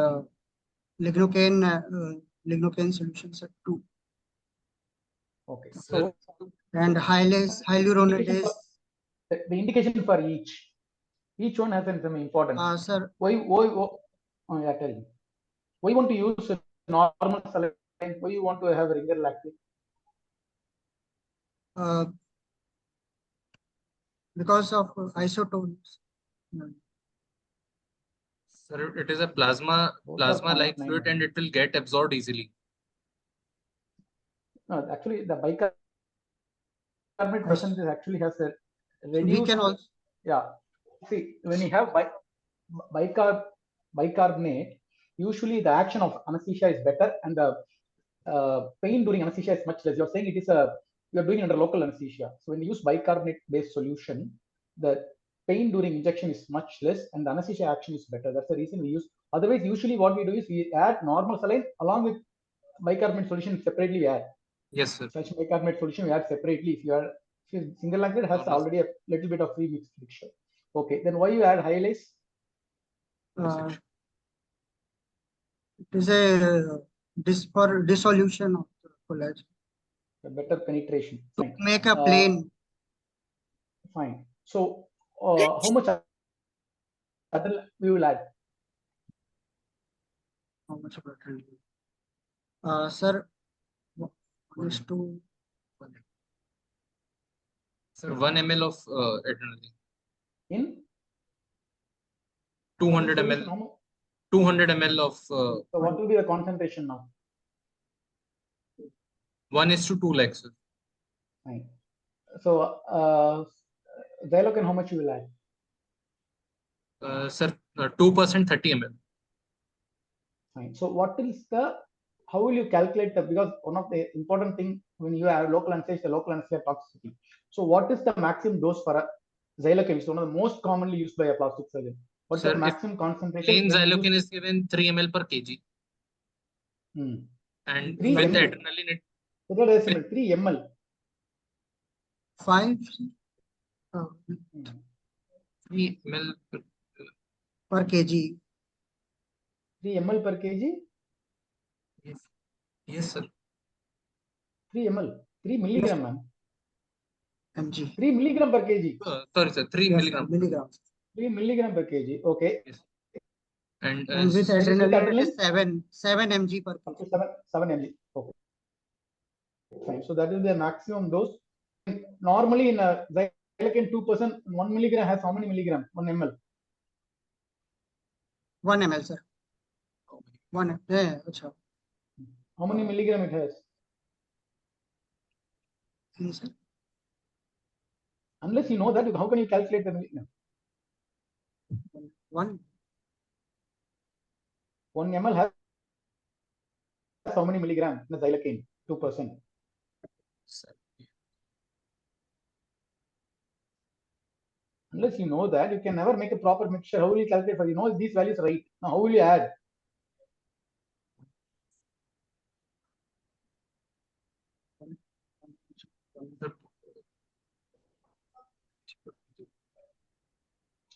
Speaker 1: lignocaine solution, sir, too.
Speaker 6: Okay.
Speaker 1: So and hyaluronidase.
Speaker 6: The indication for each one has some importance.
Speaker 1: Sir.
Speaker 6: Why? Oh, yeah, tell me. Why you want to use normal saline? Why you want to have ringer lactate?
Speaker 1: Because of isotones.
Speaker 5: Sir, it is a plasma-like fluid and it will get absorbed easily.
Speaker 6: No, actually, the bicarbonate presence actually has a reduced.
Speaker 1: We can also.
Speaker 6: Yeah. See, when you have bicarbonate, usually the action of anesthesia is better and the pain during anesthesia is much less. You're saying it is you're doing under local anesthesia. So when you use bicarbonate-based solution, the pain during injection is much less and the anesthesia action is better. That's the reason we use. Otherwise, usually what we do is we add normal saline along with bicarbonate solution separately we add.
Speaker 5: Yes, sir.
Speaker 6: Such bicarbonate solution we add separately. If single lactate has already a little bit of free mixture. Okay, then why you add hyalase?
Speaker 1: It is a dissolution of the collagen.
Speaker 6: A better penetration.
Speaker 1: To make a plane.
Speaker 6: Fine. So how much other we will add?
Speaker 1: How much other? Sir, is to.
Speaker 5: Sir, 1 ml of adrenaline.
Speaker 6: In?
Speaker 5: 200 ml. 200 ml of.
Speaker 6: So what will be the concentration now?
Speaker 5: 1:2 lakhs, sir.
Speaker 6: Fine. So, Xylocan, how much you will add?
Speaker 5: Sir, 2% 30 ml.
Speaker 6: Fine. So what is the, how will you calculate the, because one of the important thing when you have local anesthesia, the local anesthesia toxicity. So what is the maximum dose for a Xylocan? It's one of the most commonly used by a plastic surgeon. What's
Speaker 5: Sir,
Speaker 6: the maximum concentration?
Speaker 5: Plain
Speaker 6: when you
Speaker 5: Xylocan
Speaker 6: use-
Speaker 5: is given 3 ml per kg. And
Speaker 6: 3
Speaker 5: with
Speaker 6: ml.
Speaker 5: adrenaline,
Speaker 6: 3 ml.
Speaker 1: 5
Speaker 5: 3 ml
Speaker 1: per kg.
Speaker 6: 3 ml per kg?
Speaker 5: Yes. Yes, sir.
Speaker 6: 3 ml. 3 milligram, ma'am.
Speaker 1: mg.
Speaker 6: 3 milligram per kg.
Speaker 5: Sorry, sir. 3 milligram.
Speaker 1: Milligrams.
Speaker 6: 3 milligram per kg. Okay.
Speaker 5: Yes. And
Speaker 1: with adrenaline, it is 7 mg per kg.
Speaker 6: Up to 7 mg. Okay. Fine. So that is the maximum dose. Normally in a Xylocan 2%, 1 milligram has how many milligram? 1 ml.
Speaker 1: 1 ml, sir. 1 yeah, achha.
Speaker 6: How many milligram it has?
Speaker 1: Yes, sir.
Speaker 6: Unless you know that, how can you calculate the milligram?
Speaker 1: 1
Speaker 6: ml has how many milligram in the Xylocan? 2%. Unless you know that, you can never make a proper mixture. How will you calculate for you know these values right? Now how will you add?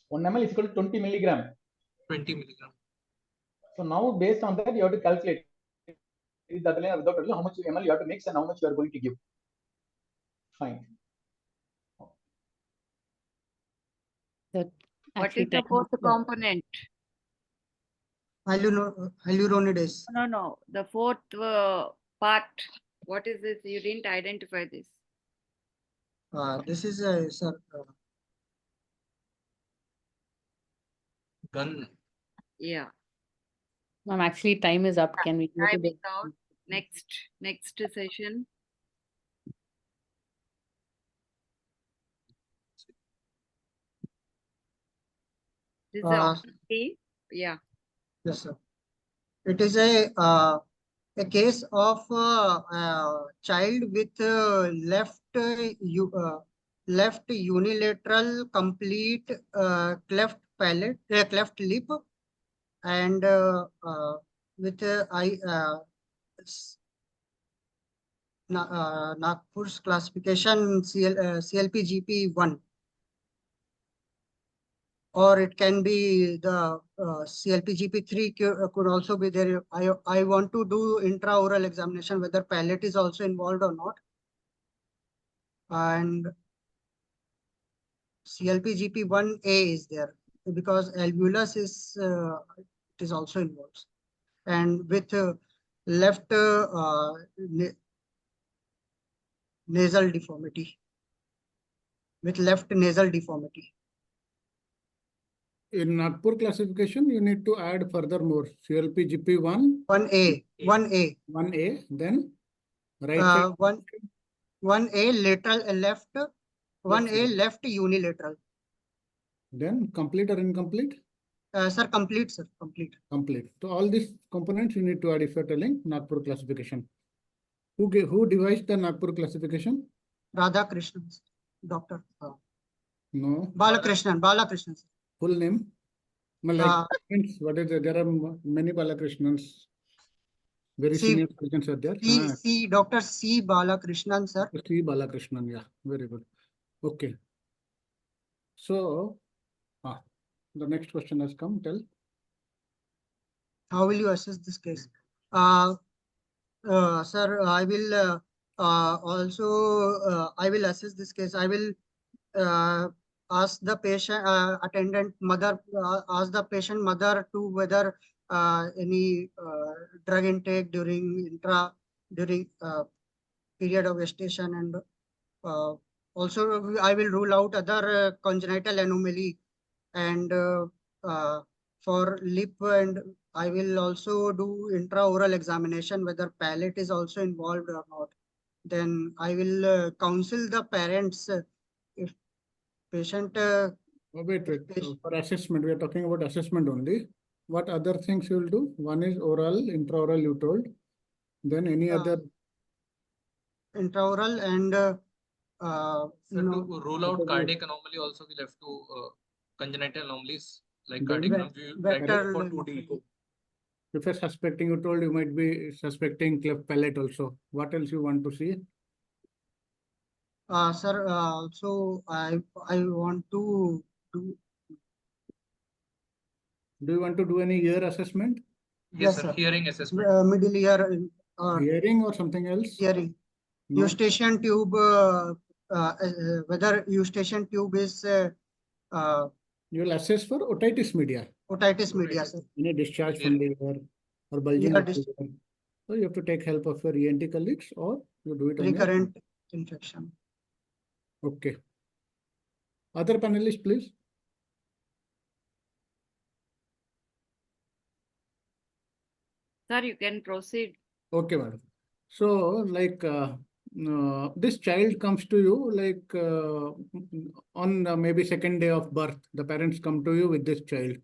Speaker 6: One ml is equal to 20 milligram.
Speaker 5: 20 milligram.
Speaker 6: So now based on that, you have to calculate without how much ml you have to mix and how much you are going to give. Fine.
Speaker 2: What is the fourth component?
Speaker 1: Hyaluronidase.
Speaker 2: No. The fourth part. What is this? You didn't identify this.
Speaker 1: This is sir.
Speaker 5: Gun.
Speaker 2: Yeah.
Speaker 17: Ma'am, actually time is up. Can we go to
Speaker 2: Time
Speaker 17: the
Speaker 2: is out. Next session. This is option B. Yeah.
Speaker 1: Yes, sir. It is a case of child with left unilateral complete cleft palate, cleft lip, and with Nagpur's classification CLP-GP 1. Or it can be the CLP-GP 3 could also be there. I want to do intraoral examination whether palate is also involved or not. And CLP-GP 1A is there because alveolus is it is also involved. And with left nasal deformity. With left nasal deformity.
Speaker 3: In Nagpur classification, you need to add furthermore CLP-GP
Speaker 1: 1A,
Speaker 3: 1A, then right side.
Speaker 1: 1A lateral left, 1A left unilateral.
Speaker 3: Then complete or incomplete?
Speaker 1: Sir, complete, sir, complete.
Speaker 3: Complete. So all these components you need to add if you're telling Nagpur classification. Who devised the Nagpur classification?
Speaker 1: Radhakrishnan, doctor.
Speaker 3: No.
Speaker 1: Balakrishnan.
Speaker 3: Full name? Like, what is it? There are many Balakrishnans. Very senior surgeons are there.
Speaker 1: Dr. C. Balakrishnan, sir.
Speaker 3: C. Balakrishnan, yeah, very good. Okay. So, the next question has come. Tell.
Speaker 1: How will you assess this case? Sir, I will I will assess this case. I will ask the patient attendant mother, ask the patient mother to whether any drug intake during period of gestation, and also I will rule out other congenital anomaly, and for lip, and I will also do intraoral examination whether palate is also involved or not. Then I will counsel the parents if patient.
Speaker 3: Wait. For assessment, we are talking about assessment only. What other things you will do? One is oral, intraoral you told. Then any other?
Speaker 1: Intraoral and
Speaker 5: Sir, to rule out cardiac anomaly also we'll have to congenital anomalies like cardiac anomaly.
Speaker 1: Better
Speaker 5: For 2D echo.
Speaker 3: If you're suspecting, you told you might be suspecting cleft palate also. What else you want to see?
Speaker 1: Sir, also I want to do.
Speaker 3: Do you want to do any ear assessment?
Speaker 5: Yes, sir. Hearing assessment.
Speaker 1: Middle ear.
Speaker 3: Hearing or something else?
Speaker 1: Hearing.
Speaker 3: No.
Speaker 1: Eustachian tube. Whether eustachian tube is.
Speaker 3: You will assess for otitis media.
Speaker 1: Otitis media, sir.
Speaker 3: Any discharge from the ear or bulging of the ear. So you have to take help of your ENT colleagues or you do it on
Speaker 1: recurrent infection.
Speaker 3: Okay. Other panelists, please.
Speaker 2: Sir, you can proceed.
Speaker 3: Okay, madam. So, like, this child comes to you, like, on maybe second day of birth, the parents come to you with this child.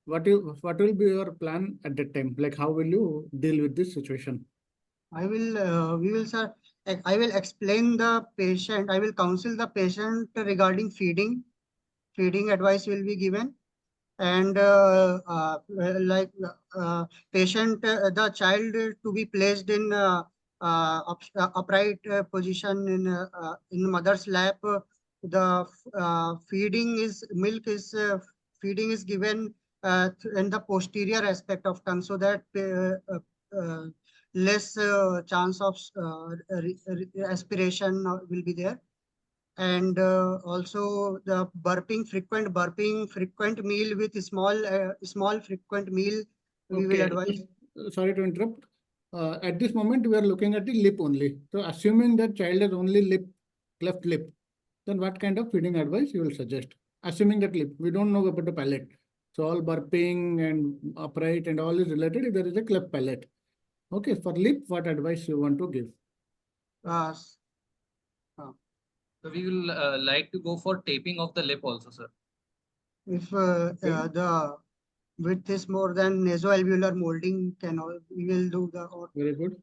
Speaker 3: What will be your plan at that time? Like, how will you deal with this situation?
Speaker 1: I will, sir, I will explain the patient. I will counsel the patient regarding feeding. Feeding advice will be given. And patient, the child to be placed in upright position in mother's lap. The feeding is given in the posterior aspect of tongue, so that less chance of aspiration will be there. And also the frequent meal with small frequent meal we will advise.
Speaker 3: Sorry to interrupt. At this moment, we are looking at the lip only. So assuming that child has only cleft lip, then what kind of feeding advice you will suggest? Assuming that lip, we don't know about the palate. So all burping and upright and all is related if there is a cleft palate. Okay, for lip, what advice you want to give?
Speaker 5: So we will like to go for taping of the lip also, sir.
Speaker 1: If the width is more than nasoalveolar molding, we will do the.
Speaker 3: Very good.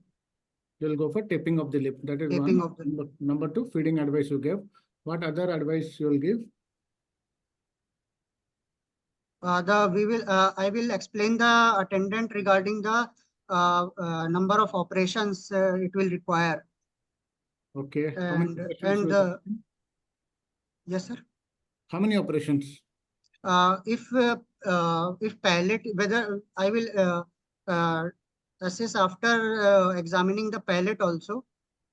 Speaker 3: You will go for taping of the lip. That is
Speaker 1: taping
Speaker 3: one.
Speaker 1: Of the lip.
Speaker 3: Number two, feeding advice you gave. What other advice you will give?
Speaker 1: I will explain the attendant regarding the number of operations it will require.
Speaker 3: Okay.
Speaker 1: Yes, sir.
Speaker 3: How many operations?
Speaker 1: If palate, whether I will assess after examining the palate also,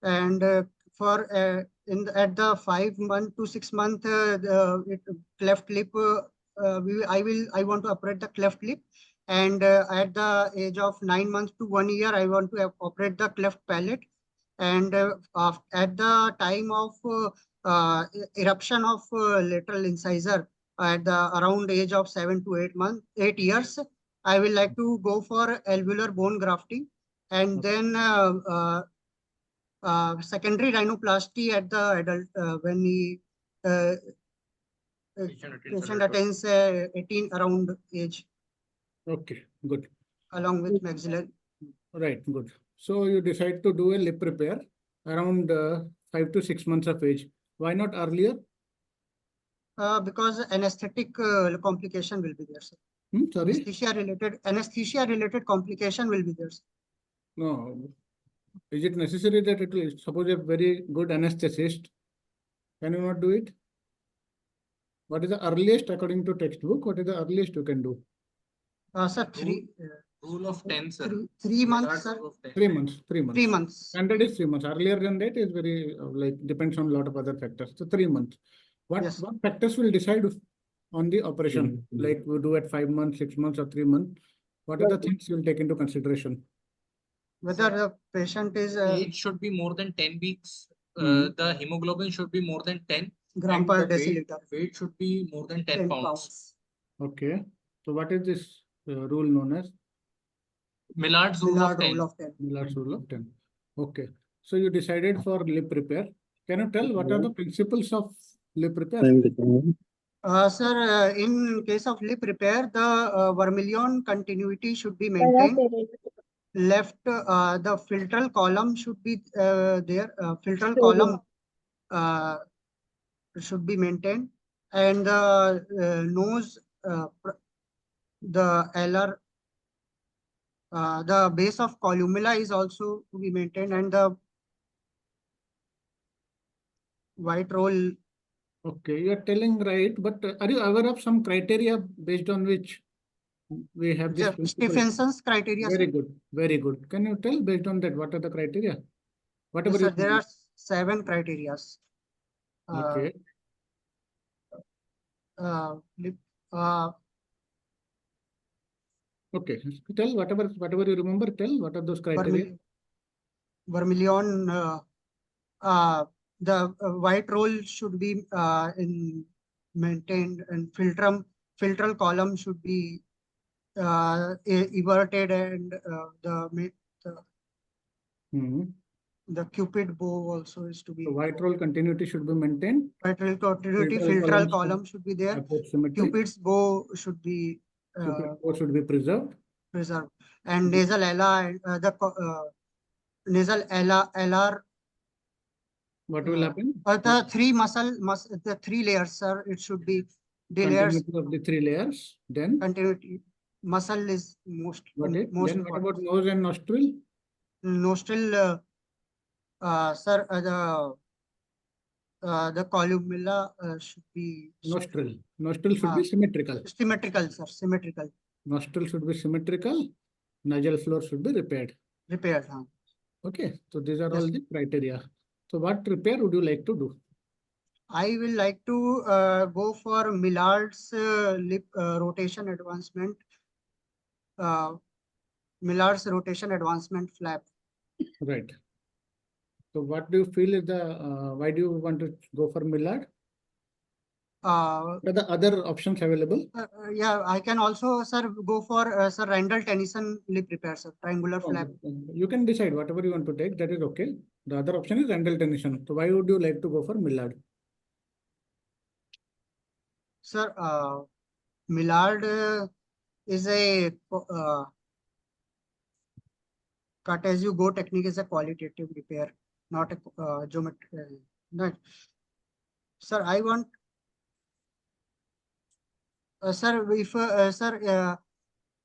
Speaker 1: and for at the 5 month to 6 month cleft lip, I want to operate the cleft lip, and at the age of 9 months to 1 year I want to operate the cleft palate, and at the time of eruption of lateral incisor at the around age of 7 to 8 years, I will like to go for alveolar bone grafting, and then secondary rhinoplasty at the adult when he patient attains 18 around age.
Speaker 3: Okay, good.
Speaker 1: Along with maxillary.
Speaker 3: Right, good. So you decide to do a lip repair around 5 to 6 months of age. Why not earlier?
Speaker 1: Because anesthetic complication will be there, sir.
Speaker 3: Sorry?
Speaker 1: Anesthesia related complication will be there, sir.
Speaker 3: No. Is it necessary that it will, suppose a very good anesthetist, can you not do it? What is the earliest according to textbook? What is the earliest you can do?
Speaker 1: Sir,
Speaker 5: Rule of 10, sir.
Speaker 1: 3 months, sir.
Speaker 3: 3 months. 3 months.
Speaker 1: 3 months.
Speaker 3: Standard is 3 months. Earlier than that is very depends on a lot of other factors. So 3 months. What factors will decide on the operation? Like we do at 5 months, 6 months, or 3 months. What are the things you will take into consideration?
Speaker 1: Whether the patient is
Speaker 5: age should be more than 10 weeks. The hemoglobin should be more than 10
Speaker 1: gram per deciliter.
Speaker 5: Weight should be more than 10 pounds.
Speaker 3: Okay. So what is this rule known as?
Speaker 5: Millard's rule of 10.
Speaker 3: Millard's rule of 10. Okay. So you decided for lip repair. Can you tell what are the principles of lip repair?
Speaker 1: Sir, in case of lip repair, the vermilion continuity should be maintained. Left, the filtral column should be there. Filtral column should be maintained, and the nose, the LR, the base of columella is also to be maintained, and the white roll.
Speaker 3: Okay, you are telling right, but are you aware of some criteria based on which we have this principle?
Speaker 1: Stephenson's criteria.
Speaker 3: Very
Speaker 1: sir.
Speaker 3: good, very good. Can you tell based on that what are the criteria? Whatever
Speaker 1: Yes, sir,
Speaker 3: you
Speaker 1: there are 7 criteria.
Speaker 3: Okay.
Speaker 1: Lip,
Speaker 3: Okay, tell whatever you remember. Tell what are those criteria.
Speaker 1: vermilion, the white roll should be maintained, and filtral column should be everted, and the cupid bow also is to be.
Speaker 3: The white roll continuity should be maintained.
Speaker 1: White roll continuity, filtral column should be there. Cupid's bow should be
Speaker 3: preserved.
Speaker 1: And nasal ella, nasal LR.
Speaker 3: What will happen?
Speaker 1: The 3 the 3 layers, sir. It should be the layers
Speaker 3: of the 3 layers. Then
Speaker 1: continuity. Muscle is most.
Speaker 3: Then what about nose and nostril?
Speaker 1: Nostril, sir. The columella should be
Speaker 3: nostril. Nostril should be symmetrical.
Speaker 1: Symmetrical, sir. Symmetrical.
Speaker 3: Nostril should be symmetrical. Nasal floor should be repaired.
Speaker 1: Repaired.
Speaker 3: Okay, so these are all the criteria. So what repair would you like to do?
Speaker 1: I will like to go for Millard's lip rotation advancement. Millard's rotation advancement flap.
Speaker 3: Right. So what do you feel is the, why do you want to go for Millard? What are the other options available?
Speaker 1: Yeah, I can also, sir, go for Sir Randall Tennyson lip repair, sir, triangular flap.
Speaker 3: You can decide whatever you want to take, that is okay. The other option is Randall Tennyson. So why would you like to go for Millard?
Speaker 1: Sir, Millard is a cut as you go technique, is a qualitative repair, not a geometry. No. Sir, I want, sir, if sir,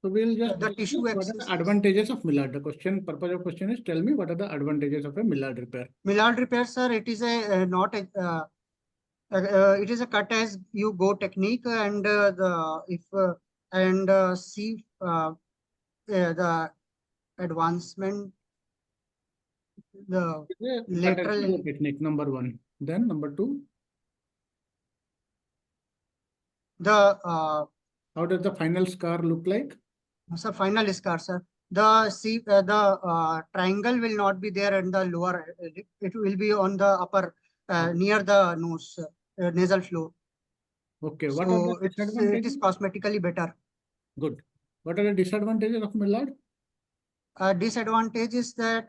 Speaker 3: so we'll just
Speaker 1: the tissue
Speaker 3: what are the advantages of Millard? The purpose of question is, tell me what are the advantages of a Millard repair?
Speaker 1: Millard repair, sir, it is a not a it is a cut as you go technique, and the advancement, the lateral
Speaker 3: technique, number 1. Then number 2,
Speaker 1: the
Speaker 3: how does the final scar look like?
Speaker 1: Sir, final scar, sir. The triangle will not be there in the lower lip. It will be on the upper near the nose, nasal floor.
Speaker 3: Okay.
Speaker 1: What so it is cosmetically better.
Speaker 3: Good. What are the disadvantages of Millard?
Speaker 1: Disadvantage is that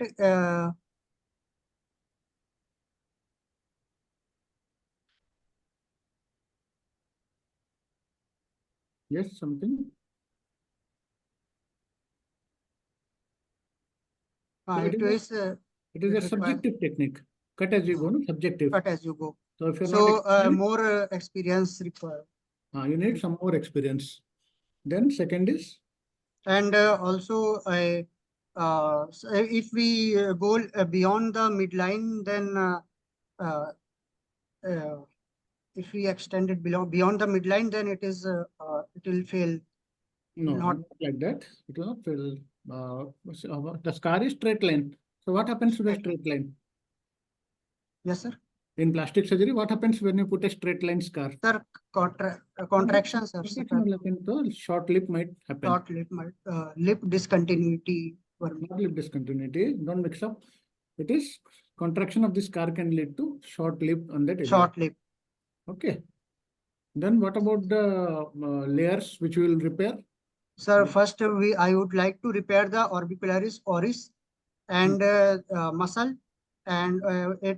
Speaker 3: yes, something.
Speaker 1: It is
Speaker 3: a subjective technique. Cut as you go, no? Subjective.
Speaker 1: Cut as you go.
Speaker 3: So if you're
Speaker 1: not more experience required.
Speaker 3: You need some more experience. Then second is?
Speaker 1: And also so if we go beyond the midline, then if we extend it beyond the midline, then it is it will fail.
Speaker 3: No, not like that. It will not fail. The scar is straight line. So what happens to the straight line?
Speaker 1: Yes, sir.
Speaker 3: In plastic surgery, what happens when you put a straight line scar?
Speaker 1: Sir, contractions, sir.
Speaker 3: Short lip might happen.
Speaker 1: Short lip might, lip discontinuity.
Speaker 3: Not lip discontinuity. Don't mix up. It is contraction of the scar can lead to short lip on that area.
Speaker 1: Short lip.
Speaker 3: Okay. Then what about the layers which we will repair?
Speaker 1: Sir, first I would like to repair the orbicularis oris and muscle, and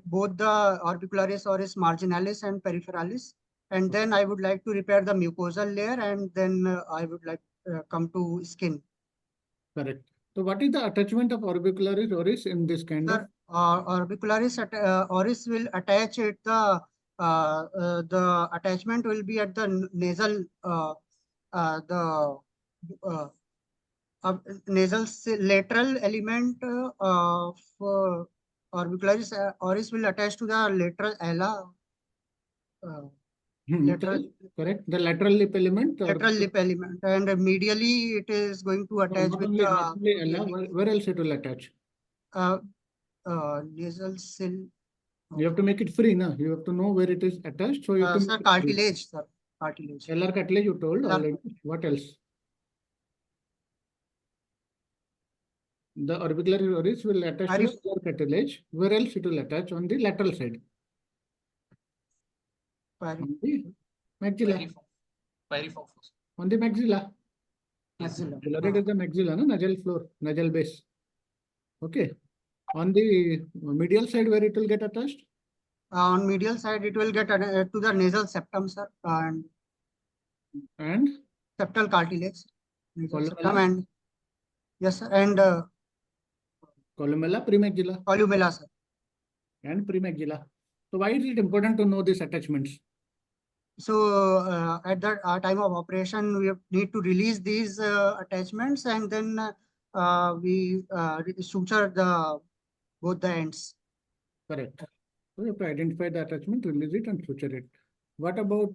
Speaker 1: both the orbicularis, oris marginalis and peripheralis. And then I would like to repair the mucosal layer, and then I would like come to skin.
Speaker 3: Correct. So what is the attachment of orbicularis oris in this kind of?
Speaker 1: Orbicularis oris will attach at the attachment will be at the nasal nasal lateral element of orbicularis oris will attach to the lateral ala.
Speaker 3: Correct. The lateral lip element.
Speaker 1: Lateral lip element, and medially it is going to attach with the.
Speaker 3: Where else it will attach?
Speaker 1: Nasal cell.
Speaker 3: You have to make it free, no? You have to know where it is attached. So you have to.
Speaker 1: Sir, cartilage, sir. Cartilage.
Speaker 3: LR cartilage, you told already. What else? The orbicular oris will attach to the LR cartilage. Where else it will attach? On the lateral side. On the maxilla. On the maxilla. It is the maxilla, no? Nasal floor, nasal base. Okay. On the medial side, where it will get attached?
Speaker 1: On medial side, it will get to the nasal septum, sir,
Speaker 3: and
Speaker 1: septal cartilage.
Speaker 3: Columella?
Speaker 1: And yes, sir, and
Speaker 3: columella, premaxilla.
Speaker 1: Columella, sir.
Speaker 3: And premaxilla. So why is it important to know these attachments?
Speaker 1: So at the time of operation, we need to release these attachments, and then we suture both the ends.
Speaker 3: Correct. So you have to identify the attachment, release it, and suture it. What about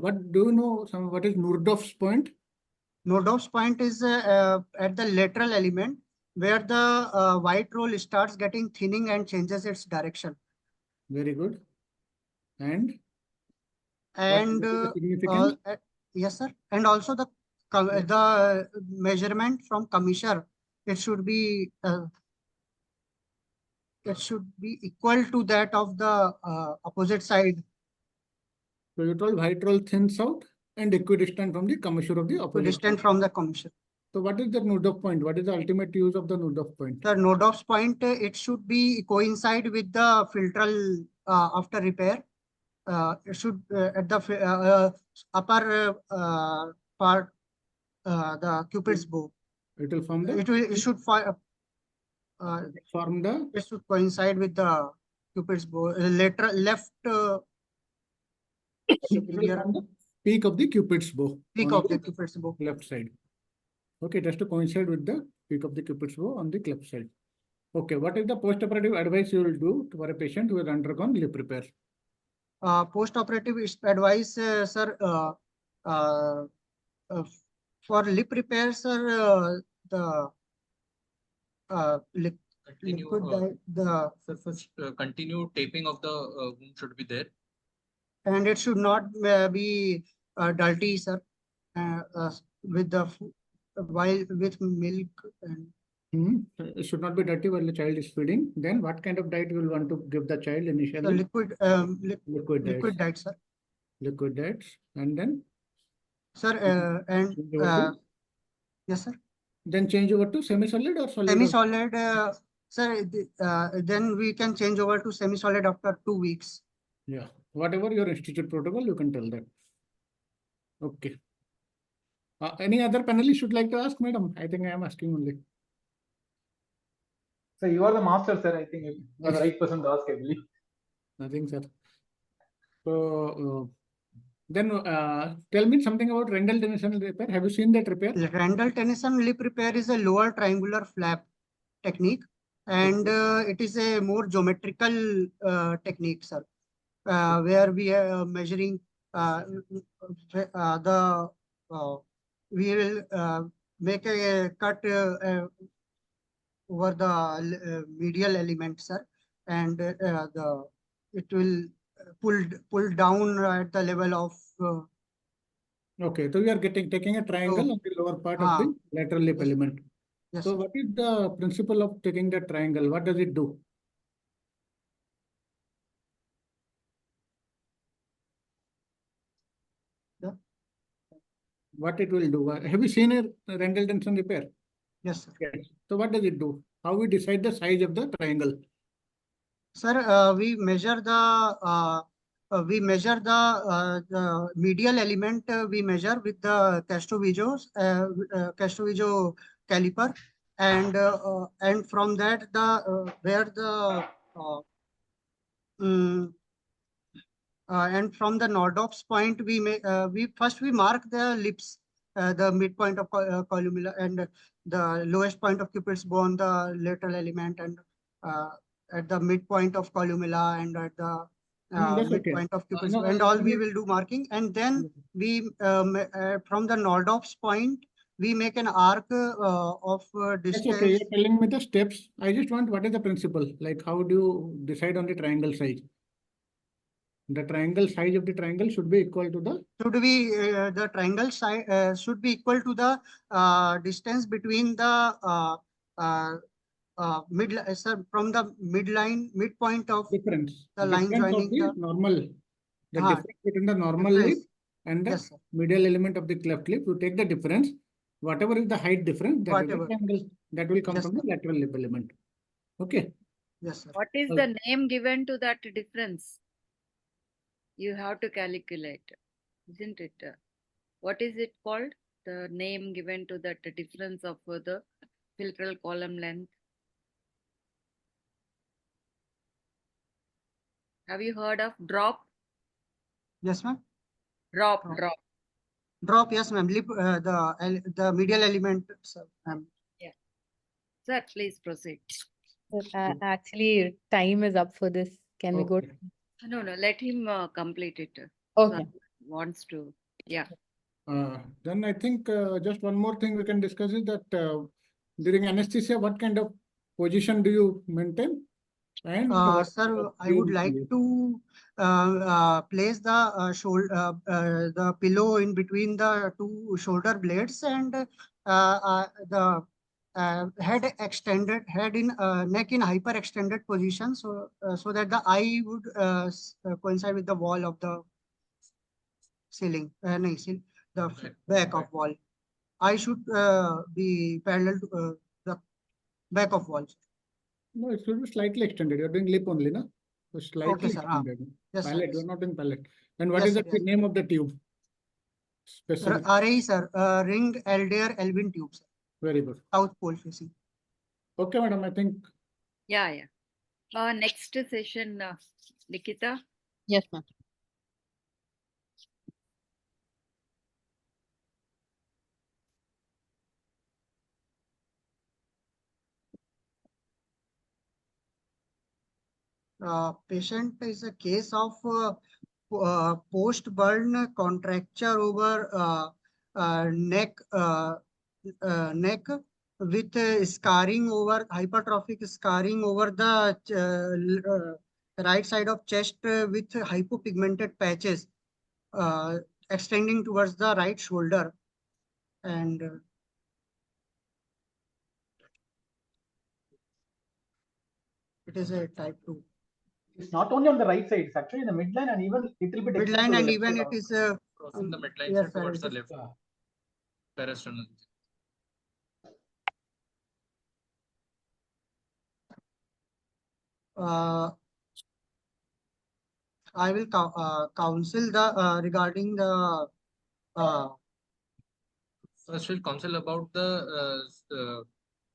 Speaker 3: what do you know? What is Nordhoff's point?
Speaker 1: Nordhoff's point is at the lateral element, where the white roll starts getting thinning and changes its direction.
Speaker 3: Very good. And
Speaker 1: yes, sir. And also the measurement from commissure, it should be equal to that of the opposite side.
Speaker 3: So you told white roll thins out and equidistant from the commissure of the opposite.
Speaker 1: Distant from the commissure.
Speaker 3: So what is the Nordhoff point? What is the ultimate use of the Nordhoff point?
Speaker 1: The Nordhoff's point, it should be coincide with the filtral after repair. It should at the upper part, the Cupid's bow.
Speaker 3: It will form the.
Speaker 1: It should
Speaker 3: form the.
Speaker 1: It should coincide with the Cupid's bow. Lateral left.
Speaker 3: Peak of the Cupid's bow.
Speaker 1: Peak of the Cupid's bow.
Speaker 3: Left side. Okay, just to coincide with the peak of the Cupid's bow on the left side. Okay, what is the post-operative advice you will do for a patient who has undergone lip repair?
Speaker 1: Post-operative advice, sir, for lip repair, sir, the
Speaker 5: continue taping of the wound should be there.
Speaker 1: And it should not be dirty, sir, with the with milk. And
Speaker 3: it should not be dirty while the child is feeding. Then what kind of diet you will want to give the child initially?
Speaker 1: The liquid diet, sir.
Speaker 3: Liquid diets. And then?
Speaker 1: Sir, yes, sir.
Speaker 3: Then change over to semi-solid or solid?
Speaker 1: Semi-solid, sir, then we can change over to semi-solid after 2 weeks.
Speaker 3: Yeah, whatever your institute protocol, you can tell that. Okay. Any other panelists should like to ask, madam? I think I am asking only.
Speaker 6: So you are the master, sir. I think you are the right person to ask, I believe.
Speaker 3: Nothing, sir. So then tell me something about Rendell-Tennyson repair. Have you seen that repair?
Speaker 1: Rendell-Tennyson lip repair is a lower triangular flap technique, and it is a more geometrical technique, sir, where we are measuring we will make a cut over the medial element, sir, and it will pull down at the level of.
Speaker 3: Okay, so we are taking a triangle on the lower part of the lateral lip element.
Speaker 1: Yes,
Speaker 3: so what is the principle of taking the triangle? What does it do? What it will do? Have you seen a Rendell-Tennyson repair?
Speaker 1: Yes, sir.
Speaker 3: Yes. So what does it do? How we decide the size of the triangle?
Speaker 1: Sir, we measure the medial element. We measure with the Castrovijo caliper, and from that where the mm, and from the Nordops point, we mark the lips, the midpoint of columella, and the lowest point of Cupid's bow on the lateral element, and uh, at the midpoint of columella, and at the
Speaker 3: That's okay.
Speaker 1: midpoint of Cupid's
Speaker 3: No,
Speaker 1: bow, and all we will do marking, and then we from the Nordops point we make an arc of
Speaker 3: That's
Speaker 1: distance.
Speaker 3: okay. You're telling me the steps. I just want what is the principle? Like, how do you decide on the triangle size? The triangle size of the triangle should be equal to the
Speaker 1: the triangle side should be equal to the distance between the from the midpoint of
Speaker 3: difference.
Speaker 1: the line
Speaker 3: Difference
Speaker 1: joining
Speaker 3: of the normal. The difference between the normal lip and the medial element of the cleft lip. You take the difference. Whatever is the height difference, that is the triangle that will come from the lateral lip element. Okay.
Speaker 1: Yes, sir.
Speaker 2: What is the name given to that difference? You have to calculate, isn't it? What is it called? The name given to that difference of the filtral column length. Have you heard of drop?
Speaker 1: Yes, ma'am.
Speaker 2: Drop.
Speaker 1: Drop, yes, ma'am. The medial element, sir.
Speaker 2: Yeah. Sir, please proceed.
Speaker 17: Actually, time is up for this. Can we go?
Speaker 2: No, let him complete it.
Speaker 17: Okay.
Speaker 2: Wants to, yeah.
Speaker 3: Then I think just one more thing we can discuss is that during anesthesia, what kind of position do you maintain? And
Speaker 1: sir, I would like to place the pillow in between the two shoulder blades, and the neck in hyper extended position, so that the eye would coincide with the wall of the ceiling, the back of wall. I should be parallel to the back of wall.
Speaker 3: No, it should be slightly extended. You're doing lip only, no? So slightly
Speaker 1: Okay, sir.
Speaker 3: extended.
Speaker 1: Yes,
Speaker 3: Palate,
Speaker 1: sir.
Speaker 3: you're not in palate. And what
Speaker 1: Yes,
Speaker 3: is the
Speaker 1: sir, yes.
Speaker 3: name of the tube? Specific.
Speaker 1: RAE, sir. Ring Elder Elvin tube, sir.
Speaker 3: Very good.
Speaker 1: South pole facing.
Speaker 3: Okay, madam, I think.
Speaker 2: Yeah. Next session, Nikita.
Speaker 17: Yes, ma'am.
Speaker 1: Patient is a case of post-burn contracture over neck with scarring over hypertrophic scarring over the right side of chest with hypopigmented patches extending towards the right shoulder, and it is a type 2.
Speaker 6: It's not only on the right side, it's actually in the midline and even little bit
Speaker 1: midline, and even it is
Speaker 5: crossing the midline
Speaker 1: yes, sir,
Speaker 5: towards the left parasternal.
Speaker 1: I will counsel the regarding the
Speaker 5: First, we'll counsel about the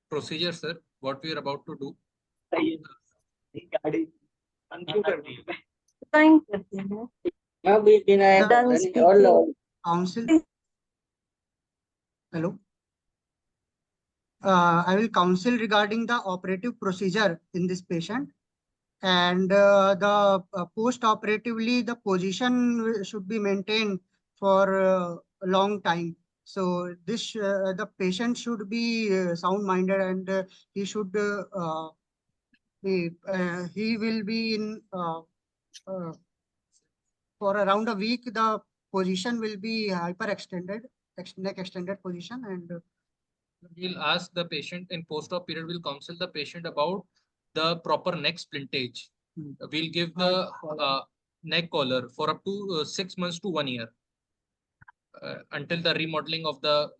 Speaker 5: procedure, sir. What we are about to do.
Speaker 1: Counsel. Hello. I will counsel regarding the operative procedure in this patient, and the post-operatively the position should be maintained for a long time. So this the patient should be sound-minded, and he should he will be in for around a week. The position will be hyper-extended, neck extended position, and
Speaker 5: we'll ask the patient in post-op period. We'll counsel the patient about the proper neck splintage. We'll give the neck collar for up to 6 months to 1 year. until the remodeling of the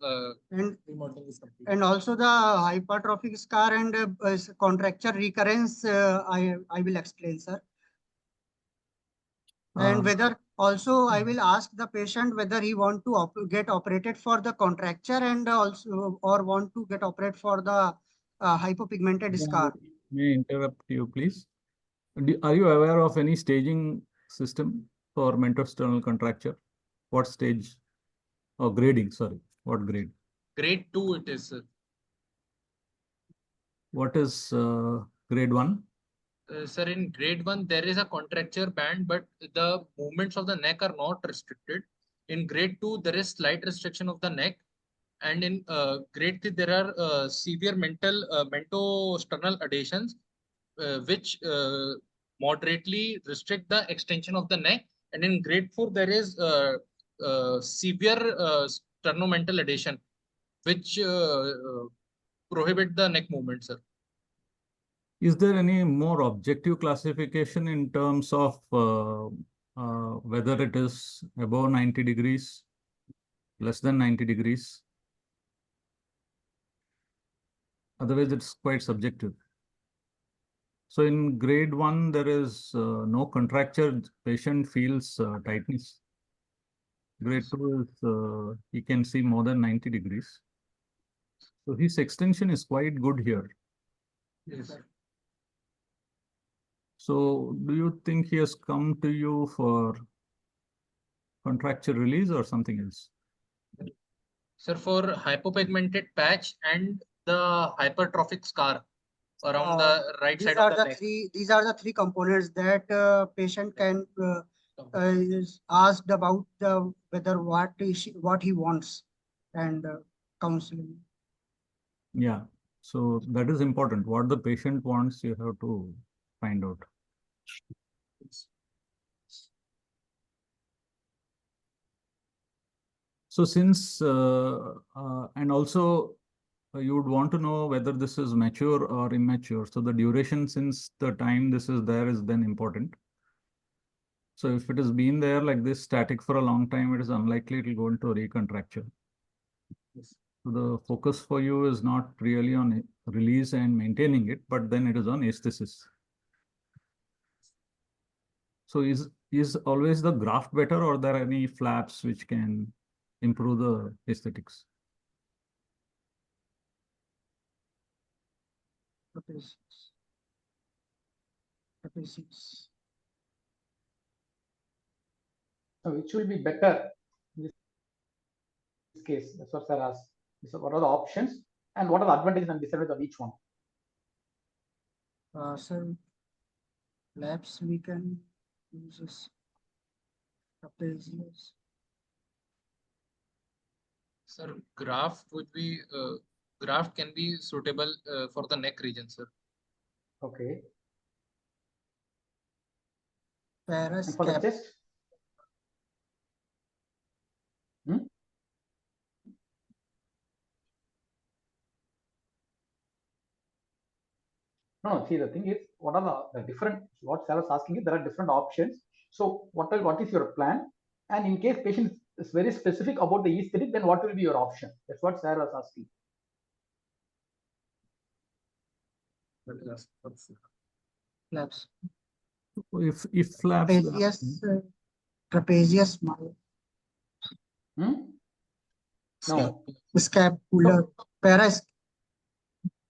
Speaker 1: remodeling is complete. And also the hypertrophic scar and contracture recurrence, I will explain, sir. And whether also I will ask the patient whether he want to get operated for the contracture and also or want to get operated for the hypopigmented scar.
Speaker 7: May I interrupt you, please? Are you aware of any staging system for metasternal contracture? What stage or grading? Sorry, what grade?
Speaker 5: Grade 2 it is, sir.
Speaker 7: What is grade 1?
Speaker 5: Sir, in grade 1, there is a contracture band, but the movements of the neck are not restricted. In grade 2, there is slight restriction of the neck. And in grade 3, there are severe mentosternal adhesions, which moderately restrict the extension of the neck. And in grade 4, there is severe sternomental adhesion, which prohibit the neck movement, sir.
Speaker 7: Is there any more objective classification in terms of whether it is above 90 degrees, less than 90 degrees? Otherwise, it's quite subjective. So in grade 1, there is no contracture. Patient feels tightness. Grade 2 is he can see more than 90 degrees. So his extension is quite good here.
Speaker 5: Yes.
Speaker 7: So do you think he has come to you for contracture release or something else?
Speaker 5: Sir, for hypopigmented patch and the hypertrophic scar around the right side of the neck.
Speaker 1: These are the three components that patient can is asked about whether what he wants and counseling.
Speaker 7: Yeah, so that is important. What the patient wants, you have to find out. So since and also you would want to know whether this is mature or immature. So the duration since the time this is there is then important. So if it has been there like this static for a long time, it is unlikely it will go into recontracture.
Speaker 5: Yes.
Speaker 7: So the focus for you is not really on release and maintaining it, but then it is on aesthesis. So is always the graft better, or there are any flaps which can improve the aesthetics?
Speaker 6: So which will be better in this case? That's what Sir asked. So what are the options and what are the advantages and disadvantages of each one?
Speaker 1: So labs we can use this.
Speaker 5: Sir, graft can be suitable for the neck region, sir.
Speaker 6: Okay.
Speaker 1: Whereas
Speaker 6: for the chest? No, see, the thing is, what are the different, what Sarah was asking is there are different options. So what is your plan? And in case patient is very specific about the aesthetic, then what will be your option? That's what Sarah was asking.
Speaker 1: Flaps.
Speaker 7: If flaps.
Speaker 1: Trapezius smile.
Speaker 6: No.
Speaker 1: Scapular. Paras.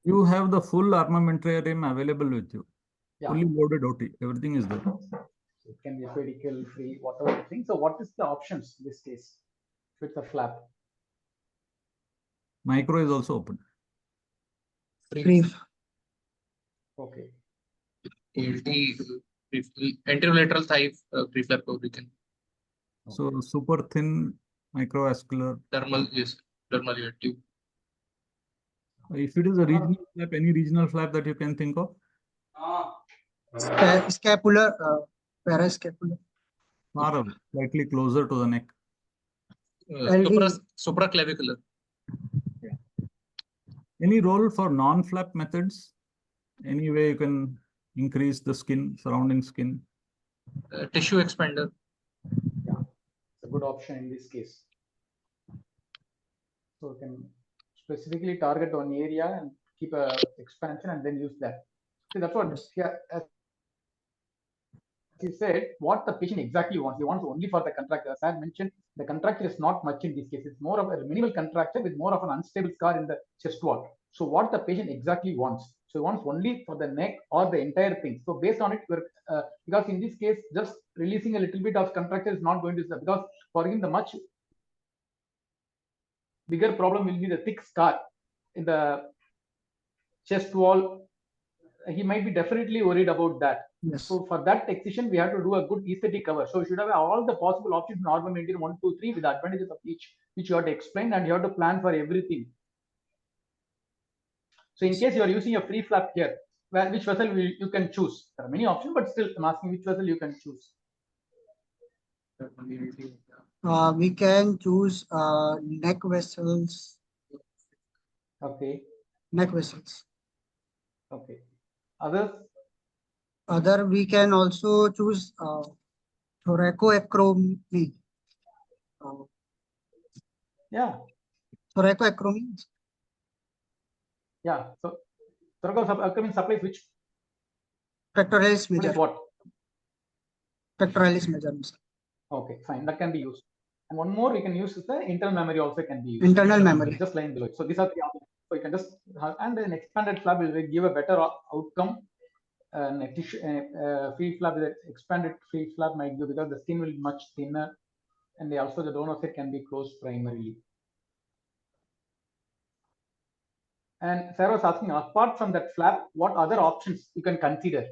Speaker 7: You have the full armamentarium available with you.
Speaker 6: Yeah.
Speaker 7: Fully loaded OT. Everything is there.
Speaker 6: It can be a pedicle, free, whatever thing. So what is the options in this case with the flap?
Speaker 7: Micro is also open.
Speaker 1: Free.
Speaker 6: Okay.
Speaker 5: Anterolateral thigh preflap we can.
Speaker 7: So super thin microvascular.
Speaker 5: Dermal, yes. Dermal tube.
Speaker 7: If it is a regional flap, any regional flap that you can think of?
Speaker 1: Scapular, parascapular.
Speaker 7: Far away, slightly closer to the neck.
Speaker 5: Supraclavicular.
Speaker 7: Yeah. Any role for non-flap methods? Any way you can increase the skin, surrounding skin?
Speaker 5: Tissue expander.
Speaker 6: Yeah, it's a good option in this case. So we can specifically target one area and keep a expansion and then use that. See, that's what as he said, what the patient exactly wants. He wants only for the contracture. As I mentioned, the contracture is not much in this case. It's more of a minimal contracture with more of an unstable scar in the chest wall. So what the patient exactly wants. So he wants only for the neck or the entire thing. So based on it, because in this case, just releasing a little bit of contracture is not going to, because for him the much bigger problem will be the thick scar in the chest wall. He might be definitely worried about that.
Speaker 1: Yes.
Speaker 6: So for that excision, we have to do a good aesthetic cover. So you should have all the possible options in organ maintain 1, 2, 3 with the advantages of each, which you have to explain and you have to plan for everything. So in case you are using a free flap here, which vessel you can choose? There are many options, but still I'm asking which vessel you can choose.
Speaker 1: We can choose neck vessels.
Speaker 6: Okay.
Speaker 1: Neck vessels.
Speaker 6: Okay. Others?
Speaker 1: Other we can also choose thoracoectomy.
Speaker 6: Yeah.
Speaker 1: Thoracoectomy.
Speaker 6: Yeah. So thoracoectomy supplies which?
Speaker 1: Pectoralis major.
Speaker 6: What?
Speaker 1: Pectoralis major.
Speaker 6: Okay, fine. That can be used. And one more we can use is the internal memory also can be used.
Speaker 1: Internal memory.
Speaker 6: Just lying below it. So these are the options. So you can just have, and an expanded flap will give a better outcome. And a free flap with an expanded free flap might do because the skin will be much thinner, and also the donor set can be closed primarily. And Sarah was asking, apart from that flap, what other options you can consider?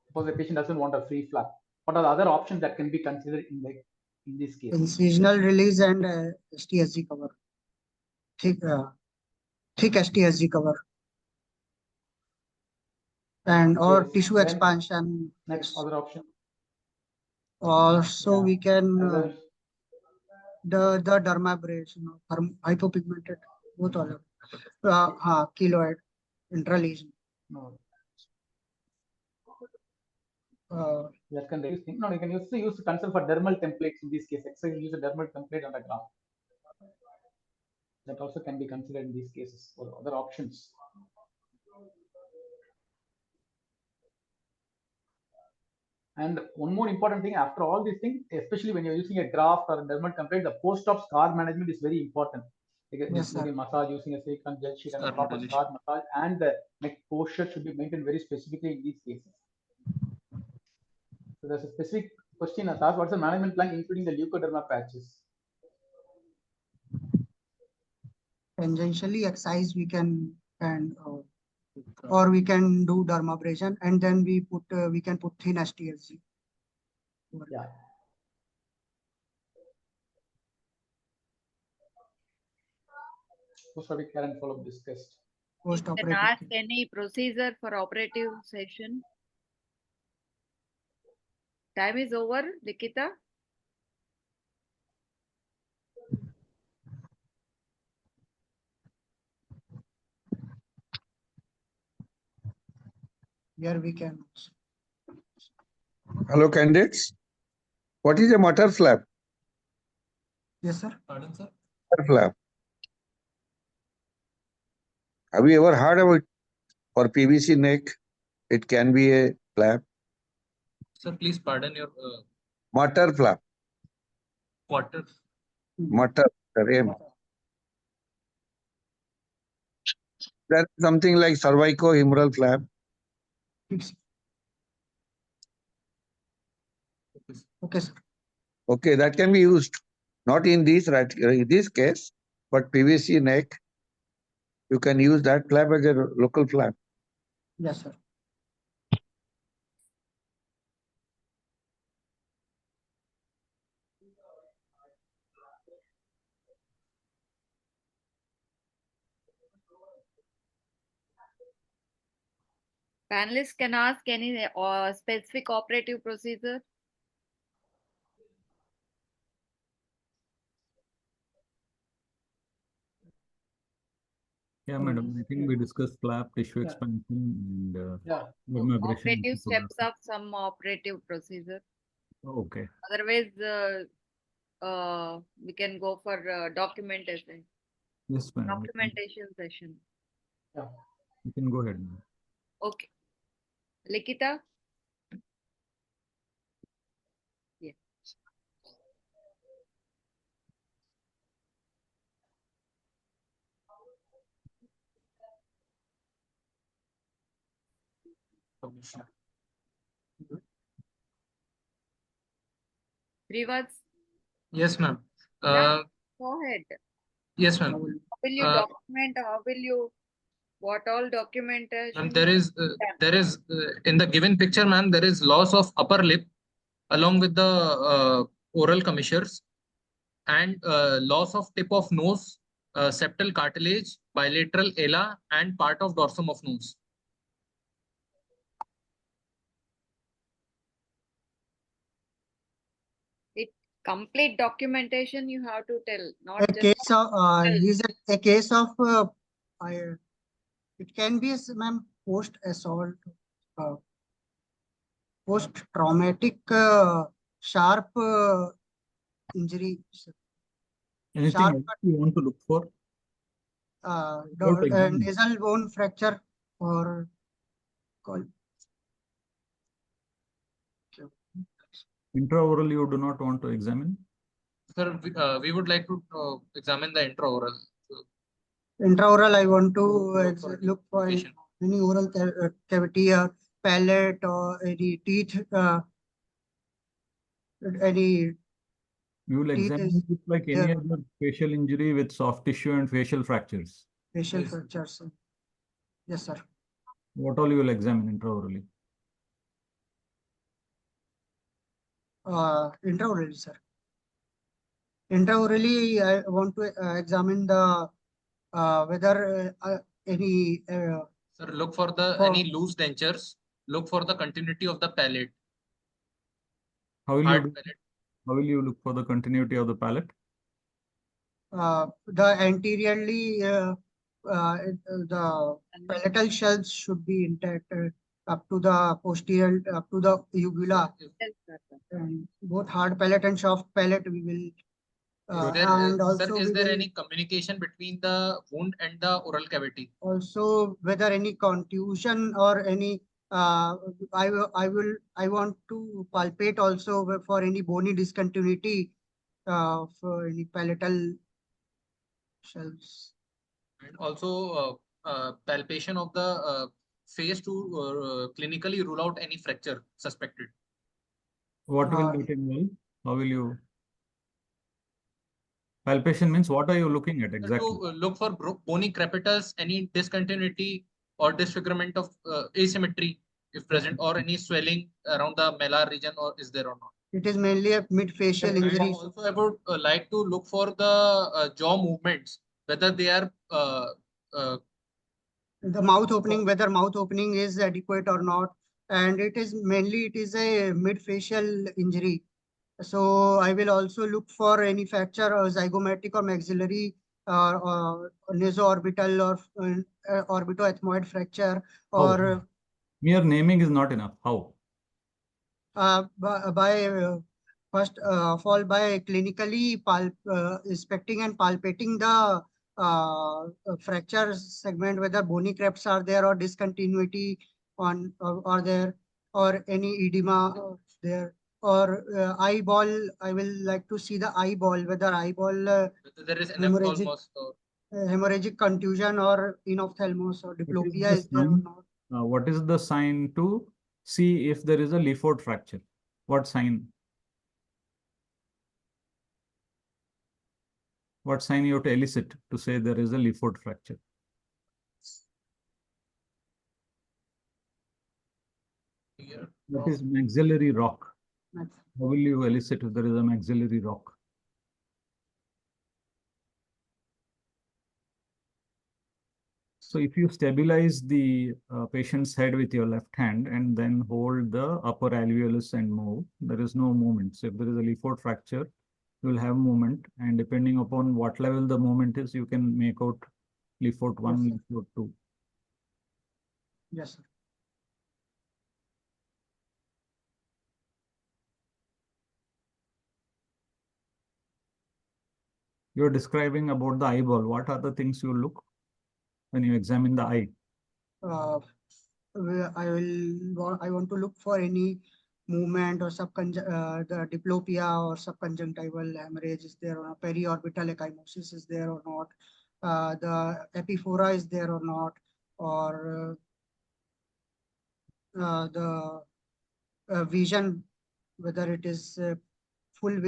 Speaker 6: Suppose the patient doesn't want a free flap. What are the other options that can be considered in this case?
Speaker 1: Incisional release and STSG cover. Thick STSG cover. And or
Speaker 6: Yes.
Speaker 1: tissue
Speaker 6: Then
Speaker 1: expansion.
Speaker 6: Next other option.
Speaker 1: Also we can
Speaker 6: Other.
Speaker 1: the dermabrasion, hypopigmented, both all keloid, intralesion.
Speaker 6: No. That can reduce things. No, you can also use consult for dermal templates in this case. So you use a dermal template on the graph. That also can be considered in these cases for other options. And one more important thing after all these things, especially when you're using a graft or a dermal template, the post-op scar management is very important. Yes, massage using a silicone gel sheet and a proper scar massage, and the neck posture should be maintained very specifically in these cases. So there's a specific question as asked, what's the management plan including the leukoderma patches?
Speaker 1: Tangentially excise we can, and or we can do dermabrasion, and then we can put thin STSG.
Speaker 6: Yeah. Post-operative care and follow-up discussed.
Speaker 2: Can ask any procedure for operative session. Time is over, Likita.
Speaker 1: Here we can.
Speaker 14: Hello, candidates. What is a mutter flap?
Speaker 1: Yes, sir.
Speaker 5: Pardon, sir?
Speaker 14: Mutter flap. Have you ever heard of it? For PVC neck, it can be a flap.
Speaker 5: Sir, please pardon your
Speaker 14: Mutter flap.
Speaker 5: quarter.
Speaker 14: Mutter. That's something like cervico-humeral flap.
Speaker 1: Okay, sir.
Speaker 14: Okay, that can be used not in this case, but PVC neck. You can use that flap as a local flap.
Speaker 1: Yes, sir.
Speaker 2: Panelists can ask any specific operative procedure.
Speaker 7: Yeah, madam. I think we discussed flap, tissue expansion, and
Speaker 2: Operative steps of some operative procedure.
Speaker 7: Okay.
Speaker 2: Otherwise, we can go for documentation.
Speaker 7: Yes, ma'am.
Speaker 2: Documentation session.
Speaker 7: You can go ahead, ma'am.
Speaker 2: Okay. Likita? Yeah. Srivads?
Speaker 5: Yes, ma'am.
Speaker 2: Yeah, go ahead.
Speaker 5: Yes, ma'am.
Speaker 2: How will you document? How will you, what all documentation?
Speaker 5: Ma'am, there is in the given picture, ma'am, there is loss of upper lip along with the oral commissures and loss of tip of nose, septal cartilage, bilateral ala, and part of dorsum of nose.
Speaker 2: Complete documentation you have to tell, not
Speaker 1: A
Speaker 2: just
Speaker 1: case of is a case of it can be ma'am post assault, post traumatic sharp injury.
Speaker 7: Anything
Speaker 1: Sharp
Speaker 7: else you want to look for?
Speaker 1: nasal bone fracture or
Speaker 7: Intraoral you do not want to examine?
Speaker 5: Sir, we would like to examine the intraoral.
Speaker 1: Intraoral, I want to look for any oral cavity or palate or any teeth, any
Speaker 7: You will
Speaker 1: teeth
Speaker 7: examine
Speaker 1: is
Speaker 7: it like any other facial injury with soft tissue and facial fractures.
Speaker 1: facial fractures. Yes, sir.
Speaker 7: What all you will examine intraorally?
Speaker 1: Intraorally, sir. Intraorally, I want to examine the whether any.
Speaker 5: Sir, look for the any loose dentures. Look for the continuity of the palate.
Speaker 7: How will you do? How will you look for the continuity of the palate?
Speaker 1: The anteriorly, the palatal shells should be intact up to the posterior, up to the uvula. And both hard palate and soft palate we will. And also,
Speaker 5: sir, is there any communication between the wound and the oral cavity?
Speaker 1: Also, whether any contusion or any, I want to palpate also for any bony discontinuity for any palatal shells.
Speaker 5: And also palpation of the face to clinically rule out any fracture suspected.
Speaker 7: What will it involve? How will you? Palpation means what are you looking at exactly?
Speaker 5: To look for bony crepitus, any discontinuity or disfigurement of asymmetry if present, or any swelling around the malar region, or is there or not?
Speaker 1: It is mainly a mid-facial injury.
Speaker 5: Also, I would like to look for the jaw movements, whether they are
Speaker 1: the mouth opening, whether mouth opening is adequate or not. And it is mainly, it is a mid-facial injury. So I will also look for any fracture or zygomatic or maxillary or nasoorbital or orbitoethmoid fracture or
Speaker 7: mere naming is not enough. How?
Speaker 1: First of all, by clinically inspecting and palpating the fracture segment, whether bony crepes are there or discontinuity on or there, or any edema there, or eyeball. I will like to see the eyeball, whether eyeball
Speaker 5: there is
Speaker 1: hemorrhagic contusion or inophthalmos or diplopia is there or not.
Speaker 7: What is the sign to see if there is a Lefort fracture? What sign? What sign you have to elicit to say there is a Lefort fracture? That is maxillary rock. How will you elicit if there is a maxillary rock? So if you stabilize the patient's head with your left hand and then hold the upper alveolus and move, there is no movement. So if there is a Lefort fracture, you will have movement, and depending upon what level the movement is, you can make out Lefort 1,
Speaker 1: Yes,
Speaker 7: Lefort 2.
Speaker 1: Yes, sir.
Speaker 7: You're describing about the eyeball. What are the things you look when you examine the eye?
Speaker 1: I want to look for any movement or the diplopia or subconjunctival hemorrhage is there or not, periorbital ecchymosis is there or not, the epiphora is there or not, or the vision, whether it is full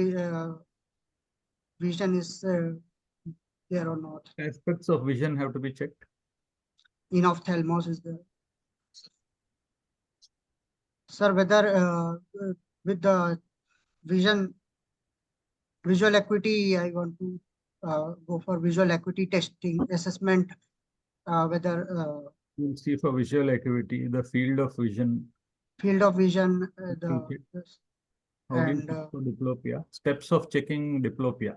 Speaker 1: vision is there or not.
Speaker 7: Aspects of vision have to be checked.
Speaker 1: Enophthalmos is there. Sir, whether with the visual acuity, I want to go for visual acuity testing assessment, whether
Speaker 7: We'll see for visual acuity, the field of vision.
Speaker 1: Field of vision,
Speaker 7: How do you check for diplopia? Steps of checking diplopia.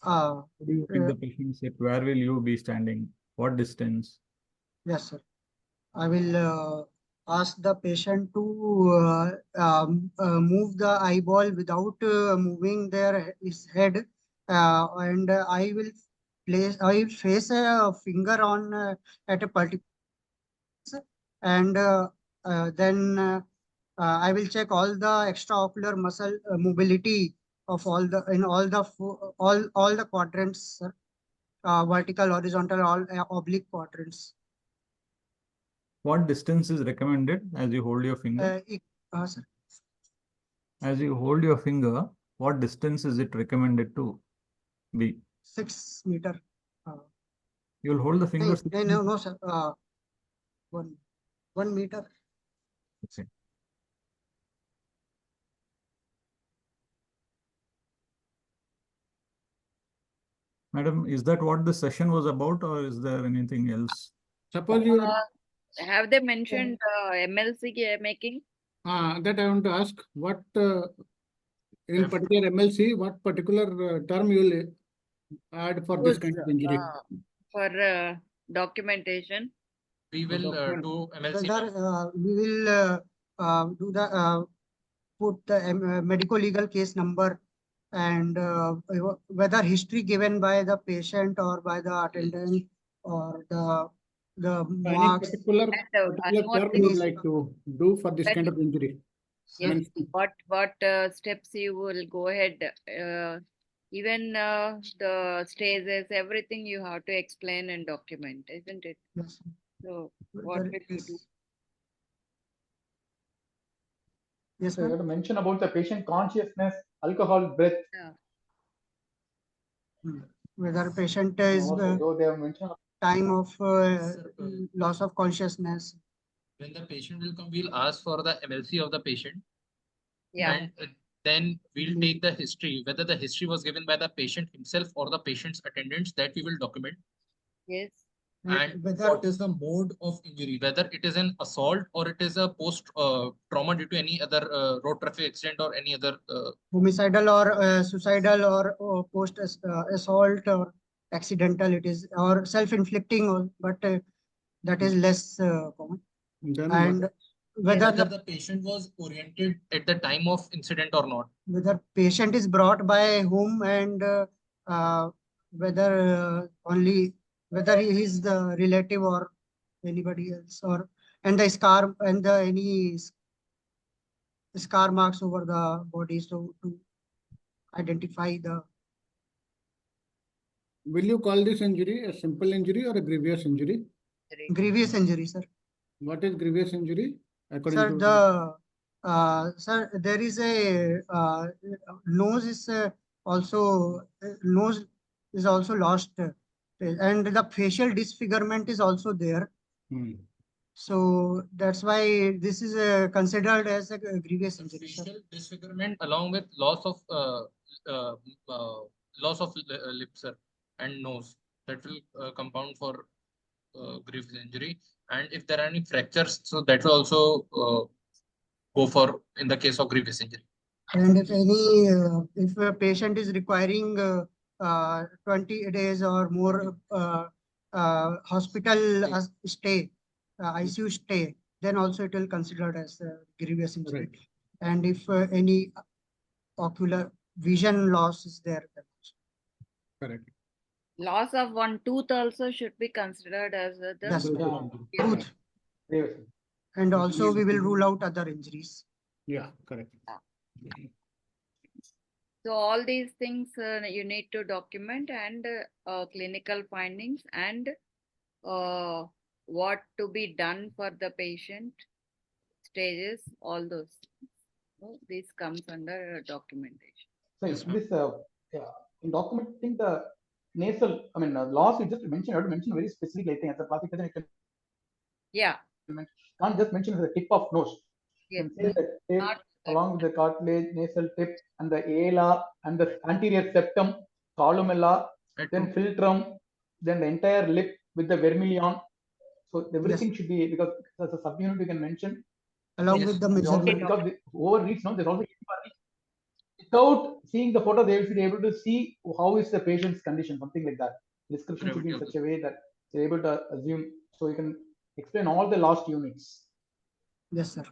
Speaker 7: How do you pick the patient set? Where will you be standing? What distance?
Speaker 1: Yes, sir. I will ask the patient to move the eyeball without moving his head, and I will face a finger on at a particular, and then I will check all the extraocular muscle mobility of all the quadrants, sir. Vertical, horizontal, all oblique quadrants.
Speaker 7: What distance is recommended as you hold your finger?
Speaker 1: Sir.
Speaker 7: As you hold your finger, what distance is it recommended to be?
Speaker 1: 6 meter.
Speaker 7: You'll hold the finger.
Speaker 1: No, sir. 1 meter.
Speaker 7: Okay. Madam, is that what the session was about, or is there anything else?
Speaker 3: Suppose you are.
Speaker 2: Have they mentioned MLC making?
Speaker 3: That I want to ask. What in particular MLC? What particular term you will add for this kind of injury?
Speaker 2: For documentation.
Speaker 5: We will do MLC.
Speaker 1: We will do the put the medico-legal case number and whether history given by the patient or by the attendant or the marks.
Speaker 3: Particular term you would like to do for this kind of injury?
Speaker 2: Yes. What steps you will go ahead? Even the stages, everything you have to explain and document, isn't it?
Speaker 1: Yes.
Speaker 2: So what will you do?
Speaker 1: Yes,
Speaker 6: so you have to mention about the patient consciousness, alcohol, breath.
Speaker 1: Whether patient is
Speaker 6: they have mentioned
Speaker 1: time of loss of consciousness.
Speaker 5: When the patient will come, we'll ask for the MLC of the patient.
Speaker 2: Yeah.
Speaker 5: And then we'll take the history, whether the history was given by the patient himself or the patient's attendants, that we will document.
Speaker 2: Yes.
Speaker 5: And what is the mode of injury, whether it is an assault or it is a post trauma due to any other road traffic accident or any other
Speaker 1: homicidal or suicidal or post assault or accidental, it is, or self-inflicting, but that is less common. And whether
Speaker 5: the patient was oriented at the time of incident or not.
Speaker 1: Whether patient is brought by whom, and whether whether he is the relative or anybody else, or and the scar and the any scar marks over the body, so to identify the.
Speaker 3: Will you call this injury a simple injury or a grievous injury?
Speaker 1: Grievous injury, sir.
Speaker 3: What is grievous injury? According
Speaker 1: Sir,
Speaker 3: to
Speaker 1: sir, there is a nose is also nose is also lost, and the facial disfigurement is also there. So that's why this is considered as a grievous injury.
Speaker 5: Facial disfigurement along with loss of lip, sir, and nose, that will compound for grievous injury. And if there are any fractures, so that will also go for in the case of grievous injury.
Speaker 1: And if if a patient is requiring 20 days or more hospital stay, ICU stay, then also it will considered as grievous injury. Right. And if any ocular vision loss is there, then also.
Speaker 3: Correct.
Speaker 2: Loss of one tooth also should be considered as the
Speaker 1: Yes,
Speaker 2: impairment.
Speaker 1: tooth. And also we will rule out other injuries.
Speaker 3: Yeah, correct.
Speaker 2: So all these things you need to document, and clinical findings, and what to be done for the patient, stages, all those things. So this comes under documentation.
Speaker 6: So this in documenting the nasal, loss you just mentioned, I have to mention very specifically. I think as a plastic surgeon,
Speaker 2: Yeah.
Speaker 6: Can't just mention the tip of nose.
Speaker 2: Yes.
Speaker 6: Say the tip along with the cartilage, nasal tip, and the ala, and the anterior septum, columella, then philtrum, then the entire lip with the vermilion. So everything should be, because as a subunit you can mention.
Speaker 1: Along with the measurement.
Speaker 6: Because the overreach, no, there's also without seeing the photo, they will be able to see how is the patient's condition, something like that. Description should be in such a way that they're able to assume, so you can explain all the last units.
Speaker 1: Yes, sir.